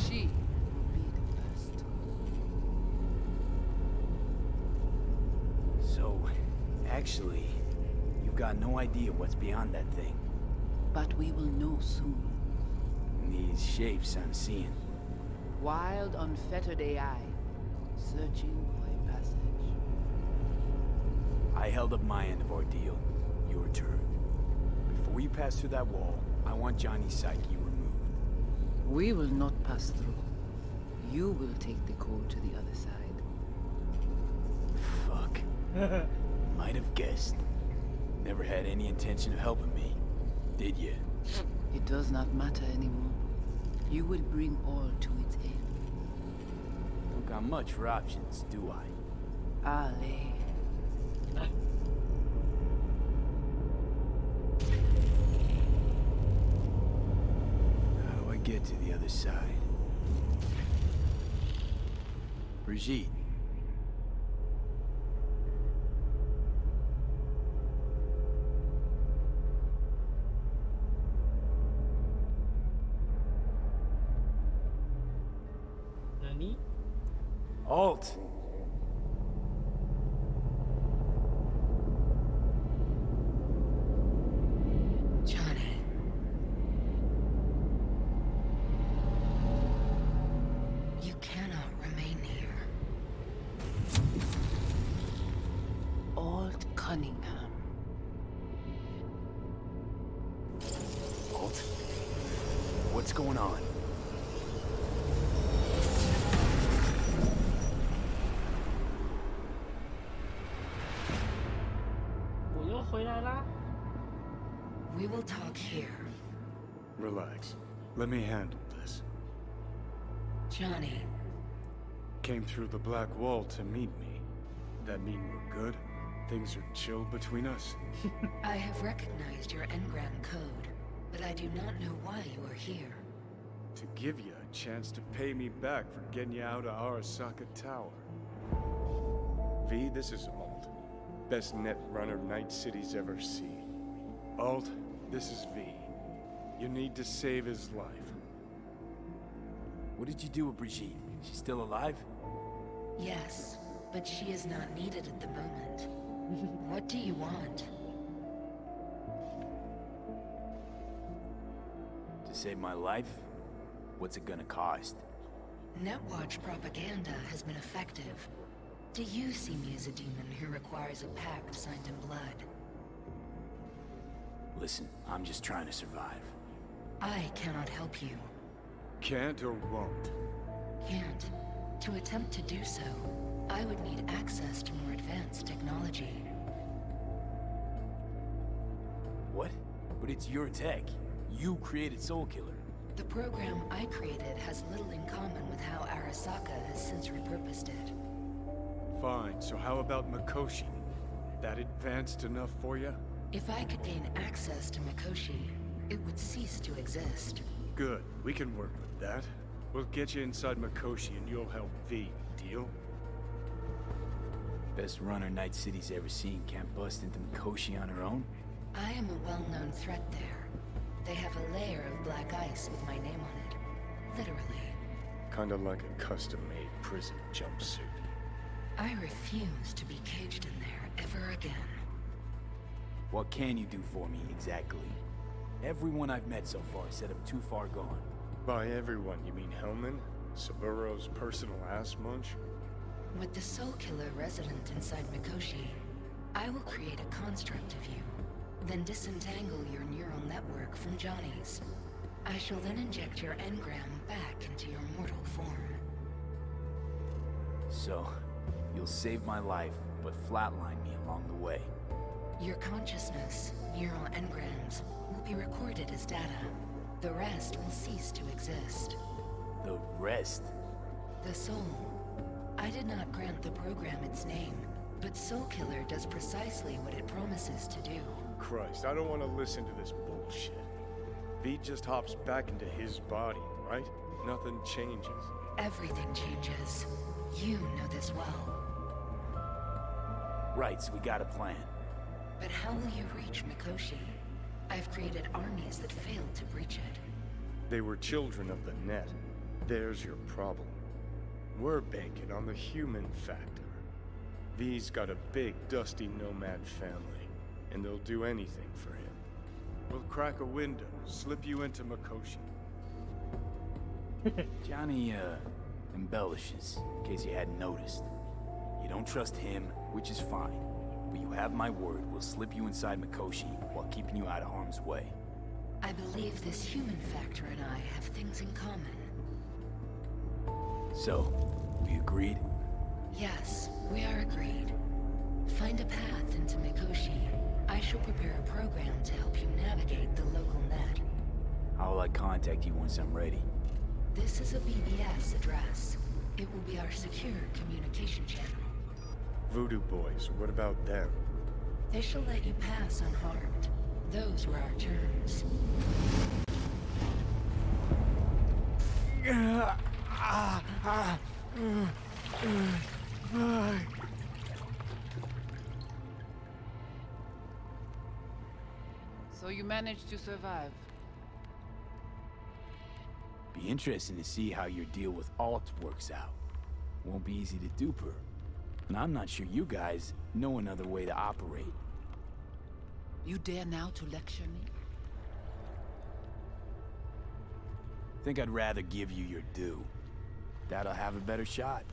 She will be the first. So, actually, you've got no idea what's beyond that thing. But we will know soon. These shapes I'm seeing. Wild, unfettered AI, searching for a passage. I held up my end of our deal. Your turn. Before you pass through that wall, I want Johnny's psyche removed. We will not pass through. You will take the code to the other side. Fuck. Might have guessed. Never had any intention of helping me, did you? It does not matter anymore. You will bring all to its end. Don't got much for options, do I? Ale. How do I get to the other side? Brigitte. Nani? Alt. Johnny. You cannot remain here. Alt Cunningham. Alt? What's going on? We will talk here. Relax. Let me handle this. Johnny. Came through the Black Wall to meet me. That mean we're good? Things are chill between us? I have recognized your engram code, but I do not know why you are here. To give you a chance to pay me back for getting you out of Arasaka Tower. V, this is Alt. Best net runner Night City's ever seen. Alt, this is V. You need to save his life. What did you do with Brigitte? She's still alive? Yes, but she is not needed at the moment. What do you want? To save my life? What's it gonna cost? Netwatch propaganda has been effective. Do you see me as a demon who requires a pact signed in blood? Listen, I'm just trying to survive. I cannot help you. Can't or won't? Can't. To attempt to do so, I would need access to more advanced technology. What? But it's your tech. You created Soul Killer. The program I created has little in common with how Arasaka has since repurposed it. Fine, so how about Mikoshi? That advanced enough for you? If I could gain access to Mikoshi, it would cease to exist. Good, we can work with that. We'll get you inside Mikoshi and you'll help V, deal? Best runner Night City's ever seen can't bust into Mikoshi on her own? I am a well-known threat there. They have a layer of black ice with my name on it. Literally. Kinda like a custom-made prison jumpsuit. I refuse to be caged in there ever again. What can you do for me, exactly? Everyone I've met so far said I'm too far gone. By everyone, you mean Hellman? Saburo's personal ass munch? With the Soul Killer resident inside Mikoshi, I will create a construct of you, then disentangle your neural network from Johnny's. I shall then inject your engram back into your mortal form. So, you'll save my life, but flatline me along the way. Your consciousness, neural engrams, will be recorded as data. The rest will cease to exist. The rest? The soul. I did not grant the program its name, but Soul Killer does precisely what it promises to do. Christ, I don't want to listen to this bullshit. V just hops back into his body, right? Nothing changes. Everything changes. You know this well. Right, so we got a plan. But how will you reach Mikoshi? I've created armies that failed to breach it. They were children of the net. There's your problem. We're banking on the human factor. V's got a big, dusty nomad family, and they'll do anything for him. We'll crack a window, slip you into Mikoshi. Johnny, embellishes, in case you hadn't noticed. You don't trust him, which is fine. But you have my word, we'll slip you inside Mikoshi while keeping you out of harm's way. I believe this human factor and I have things in common. So, we agreed? Yes, we are agreed. Find a path into Mikoshi. I shall prepare a program to help you navigate the local net. How will I contact you once I'm ready? This is a BBS address. It will be our secure communication channel. Voodoo boys, what about them? They shall let you pass unharmed. Those were our terms. So you managed to survive. Be interesting to see how your deal with Alt works out. Won't be easy to dupe her. And I'm not sure you guys know another way to operate. You dare now to lecture me? Think I'd rather give you your due. That'll have a better shot.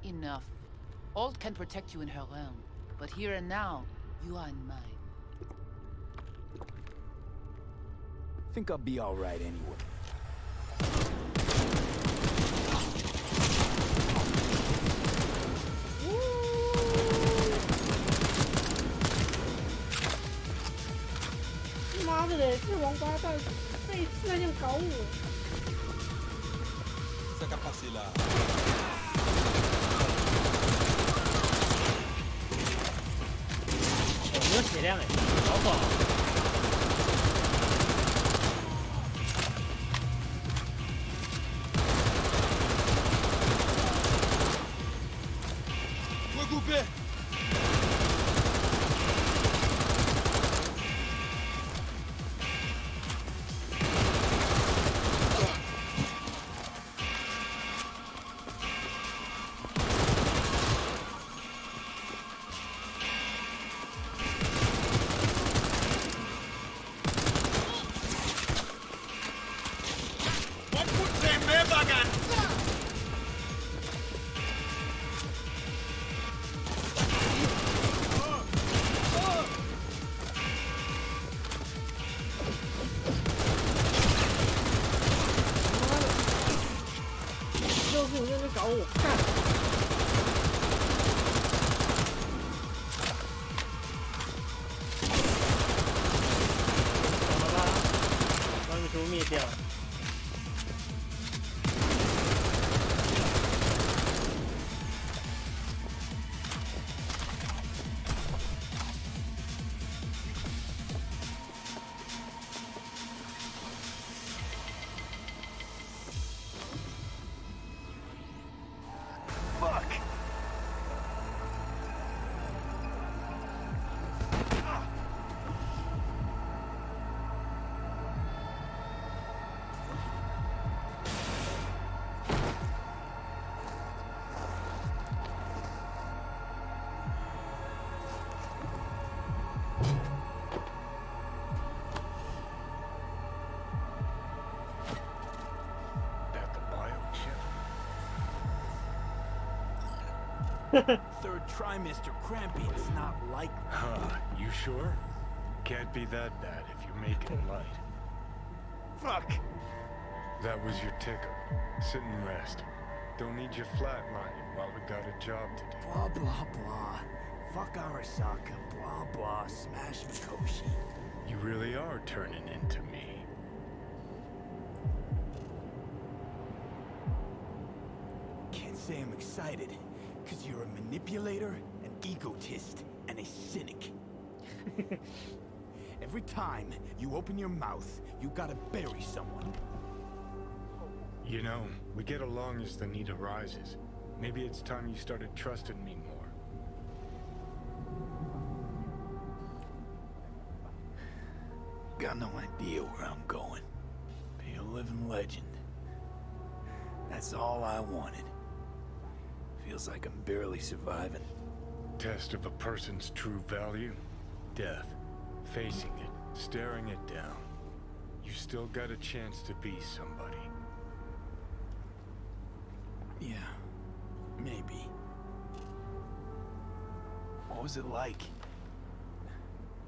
Enough. Alt can protect you in her realm, but here and now, you are in mine. Think I'll be all right anyway.妈的嘞，这王八蛋这一次还想搞我！这个怕死了。我没有血量哎，好爽！我顾别。就是你在那搞我，干！掉。Third trimester cramping is not likely. Huh, you sure? Can't be that bad if you make it light. Fuck! That was your ticker. Sit and rest. Don't need you flatlining while we got a job to do. Blah, blah, blah. Fuck Arasaka. Blah, blah. Smash Mikoshi. You really are turning into me. Can't say I'm excited, because you're a manipulator, an egotist, and a cynic. Every time you open your mouth, you gotta bury someone. You know, we get along as the need arises. Maybe it's time you started trusting me more. Got no idea where I'm going. Be a living legend. That's all I wanted. Feels like I'm barely surviving. Test of a person's true value? Death. Facing it, staring it down. You still got a chance to be somebody. Yeah, maybe. What was it like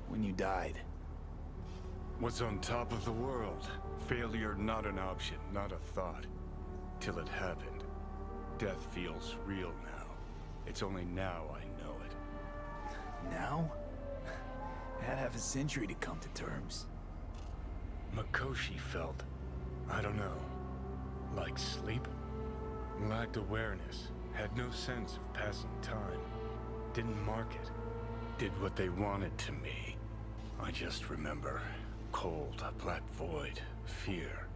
when you died? What's on top of the world? Failure not an option, not a thought. Till it happened. Death feels real now. It's only now I know it. Now? Had half a century to come to terms. Mikoshi felt, I don't know, like sleep? Lacked awareness, had no sense of passing time. Didn't mark it. Did what they wanted to me. I just remember cold, a black void, fear.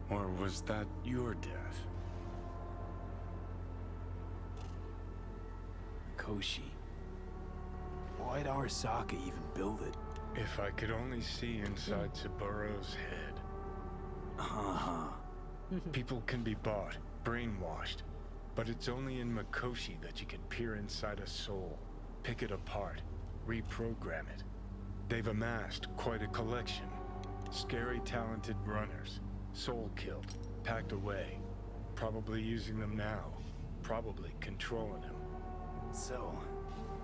Or was that your death? Mikoshi. Why'd Arasaka even build it? If I could only see inside Saburo's head. Uh-huh. People can be bought, brainwashed, but it's only in Mikoshi that you can peer inside a soul, pick it apart, reprogram it. They've amassed quite a collection. Scary, talented runners, soul-killed, packed away, probably using them now, probably controlling them. So,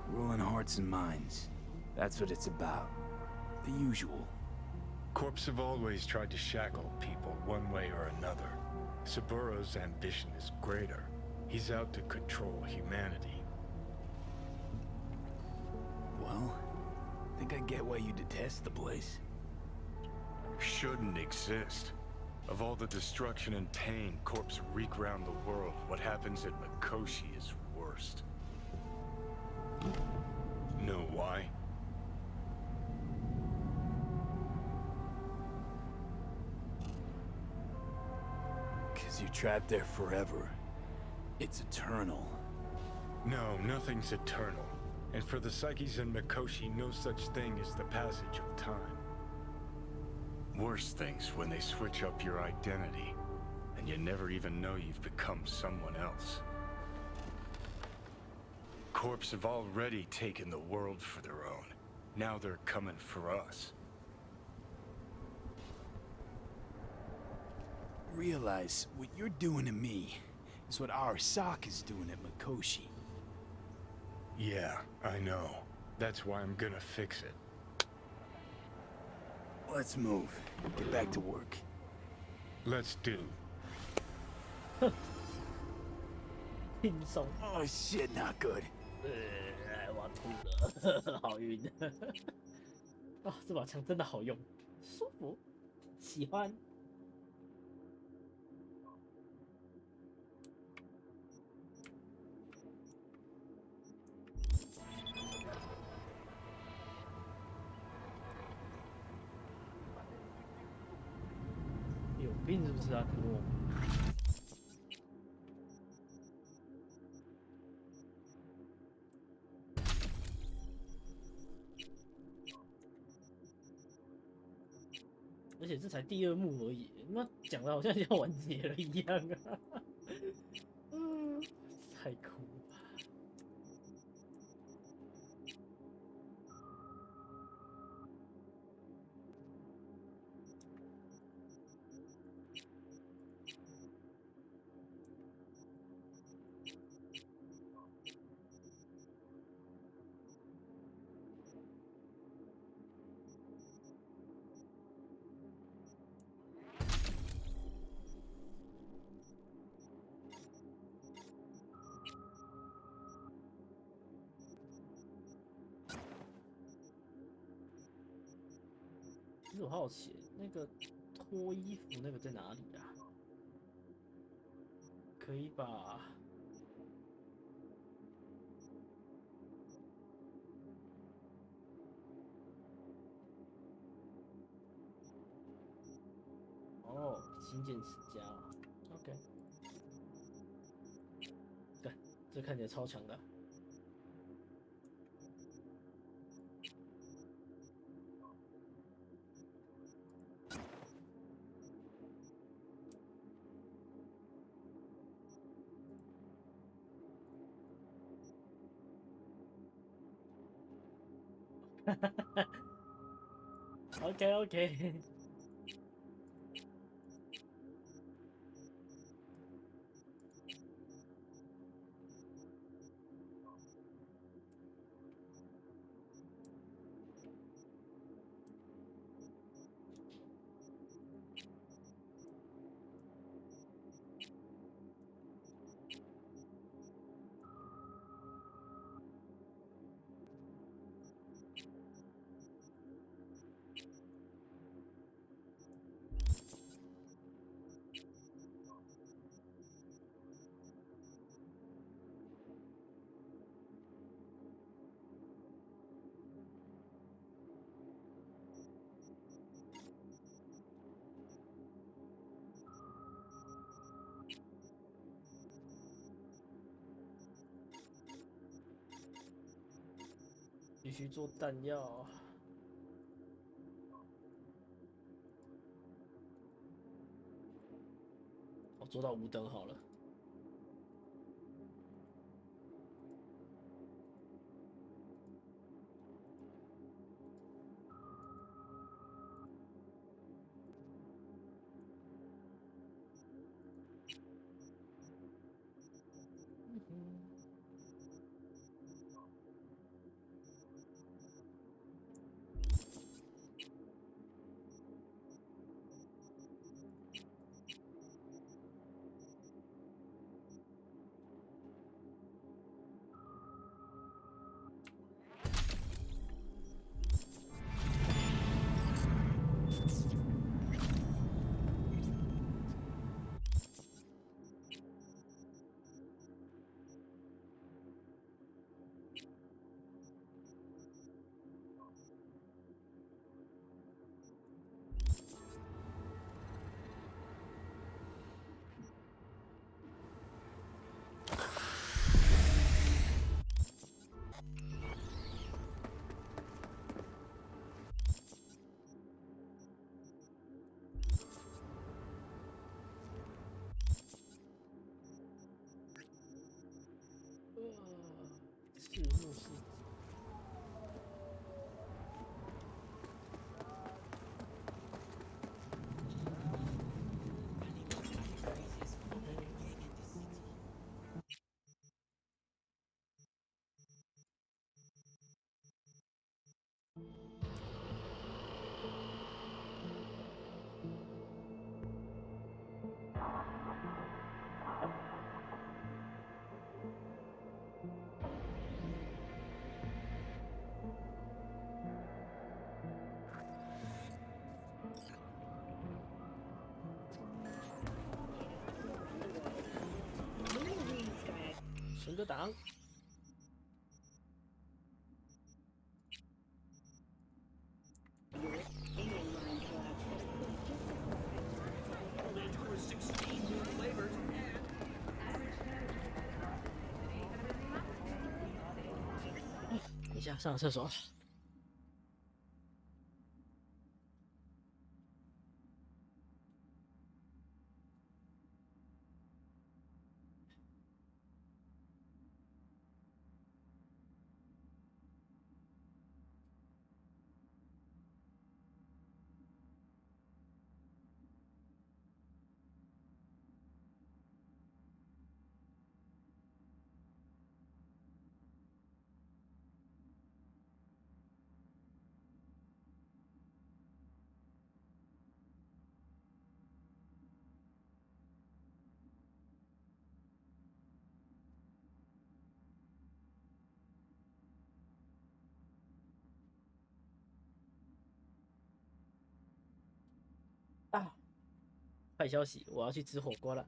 ruling hearts and minds. That's what it's about. The usual. Corps have always tried to shackle people one way or another. Saburo's ambition is greater. He's out to control humanity. Well, I think I get why you detest the place. Shouldn't exist. Of all the destruction and pain Corps wreak round the world, what happens at Mikoshi is worst. Know why? Because you're trapped there forever. It's eternal. No, nothing's eternal. And for the psyches in Mikoshi, no such thing as the passage of time. Worse things when they switch up your identity, and you never even know you've become someone else. Corps have already taken the world for their own. Now they're coming for us. Realize what you're doing to me is what Arasaka's doing at Mikoshi. Yeah, I know. That's why I'm gonna fix it. Let's move. Get back to work. Let's do. 轻松。 Oh shit, not good. 我要吐了，好晕。啊，这把枪真的好用，舒服，喜欢。有病是不是啊，可诺？而且这才第2幕而已，那讲的好像要完结了一样啊！太酷了吧！其实我好奇，那个脱衣服那个在哪里啊？可以把哦，新建持家 ，OK， 看这看起来超强的。OK。必须做弹药。我做到5等好了。人格挡。等一下，上个厕所。啊！坏消息，我要去吃火锅了。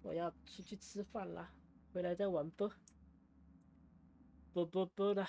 我要出去吃饭啦，回来再玩啵。啵啵啵啦。